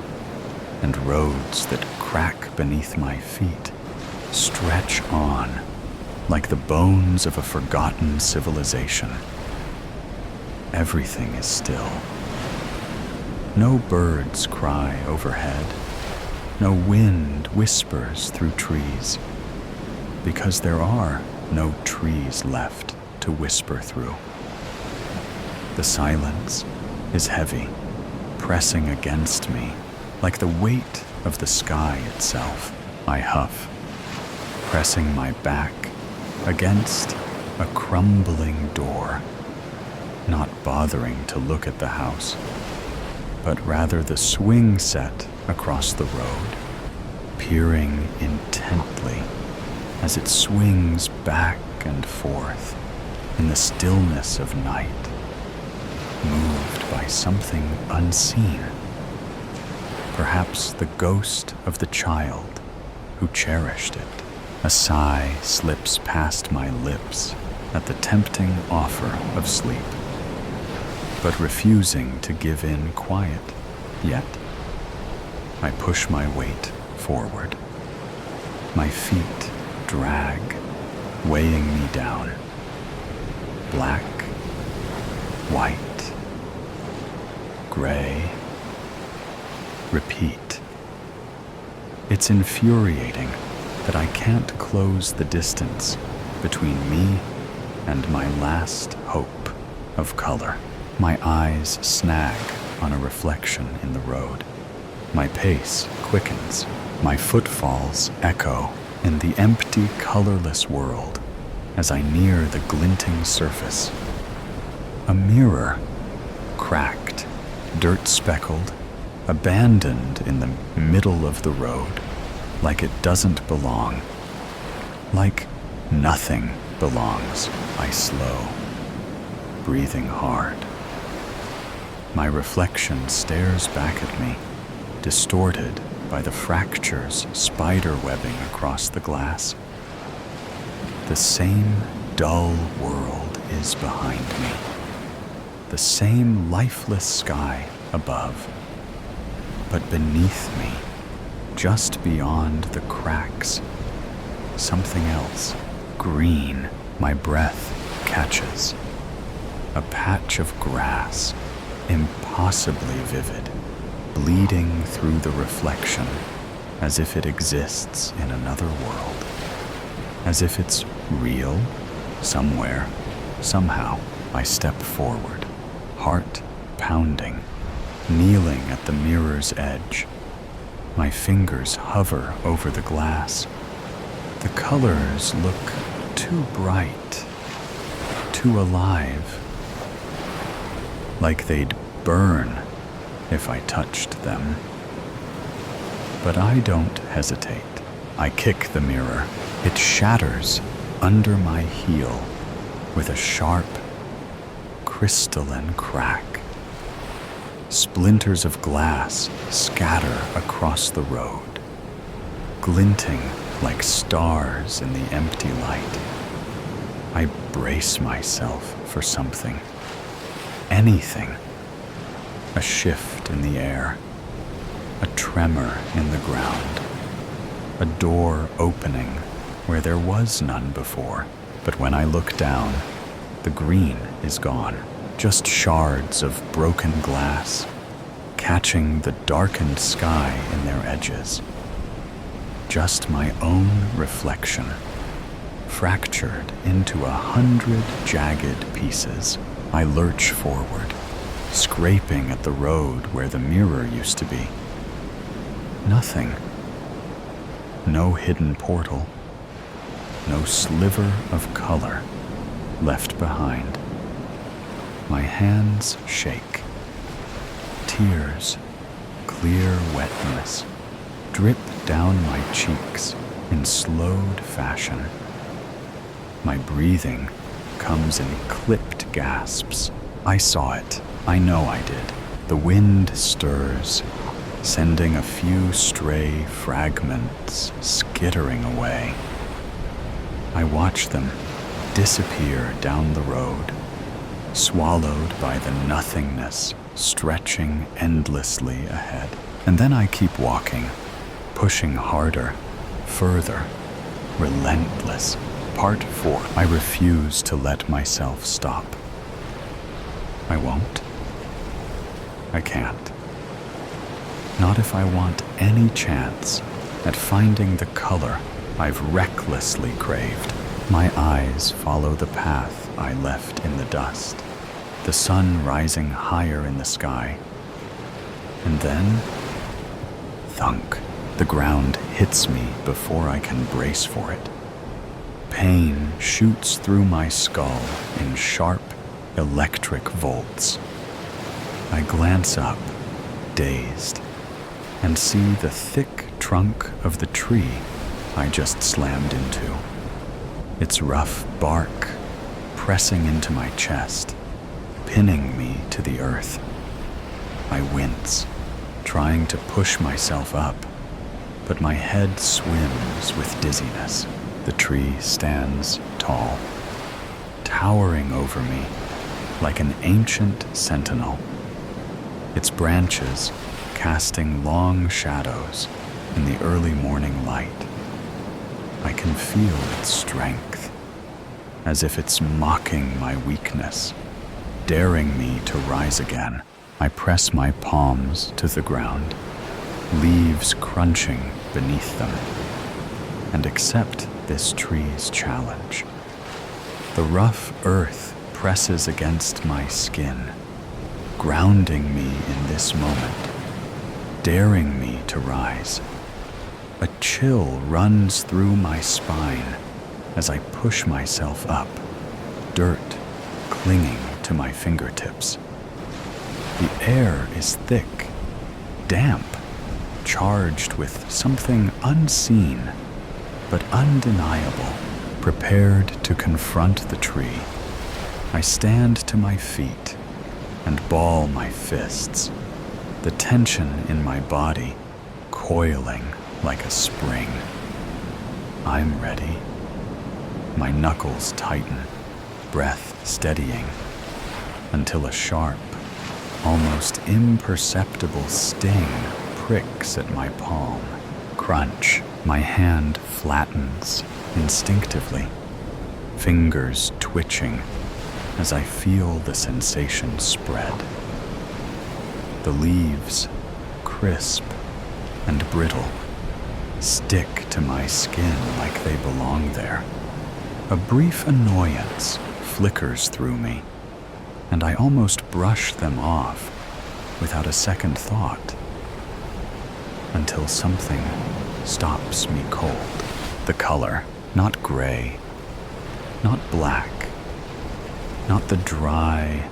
and roads that crack beneath my feet stretch on like the bones of a forgotten civilization. Everything is still. No birds cry overhead. No wind whispers through trees, because there are no trees left to whisper through. The silence is heavy, pressing against me like the weight of the sky itself. I huff, pressing my back against a crumbling door, not bothering to look at the house, but rather the swing set across the road, peering intently as it swings back and forth in the stillness of night, moved by something unseen. Perhaps the ghost of the child who cherished it. A sigh slips past my lips at the tempting offer of sleep, but refusing to give in quiet yet. I push my weight forward. My feet drag, weighing me down. Black, white, gray. Repeat. It's infuriating that I can't close the distance between me and my last hope of color. My eyes snag on a reflection in the road. My pace quickens. My footfalls echo in the empty, colorless world as I near the glinting surface. A mirror, cracked, dirt-speckled, abandoned in the middle of the road, like it doesn't belong. Like nothing belongs. I slow, breathing hard. My reflection stares back at me, distorted by the fractures spider-webbing across the glass. The same dull world is behind me. The same lifeless sky above. But beneath me, just beyond the cracks, something else, green, my breath catches. A patch of grass, impossibly vivid, bleeding through the reflection as if it exists in another world, as if it's real, somewhere, somehow. I step forward, heart pounding, kneeling at the mirror's edge. My fingers hover over the glass. The colors look too bright, too alive, like they'd burn if I touched them. But I don't hesitate. I kick the mirror. It shatters under my heel with a sharp, crystalline crack. Splinters of glass scatter across the road, glinting like stars in the empty light. I brace myself for something, anything. A shift in the air, a tremor in the ground, a door opening where there was none before. But when I look down, the green is gone, just shards of broken glass, catching the darkened sky in their edges. Just my own reflection, fractured into 100 jagged pieces. I lurch forward, scraping at the road where the mirror used to be. Nothing. No hidden portal. No sliver of color left behind. My hands shake. Tears, clear wetness, drip down my cheeks in slowed fashion. My breathing comes in clipped gasps. I saw it. I know I did. The wind stirs, sending a few stray fragments skittering away. I watch them disappear down the road, swallowed by the nothingness stretching endlessly ahead. And then I keep walking, pushing harder, further, relentless. Part 4. I refuse to let myself stop. I won't. I can't. Not if I want any chance at finding the color I've recklessly craved. My eyes follow the path I left in the dust, the sun rising higher in the sky. And then, thunk, the ground hits me before I can brace for it. Pain shoots through my skull in sharp, electric volts. I glance up, dazed, and see the thick trunk of the tree I just slammed into. Its rough bark pressing into my chest, pinning me to the earth. I wince, trying to push myself up, but my head swims with dizziness. The tree stands tall, towering over me like an ancient sentinel, its branches casting long shadows in the early morning light. I can feel its strength, as if it's mocking my weakness, daring me to rise again. I press my palms to the ground, leaves crunching beneath them, and accept this tree's challenge. The rough earth presses against my skin, grounding me in this moment, daring me to rise. A chill runs through my spine as I push myself up, dirt clinging to my fingertips. The air is thick, damp, charged with something unseen but undeniable. Prepared to confront the tree, I stand to my feet and ball my fists, the tension in my body coiling like a spring. I'm ready. My knuckles tighten, breath steadying, until a sharp, almost imperceptible sting pricks at my palm. Crunch. My hand flattens instinctively, fingers twitching as I feel the sensation spread. The leaves, crisp and brittle, stick to my skin like they belong there. A brief annoyance flickers through me, and I almost brush them off without a second thought, until something stops me cold. The color, not gray, not black, not the dry,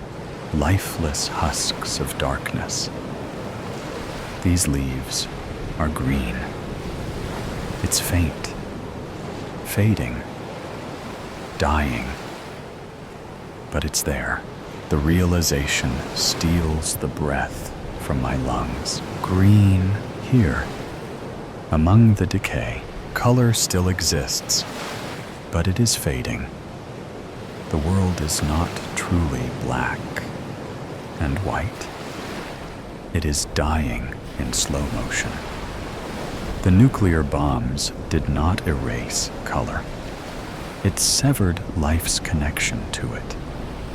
lifeless husks of darkness. These leaves are green. It's faint, fading, dying, but it's there. The realization steals the breath from my lungs. Green here. Among the decay, color still exists, but it is fading. The world is not truly black and white. It is dying in slow motion. The nuclear bombs did not erase color. It severed life's connection to it,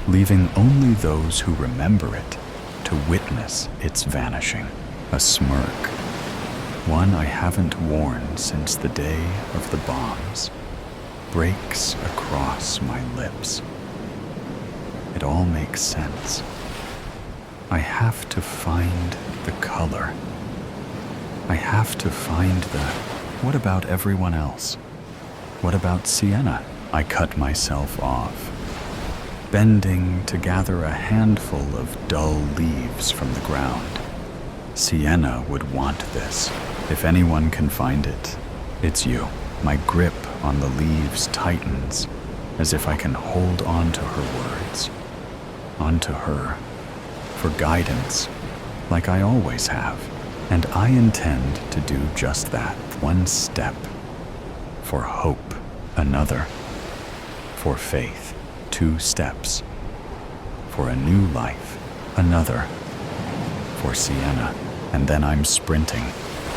leaving only those who remember it to witness its vanishing. A smirk, one I haven't worn since the day of the bombs, breaks across my lips. It all makes sense. I have to find the color. I have to find the, what about everyone else? What about Sienna? I cut myself off, bending to gather a handful of dull leaves from the ground. Sienna would want this. If anyone can find it, it's you. My grip on the leaves tightens, as if I can hold on to her words, onto her, for guidance, like I always have. And I intend to do just that. One step. For hope, another. For faith, 2 steps. For a new life, another. For Sienna, and then I'm sprinting,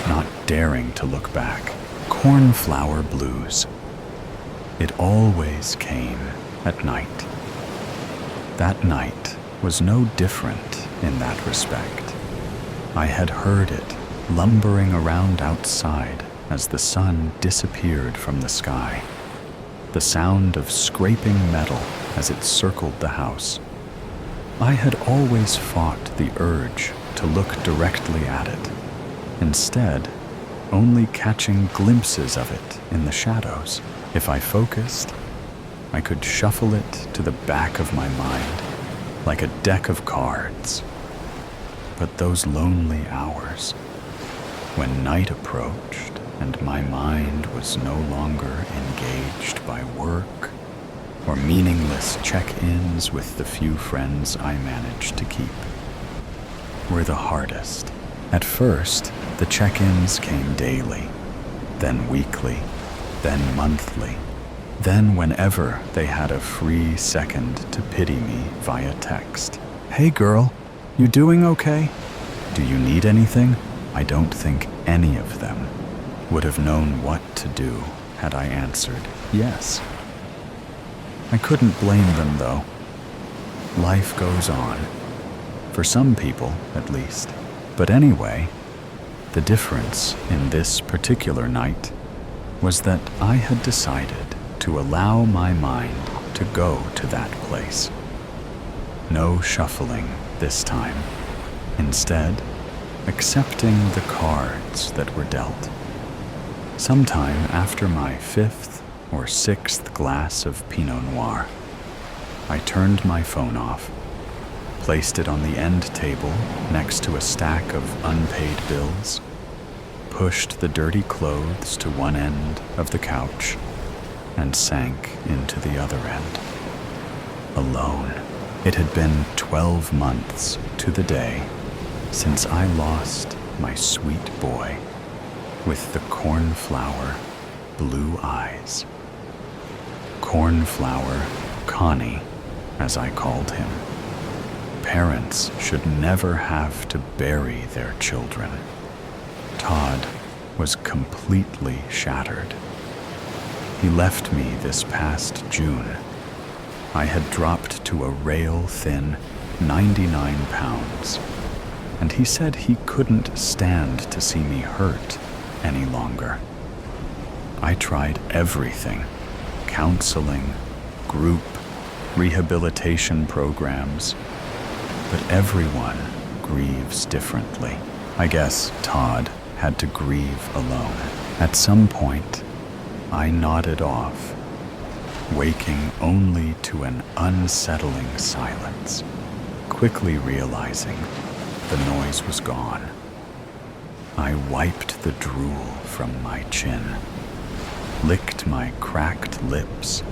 not daring to look back. Cornflower blues. It always came at night. That night was no different in that respect. I had heard it lumbering around outside as the sun disappeared from the sky. The sound of scraping metal as it circled the house. I had always fought the urge to look directly at it, instead only catching glimpses of it in the shadows. If I focused, I could shuffle it to the back of my mind like a deck of cards. But those lonely hours, when night approached and my mind was no longer engaged by work or meaningless check-ins with the few friends I managed to keep, were the hardest. At first, the check-ins came daily, then weekly, then monthly, then whenever they had a free second to pity me via text. Hey girl, you doing okay? Do you need anything? I don't think any of them would have known what to do had I answered yes. I couldn't blame them though. Life goes on. For some people, at least. But anyway, the difference in this particular night was that I had decided to allow my mind to go to that place. No shuffling this time. Instead, accepting the cards that were dealt. Sometime after my 5th or 6th glass of Pinot Noir, I turned my phone off, placed it on the end table next to a stack of unpaid bills, pushed the dirty clothes to one end of the couch, and sank into the other end. Alone. It had been 12 months to the day since I lost my sweet boy with the cornflower blue eyes. Cornflower Connie, as I called him. Parents should never have to bury their children. Todd was completely shattered. He left me this past June. I had dropped to a rail-thin 99 pounds, and he said he couldn't stand to see me hurt any longer. I tried everything: counseling, group, rehabilitation programs, but everyone grieves differently. I guess Todd had to grieve alone. At some point, I nodded off, waking only to an unsettling silence, quickly realizing the noise was gone. I wiped the drool from my chin, licked my cracked lips,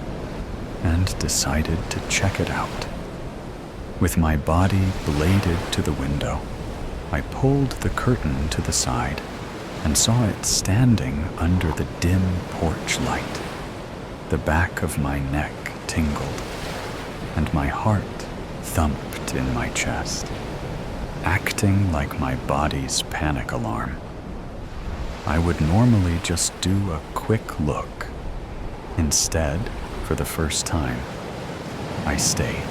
and decided to check it out. With my body bladed to the window, I pulled the curtain to the side and saw it standing under the dim porch light. The back of my neck tingled, and my heart thumped in my chest, acting like my body's panic alarm. I would normally just do a quick look. Instead, for the first time, I stayed.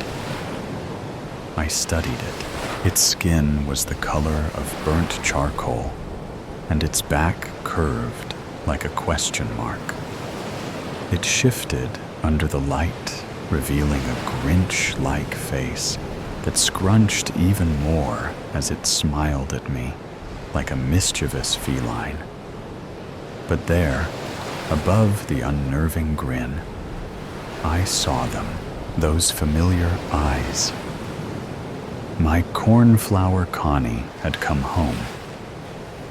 I studied it. Its skin was the color of burnt charcoal, and its back curved like a question mark. It shifted under the light, revealing a Grinch-like face that scrunched even more as it smiled at me, like a mischievous feline. But there, above the unnerving grin, I saw them, those familiar eyes. My cornflower Connie had come home.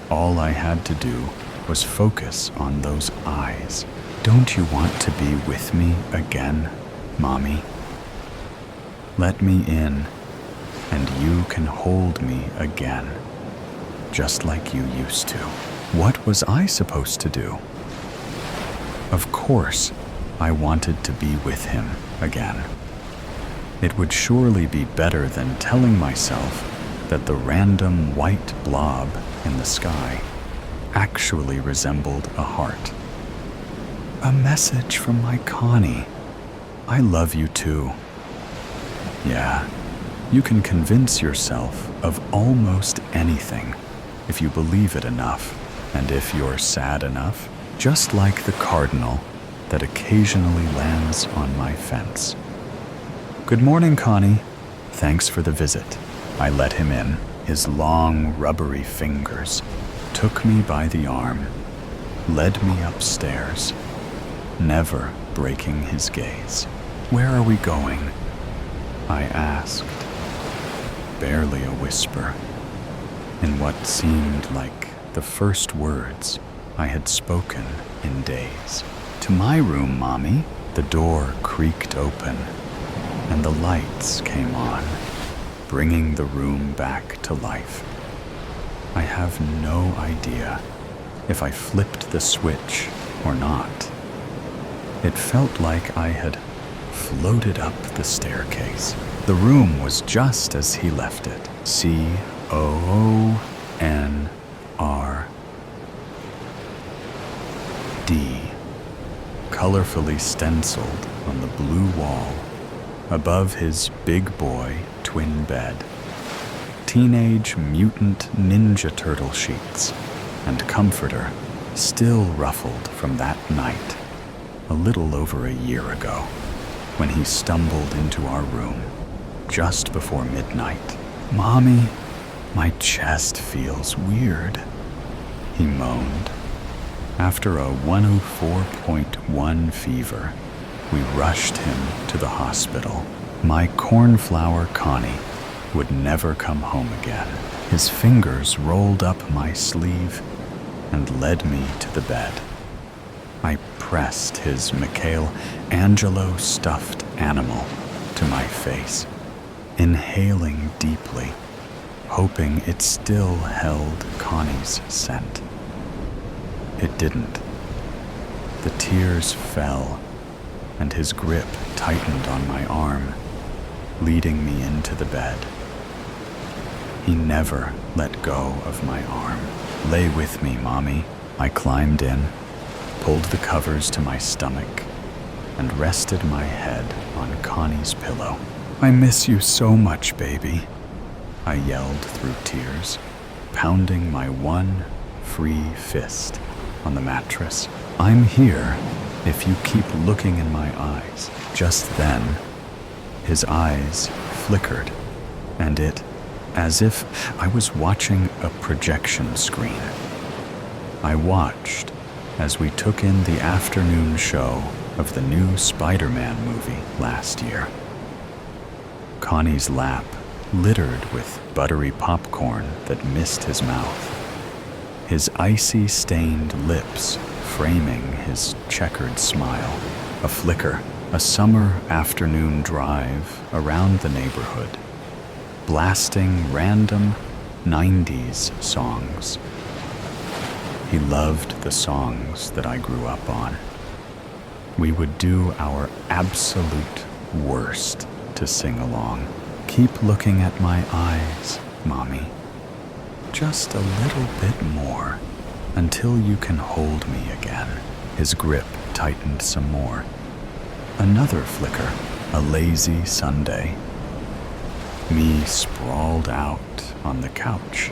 All I had to do was focus on those eyes. Don't you want to be with me again, Mommy? Let me in, and you can hold me again, just like you used to. What was I supposed to do? Of course, I wanted to be with him again. It would surely be better than telling myself that the random white blob in the sky actually resembled a heart. A message from my Connie. I love you too. Yeah, you can convince yourself of almost anything if you believe it enough, and if you're sad enough, just like the cardinal that occasionally lands on my fence. Good morning, Connie. Thanks for the visit. I let him in. His long, rubbery fingers took me by the arm, led me upstairs, never breaking his gaze. Where are we going? I asked, barely a whisper, in what seemed like the first words I had spoken in days. To my room, Mommy. The door creaked open, and the lights came on, bringing the room back to life. I have no idea if I flipped the switch or not. It felt like I had floated up the staircase. The room was just as he left it. COONRD, colorfully stenciled on the blue wall above his big boy twin bed. Teenage Mutant Ninja Turtle sheets and comforter still ruffled from that night, a little over a year ago, when he stumbled into our room just before midnight. Mommy, my chest feels weird, he moaned. After a 104.1 fever, we rushed him to the hospital. My cornflower Connie would never come home again. His fingers rolled up my sleeve and led me to the bed. I pressed his Michelangelo stuffed animal to my face, inhaling deeply, hoping it still held Connie's scent. It didn't. The tears fell, and his grip tightened on my arm, leading me into the bed. He never let go of my arm. Lay with me, Mommy. I climbed in, pulled the covers to my stomach, and rested my head on Connie's pillow. I miss you so much, baby, I yelled through tears, pounding my one free fist on the mattress. I'm here if you keep looking in my eyes. Just then, his eyes flickered, and it, as if I was watching a projection screen. I watched as we took in the afternoon show of the new Spider-Man movie last year. Connie's lap littered with buttery popcorn that missed his mouth, his icy stained lips framing his checkered smile. A flicker, a summer afternoon drive around the neighborhood, blasting random 90s songs. He loved the songs that I grew up on. We would do our absolute worst to sing along. Keep looking at my eyes, Mommy. Just a little bit more. until you can hold me again. His grip tightened some more. Another flicker, a lazy Sunday. Me sprawled out on the couch,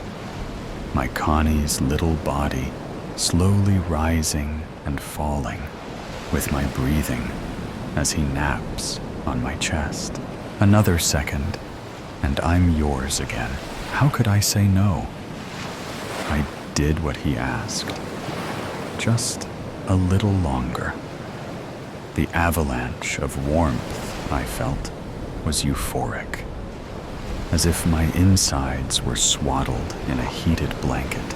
my Connie's little body slowly rising and falling with my breathing as he naps on my chest. Another second, and I'm yours again. How could I say no? I did what he asked, just a little longer. The avalanche of warmth I felt was euphoric, as if my insides were swaddled in a heated blanket.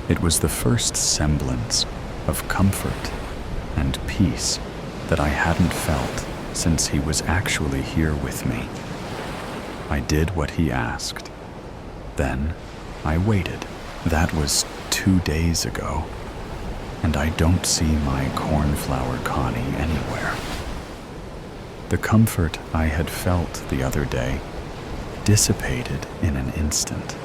It was the first semblance of comfort and peace that I hadn't felt since he was actually here with me. I did what he asked. Then I waited. That was 2 days ago, and I don't see my cornflower Connie anywhere. The comfort I had felt the other day dissipated in an instant.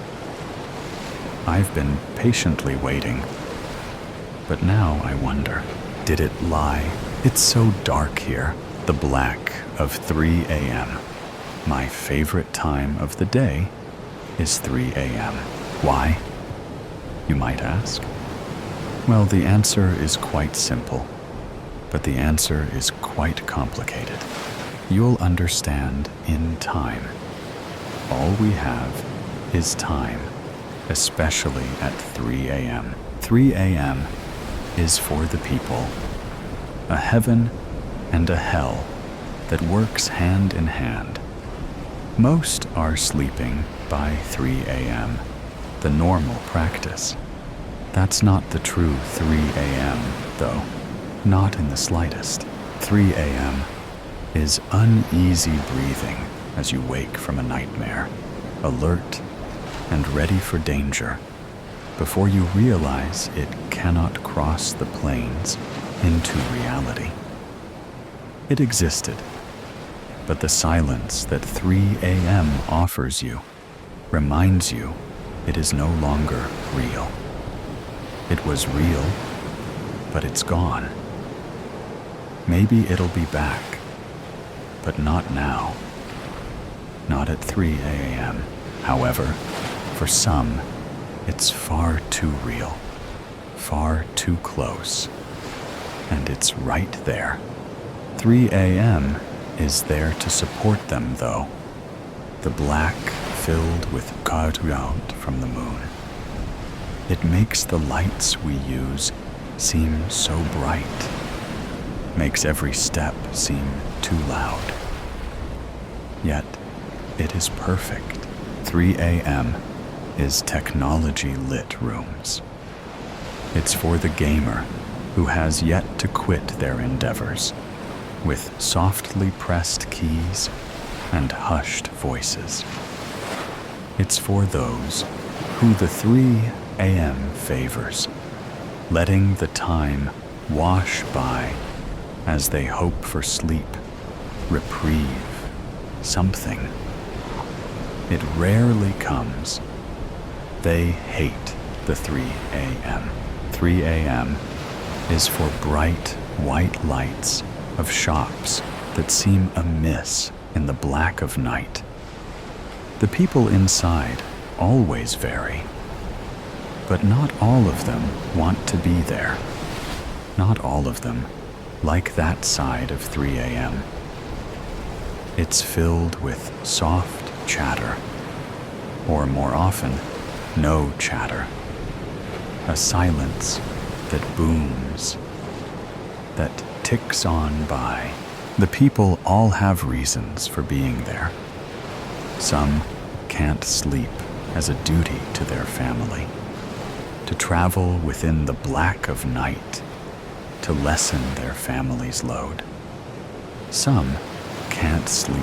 I've been patiently waiting, but now I wonder, did it lie? It's so dark here, the black of 3 a.m. My favorite time of the day is 3 a.m. Why, you might ask? Well, the answer is quite simple, but the answer is quite complicated. You'll understand in time. All we have is time, especially at 3 a.m. 3 a.m. is for the people, a heaven and a hell that works hand in hand. Most are sleeping by 3 a.m., the normal practice. That's not the true 3 a.m., though, not in the slightest. 3 a.m. is uneasy breathing as you wake from a nightmare, alert and ready for danger, before you realize it cannot cross the plains into reality. It existed, but the silence that 3 a.m. offers you reminds you it is no longer real. It was real, but it's gone. Maybe it'll be back, but not now. Not at 3 a.m. However, for some, it's far too real, far too close, and it's right there. 3 a.m. is there to support them, though, the black filled with cloud from the moon. It makes the lights we use seem so bright, makes every step seem too loud. Yet, it is perfect. 3 a.m. is technology-lit rooms. It's for the gamer who has yet to quit their endeavors, with softly pressed keys and hushed voices. It's for those who the 3 a.m. favors, letting the time wash by as they hope for sleep, reprieve, something. It rarely comes. They hate the 3 a.m. 3 a.m. is for bright white lights of shops that seem amiss in the black of night. The people inside always vary, but not all of them want to be there. Not all of them like that side of 3 a.m. It's filled with soft chatter, or more often, no chatter. A silence that booms, that ticks on by. The people all have reasons for being there. Some can't sleep as a duty to their family, to travel within the black of night, to lessen their family's load. Some can't sleep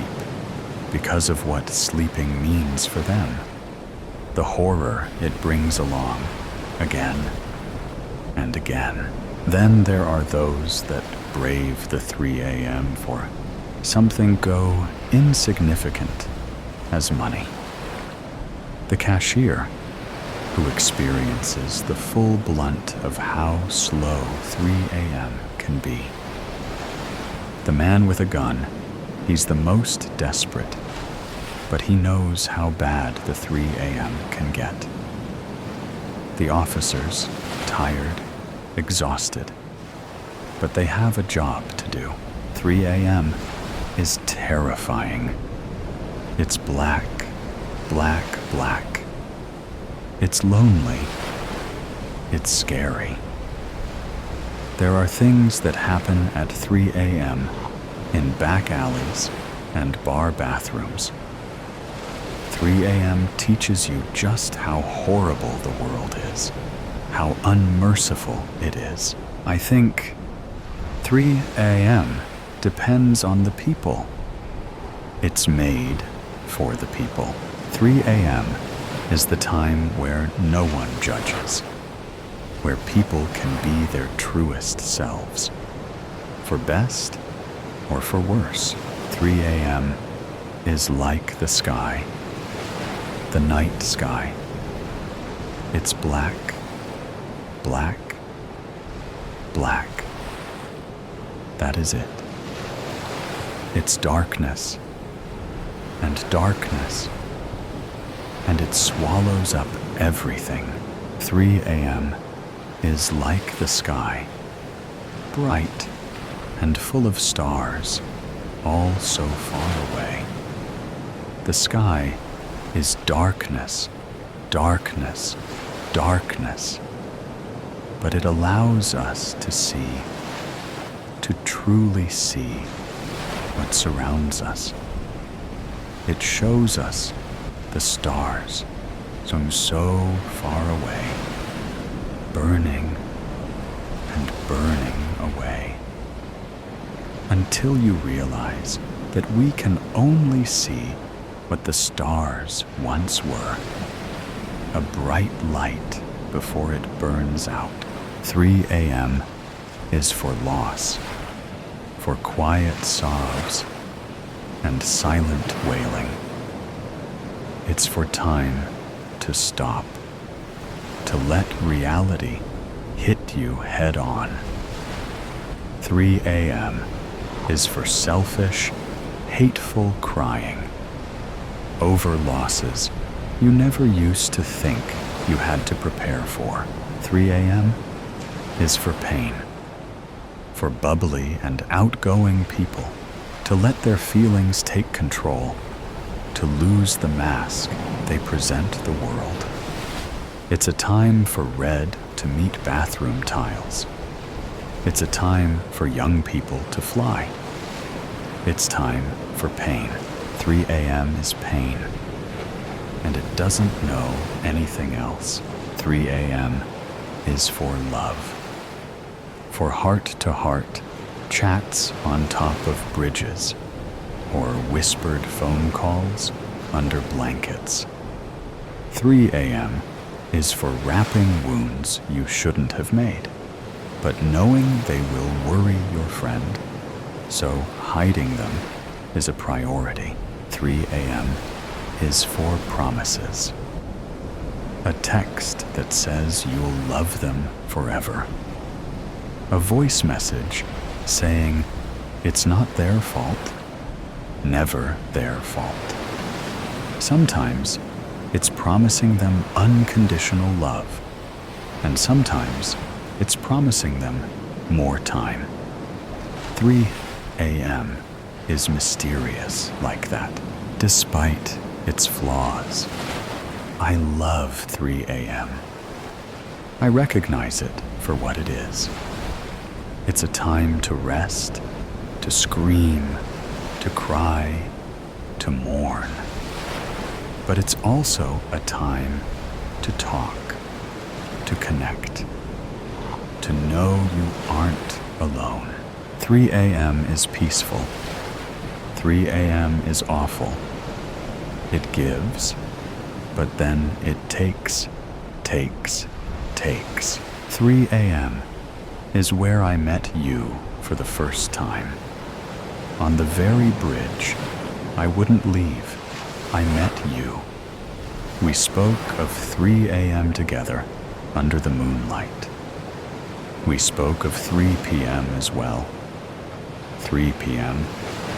because of what sleeping means for them, the horror it brings along again and again. Then there are those that brave the 3 a.m. for something go insignificant as money. The cashier who experiences the full blunt of how slow 3 a.m. can be. The man with a gun, he's the most desperate, but he knows how bad the 3 a.m. can get. The officers, tired, exhausted, but they have a job to do. 3 a.m. is terrifying. It's black, black, black. It's lonely. It's scary. There are things that happen at 3 a.m. in back alleys and bar bathrooms. 3 a.m. teaches you just how horrible the world is, how unmerciful it is. I think 3 a.m. depends on the people. It's made for the people. 3 a.m. is the time where no one judges, where people can be their truest selves, for best or for worse. 3 a.m. is like the sky, the night sky. It's black, black, black. That is it. It's darkness and darkness, and it swallows up everything. 3 a.m. is like the sky, bright and full of stars, all so far away. The sky is darkness, darkness, darkness, but it allows us to see, to truly see what surrounds us. It shows us the stars from so far away, burning and burning away, until you realize that we can only see what the stars once were, a bright light before it burns out. 3 a.m. is for loss, for quiet sobs and silent wailing. It's for time to stop, to let reality hit you head on. 3 a.m. is for selfish, hateful crying over losses you never used to think you had to prepare for. 3 a.m. is for pain, for bubbly and outgoing people to let their feelings take control, to lose the mask they present the world. It's a time for red to meet bathroom tiles. It's a time for young people to fly. It's time for pain. 3 a.m. is pain, and it doesn't know anything else. 3 a.m. is for love, for heart-to-heart chats on top of bridges, or whispered phone calls under blankets. 3 a.m. is for wrapping wounds you shouldn't have made, but knowing they will worry your friend, so hiding them is a priority. 3 a.m. is for promises. A text that says you'll love them forever. A voice message saying it's not their fault, never their fault. Sometimes it's promising them unconditional love, and sometimes it's promising them more time. 3 a.m. is mysterious like that, despite its flaws. I love 3 a.m. I recognize it for what it is. It's a time to rest, to scream, to cry, to mourn. But it's also a time to talk, to connect, to know you aren't alone. 3 a.m. is peaceful. 3 a.m. is awful. It gives, but then it takes. 3 a.m. is where I met you for the first time. On the very bridge I wouldn't leave, I met you. We spoke of 3 a.m. together under the moonlight. We spoke of 3 p.m. as well. 3 p.m.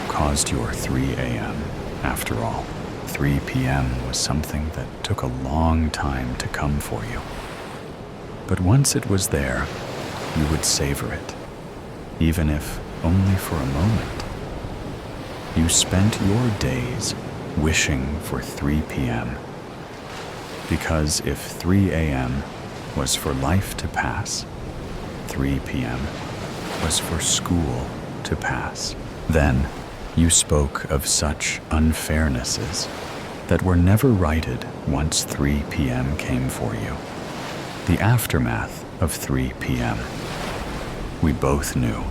caused your 3 a.m. After all, 3 p.m. was something that took a long time to come for you. But once it was there, you would savor it, even if only for a moment. You spent your days wishing for 3 p.m. Because if 3 a.m. was for life to pass, 3 p.m. was for school to pass. Then you spoke of such unfairnesses that were never righted once 3 p.m. came for you. The aftermath of 3 p.m. We both knew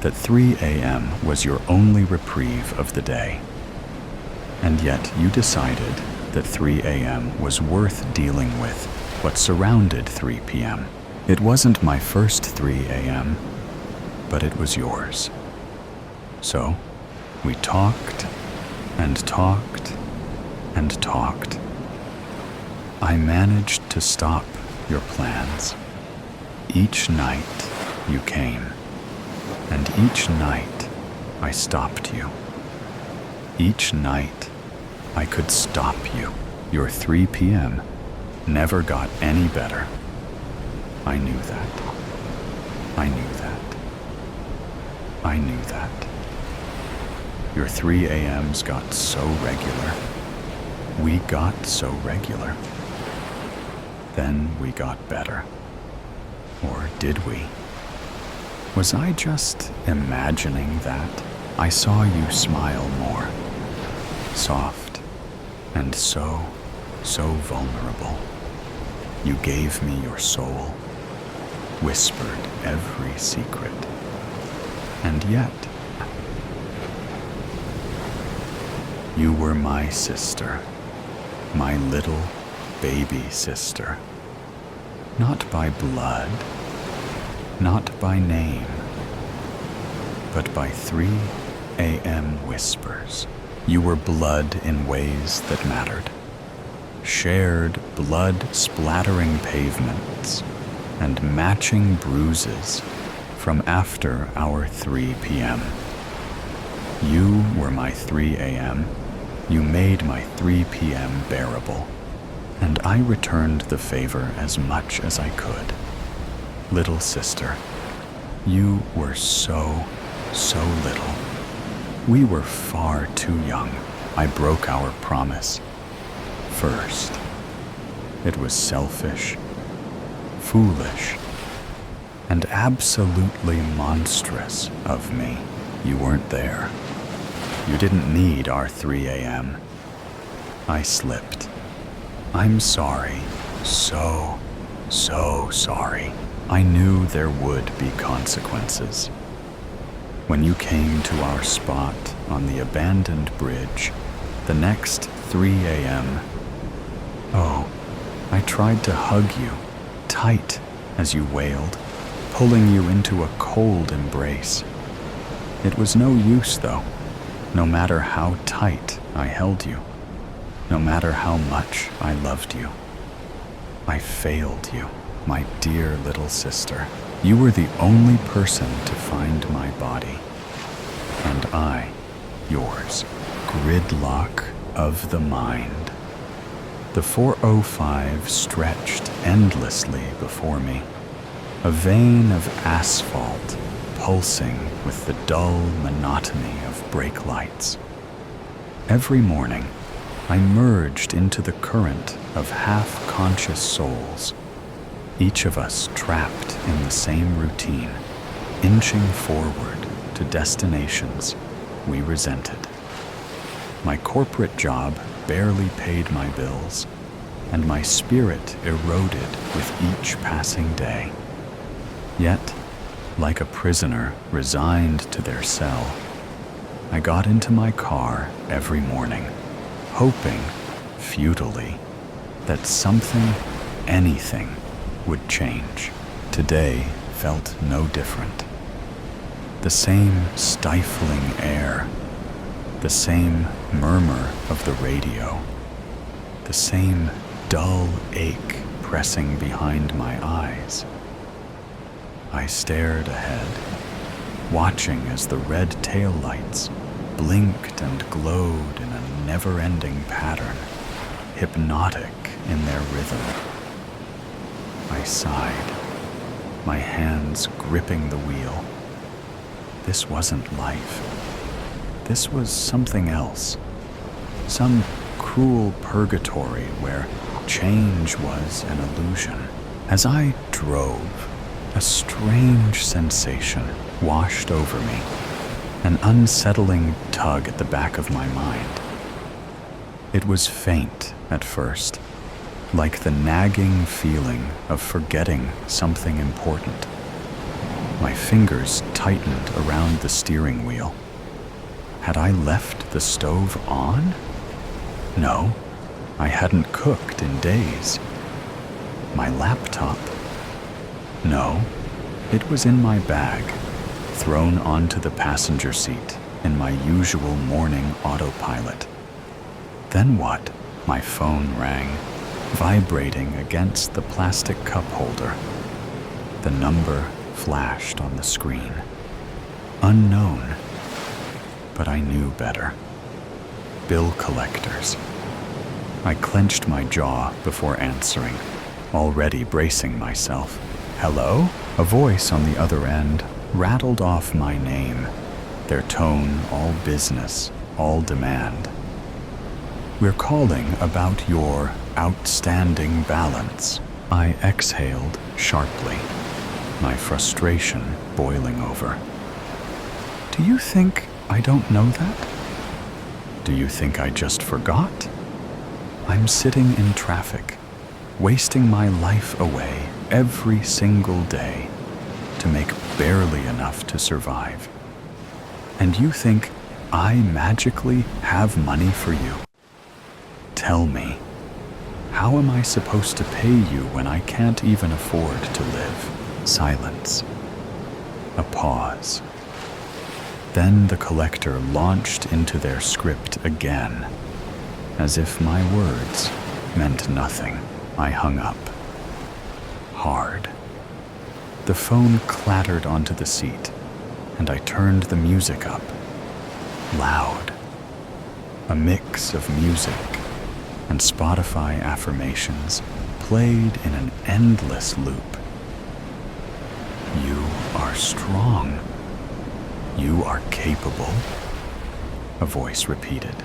that 3 a.m. was your only reprieve of the day. And yet you decided that 3 a.m. was worth dealing with what surrounded 3 p.m. It wasn't my first 3 a.m., but it was yours. So we talked and talked and talked. I managed to stop your plans. Each night you came, and each night I stopped you. Each night I could stop you. Your 3 p.m. never got any better. I knew that. I knew that. I knew that. Your 3 a.m.s got so regular. We got so regular. Then we got better. Or did we? Was I just imagining that? I saw you smile more. Soft and so vulnerable. You gave me your soul, whispered every secret. And yet, you were my sister, my little baby sister. Not by blood, not by name, but by 3 a.m. whispers. You were blood in ways that mattered. Shared blood-splattering pavements and matching bruises from after our 3 p.m. You were my 3 a.m. You made my 3 p.m. bearable, and I returned the favor as much as I could. Little sister, you were so little. We were far too young. I broke our promise. First, it was selfish, foolish, and absolutely monstrous of me. You weren't there. You didn't need our 3 a.m. I slipped. I'm sorry. So sorry. I knew there would be consequences. When you came to our spot on the abandoned bridge, the next 3 a.m., oh, I tried to hug you, tight as you wailed, pulling you into a cold embrace. It was no use, though, no matter how tight I held you, no matter how much I loved you. I failed you, my dear little sister. You were the only person to find my body, and I, yours. Gridlock of the mind. The 405 stretched endlessly before me, a vein of asphalt pulsing with the dull monotony of brake lights. Every morning, I merged into the current of half-conscious souls, each of us trapped in the same routine, inching forward to destinations we resented. My corporate job barely paid my bills, and my spirit eroded with each passing day. Yet, like a prisoner resigned to their cell, I got into my car every morning, hoping, futilely, that something, anything, would change. Today felt no different. The same stifling air, the same murmur of the radio, the same dull ache pressing behind my eyes. I stared ahead, watching as the red taillights blinked and glowed in a never-ending pattern, hypnotic in their rhythm. I sighed, my hands gripping the wheel. This wasn't life. This was something else. Some cruel purgatory where change was an illusion. As I drove, a strange sensation washed over me, an unsettling tug at the back of my mind. It was faint at first, like the nagging feeling of forgetting something important. My fingers tightened around the steering wheel. Had I left the stove on? No, I hadn't cooked in days. My laptop? No, it was in my bag, thrown onto the passenger seat in my usual morning autopilot. Then what? My phone rang, vibrating against the plastic cup holder. The number flashed on the screen. Unknown, but I knew better. Bill collectors. I clenched my jaw before answering, already bracing myself. Hello? A voice on the other end rattled off my name, their tone all business, all demand. We're calling about your outstanding balance. I exhaled sharply, my frustration boiling over. Do you think I don't know that? Do you think I just forgot? I'm sitting in traffic, wasting my life away every single day to make barely enough to survive. And you think I magically have money for you? Tell me, how am I supposed to pay you when I can't even afford to live? Silence. A pause. Then the collector launched into their script again, as if my words meant nothing. I hung up. Hard. The phone clattered onto the seat, and I turned the music up. Loud. A mix of music and Spotify affirmations played in an endless loop. You are strong. You are capable, a voice repeated.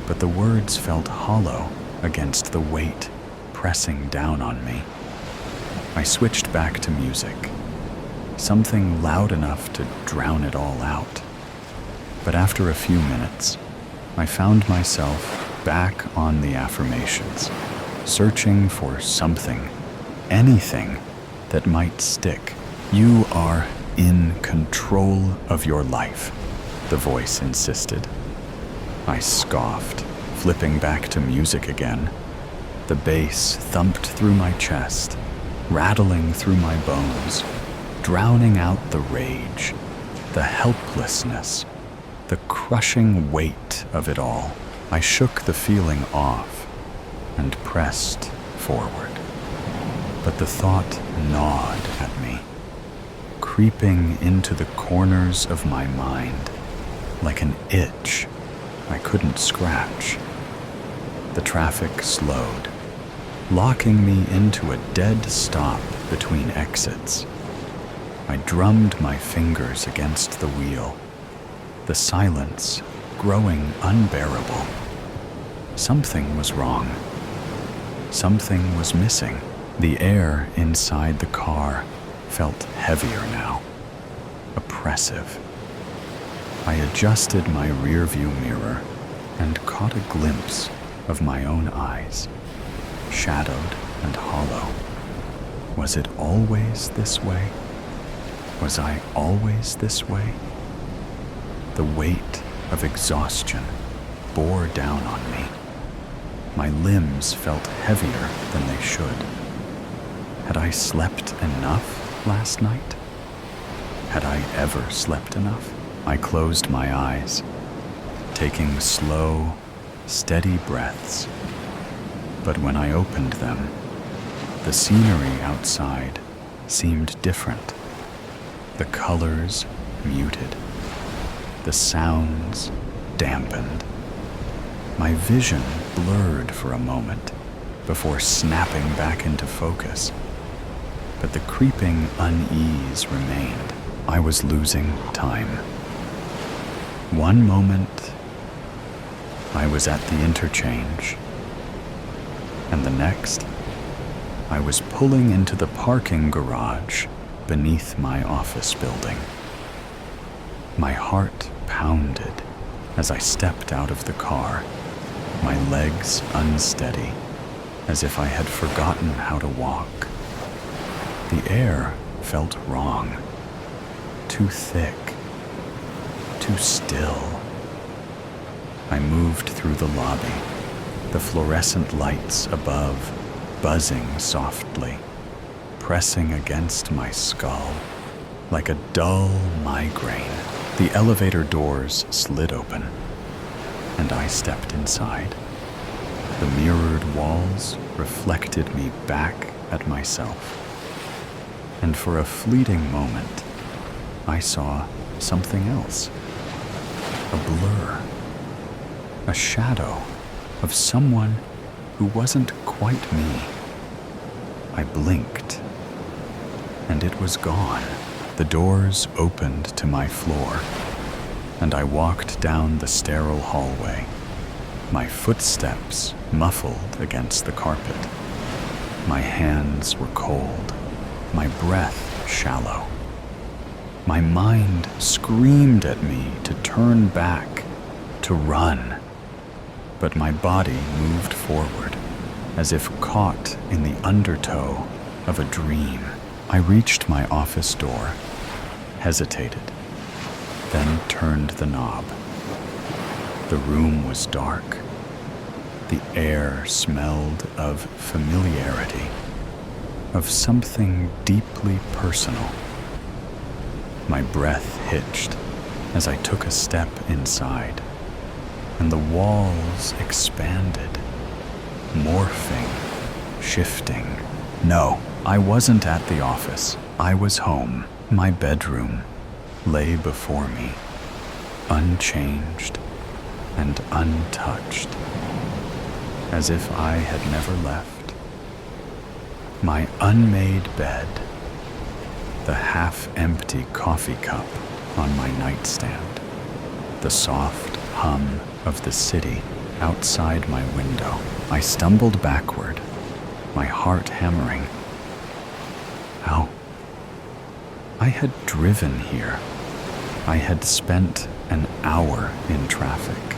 But the words felt hollow against the weight pressing down on me. I switched back to music, something loud enough to drown it all out. But after a few minutes, I found myself back on the affirmations, searching for something, anything that might stick. You are in control of your life, the voice insisted. I scoffed, flipping back to music again. The bass thumped through my chest, rattling through my bones, drowning out the rage, the helplessness, the crushing weight of it all. I shook the feeling off and pressed forward. But the thought gnawed at me, creeping into the corners of my mind like an itch I couldn't scratch. The traffic slowed, locking me into a dead stop between exits. I drummed my fingers against the wheel, the silence growing unbearable. Something was wrong. Something was missing. The air inside the car felt heavier now, oppressive. I adjusted my rearview mirror and caught a glimpse of my own eyes, shadowed and hollow. Was it always this way? Was I always this way? The weight of exhaustion bore down on me. My limbs felt heavier than they should. Had I slept enough last night? Had I ever slept enough? I closed my eyes, taking slow, steady breaths. But when I opened them, the scenery outside seemed different. The colors muted, the sounds dampened. My vision blurred for a moment before snapping back into focus. But the creeping unease remained. I was losing time. One moment, I was at the interchange, and the next, I was pulling into the parking garage beneath my office building. My heart pounded as I stepped out of the car, my legs unsteady, as if I had forgotten how to walk. The air felt wrong, too thick, too still. I moved through the lobby, the fluorescent lights above buzzing softly, pressing against my skull like a dull migraine. The elevator doors slid open, and I stepped inside. The mirrored walls reflected me back at myself. And for a fleeting moment, I saw something else. A blur, a shadow of someone who wasn't quite me. I blinked, and it was gone. The doors opened to my floor, and I walked down the sterile hallway, my footsteps muffled against the carpet. My hands were cold, my breath shallow. My mind screamed at me to turn back, to run. But my body moved forward, as if caught in the undertow of a dream. I reached my office door, hesitated, then turned the knob. The room was dark. The air smelled of familiarity, of something deeply personal. My breath hitched as I took a step inside, and the walls expanded, morphing, shifting. No, I wasn't at the office. I was home. My bedroom lay before me, unchanged and untouched, as if I had never left. My unmade bed, the half-empty coffee cup on my nightstand, the soft hum of the city outside my window. I stumbled backward, my heart hammering. How? I had driven here. I had spent an hour in traffic.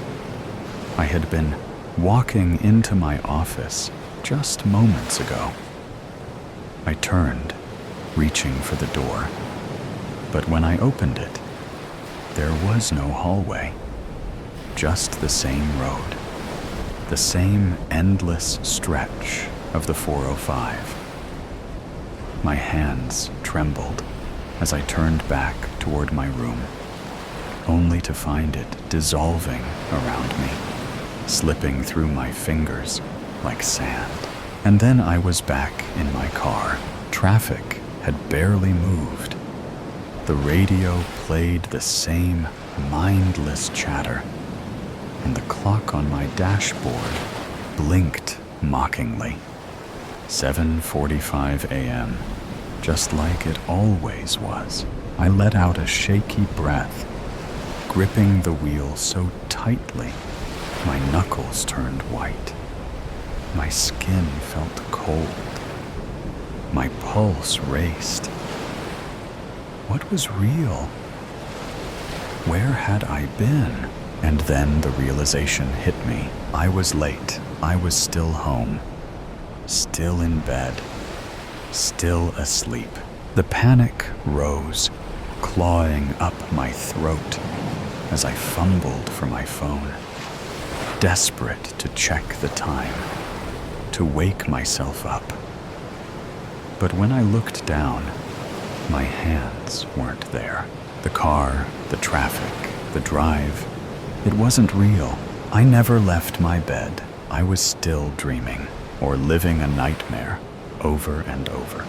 I had been walking into my office just moments ago. I turned, reaching for the door. But when I opened it, there was no hallway, just the same road, the same endless stretch of the 405. My hands trembled as I turned back toward my room, only to find it dissolving around me, slipping through my fingers like sand. And then I was back in my car. Traffic had barely moved. The radio played the same mindless chatter, and the clock on my dashboard blinked mockingly. 7:45 a.m., just like it always was. I let out a shaky breath, gripping the wheel so tightly, my knuckles turned white. My skin felt cold. My pulse raced. What was real? Where had I been? And then the realization hit me. I was late. I was still home, still in bed, still asleep. The panic rose, clawing up my throat as I fumbled for my phone, desperate to check the time, to wake myself up. But when I looked down, my hands weren't there. The car, the traffic, the drive, it wasn't real. I never left my bed. I was still dreaming. or living a nightmare over and over.